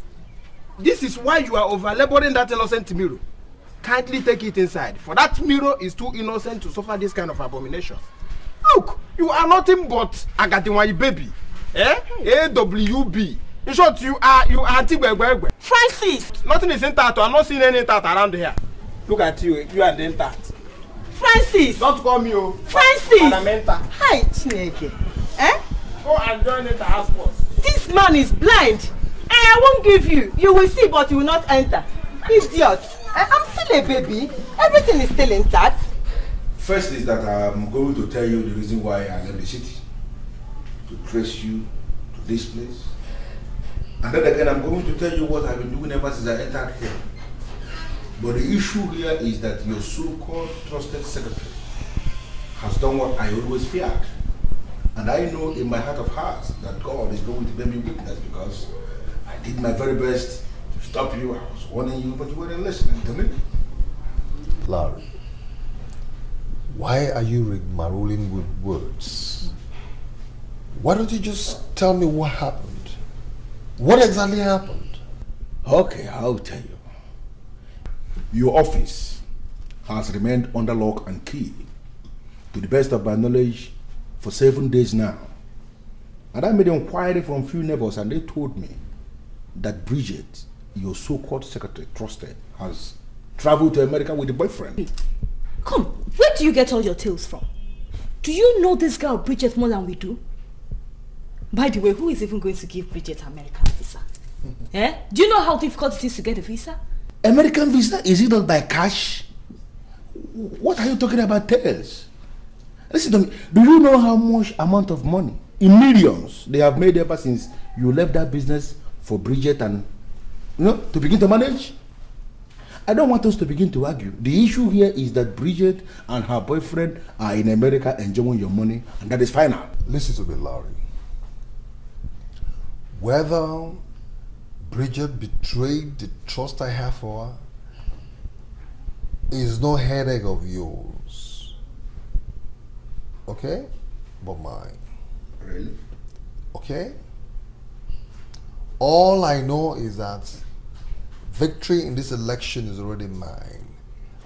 this is why you are over-laboring that innocent mirror, kindly take it inside. For that mirror is too innocent to suffer this kind of abomination. Look, you are nothing but Agatinwayi baby. AWB. In short, you are anti-Gwegwegwe. Francis! Nothing is intact. I'm not seeing any intact around here. Look at you are the intact. Francis! Don't call me, Francis! Hi, Chineke. Go and join the task force. This man is blind. I won't give you. You will see, but you will not enter. Idiot. I'm still a baby. Everything is still intact. First is that I'm going to tell you the reason why I left the city. To trace you to this place. And then again, I'm going to tell you what I've been doing ever since I entered here. But the issue here is that your so-called trusted secretary has done what I always feared. And I know in my heart of hearts that God is going to bear me witness because I did my very best to stop you. I was warning you, but you weren't listening to me. Larry, why are you rigmaroling with words? Why don't you just tell me what happened? What exactly happened? Okay, I'll tell you. Your office has remained under lock and key, to the best of my knowledge, for 7 days now. And I made an inquiry from few neighbors and they told me that Bridget, your so-called secretary, trusted, has traveled to America with a boyfriend. Come, where do you get all your tales from? Do you know this girl Bridget more than we do? By the way, who is even going to give Bridget an American visa? Do you know how difficult it is to get a visa? American visa? Is it not by cash? What are you talking about tales? Listen to me. Do you know how much amount of money, in millions, they have made ever since you left that business for Bridget and, to begin to manage? I don't want us to begin to argue. The issue here is that Bridget and her boyfriend are in America enjoying your money, and that is final. Listen to me, Larry. Whether Bridget betrayed the trust I have for her is no headache of yours. Okay? But mine. Really? Okay? All I know is that victory in this election is already mine.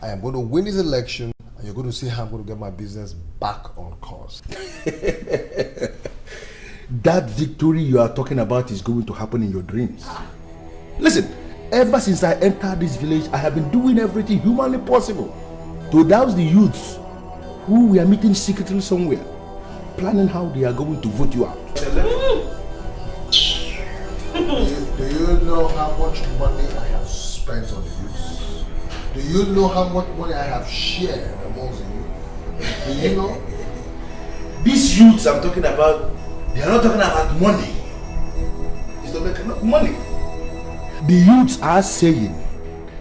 I am going to win this election and you're going to see how I'm going to get my business back on course. That victory you are talking about is going to happen in your dreams. Listen, ever since I entered this village, I have been doing everything humanly possible to douse the youths who we are meeting secretly somewhere, planning how they are going to vote you out. Do you know how much money I have spent on the youths? Do you know how much money I have shared amongst the youth? Do you know? These youths I'm talking about, they are not talking about money. It's not making enough money. The youths are saying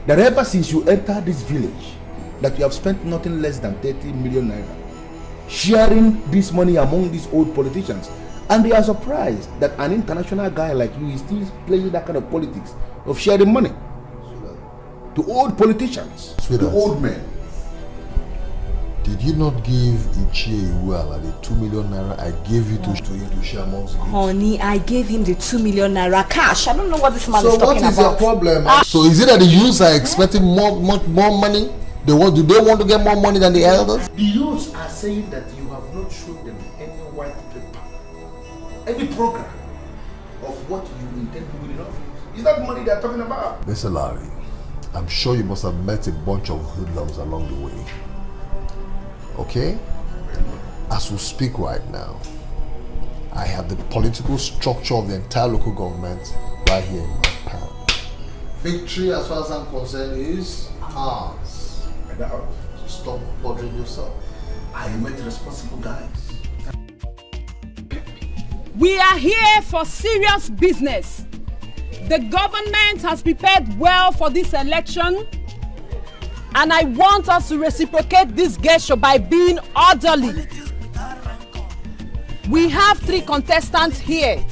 that ever since you entered this village, that you have spent nothing less than 30 million naira sharing this money among these old politicians. And they are surprised that an international guy like you is still playing that kind of politics of sharing money to old politicians, to old men. Did you not give Uche the 2 million naira I gave you to share amongst you? Honey, I gave him the 2 million naira cash. I don't know what this man is talking about. So what is your problem? So is it that the youths are expecting much more money? Do they want to get more money than the elders? The youths are saying that you have not shown them any white paper, any program of what you intend to do in office. Is that money they are talking about? Mr. Larry, I'm sure you must have met a bunch of hoodlums along the way. Okay? As we speak right now, I have the political structure of the entire local government right here in my palm. Victory, as far as I'm concerned, is ours. So stop bothering yourself. I met responsible guys. We are here for serious business. The government has prepared well for this election, and I want us to reciprocate this gesture by being orderly. We have 3 contestants here,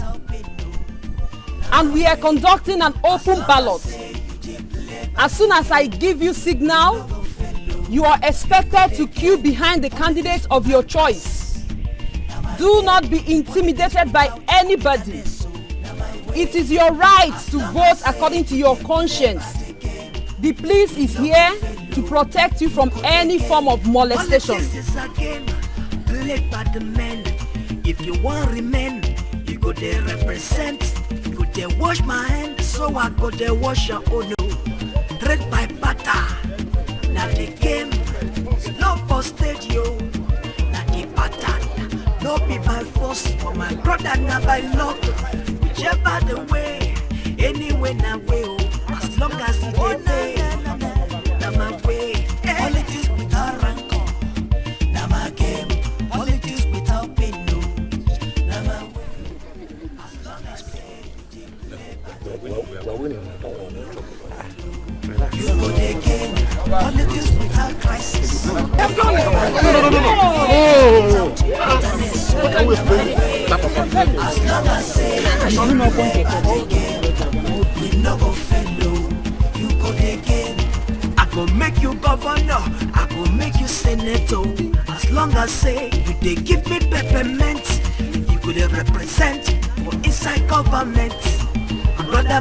and we are conducting an open ballot. As soon as I give you signal, you are expected to queue behind the candidate of your choice. Do not be intimidated by anybody. It is your right to vote according to your conscience. The police is here to protect you from any form of molestation. Politics is a game played by the men. If you want remain, you go there represent. You go there wash my hand, so I go there wash your own. Trade by butter. Now the game, no postage yo. Now the pattern, no be by force, but my brother now by luck. Whichever the way, anyway now way, as long as it is there, now my way. Politics without rancor, now my game. Politics without pain, no, now my way. As long as we're winning. You go there again. Politics without crisis. No. As long as say we no go fellow, you go there again. I go make you governor, I go make you senator. As long as say you dey give me peppermint, you go dey represent for inside government.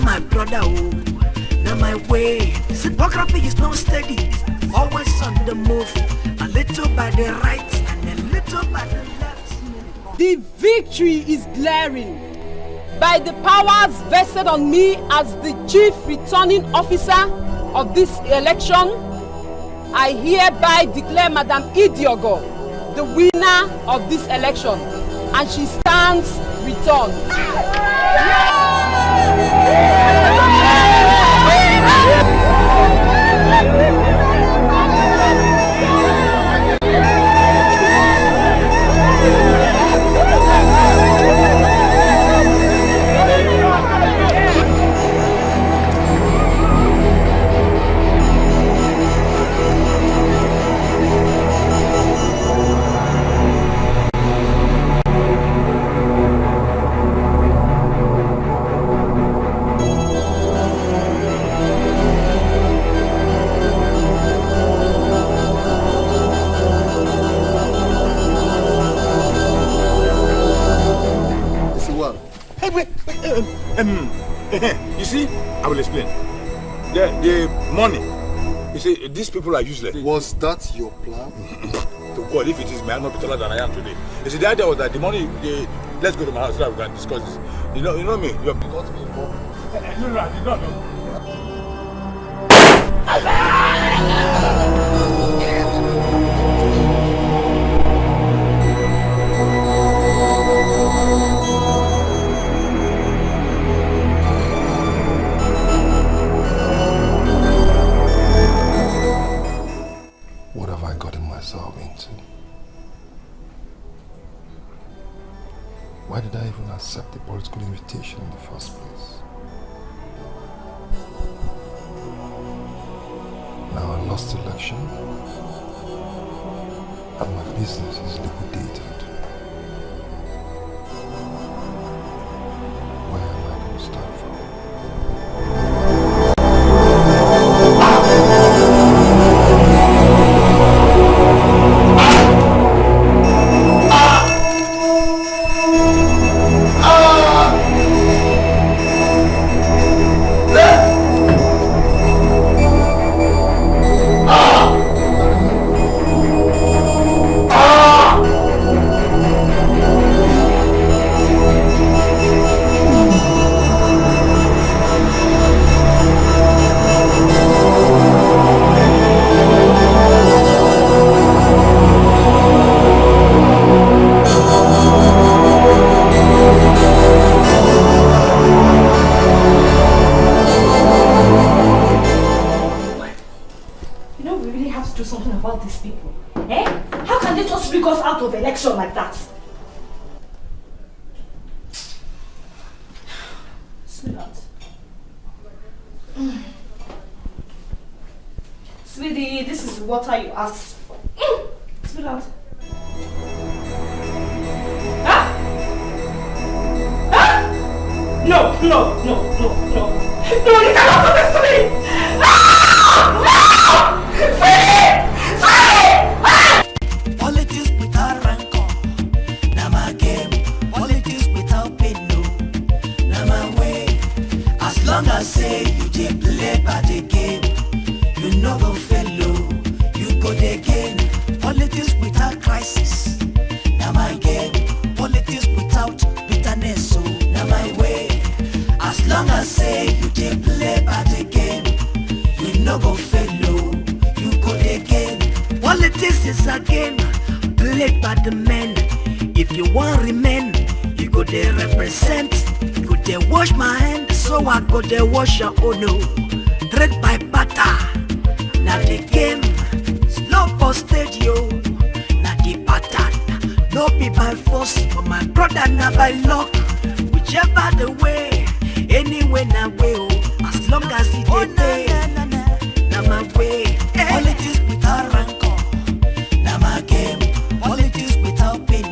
My brother, oh. Now my way, hypocrisy is not steady, always on the move, a little by the right and a little by the left. The victory is glaring. By the powers vested on me as the chief returning officer of this election, I hereby declare Madam Idiogo the winner of this election, and she stands returned. You see, I will explain. The money, you see, these people are useless. Was that your plan? To God, if it is, may I not be taller than I am today. You see, the idea was that the money, let's go to my house so that we can discuss this. You know me, you have got me involved. No, I did not know. What have I gotten myself into? Why did I even accept the political invitation in the first place? Now I lost the election and my business is liquidated. Where am I going to start from? Like that. Okay, this is the water you asked for. Spit out. Huh? Huh? No, no, no, no, no. No, you cannot do this to me! Politics without rancor, na my game. Politics without pain, no, na my way. As long as say you dey play by the game, you no go fail, you go dey gain. Politics without crisis, na my game. Politics without bitterness, so na my way. As long as say you dey play by the game, you no go fail, you go dey gain. Politics is a game played by the men. If you want remain, you go dey represent. You go dey wash my hand, so I go dey wash your own. No, trade by barter, na the game. Slow for stage, yo, na the pattern. No be by force, but my brother na by luck. Whichever the way, anyway na way, oh. As long as it dey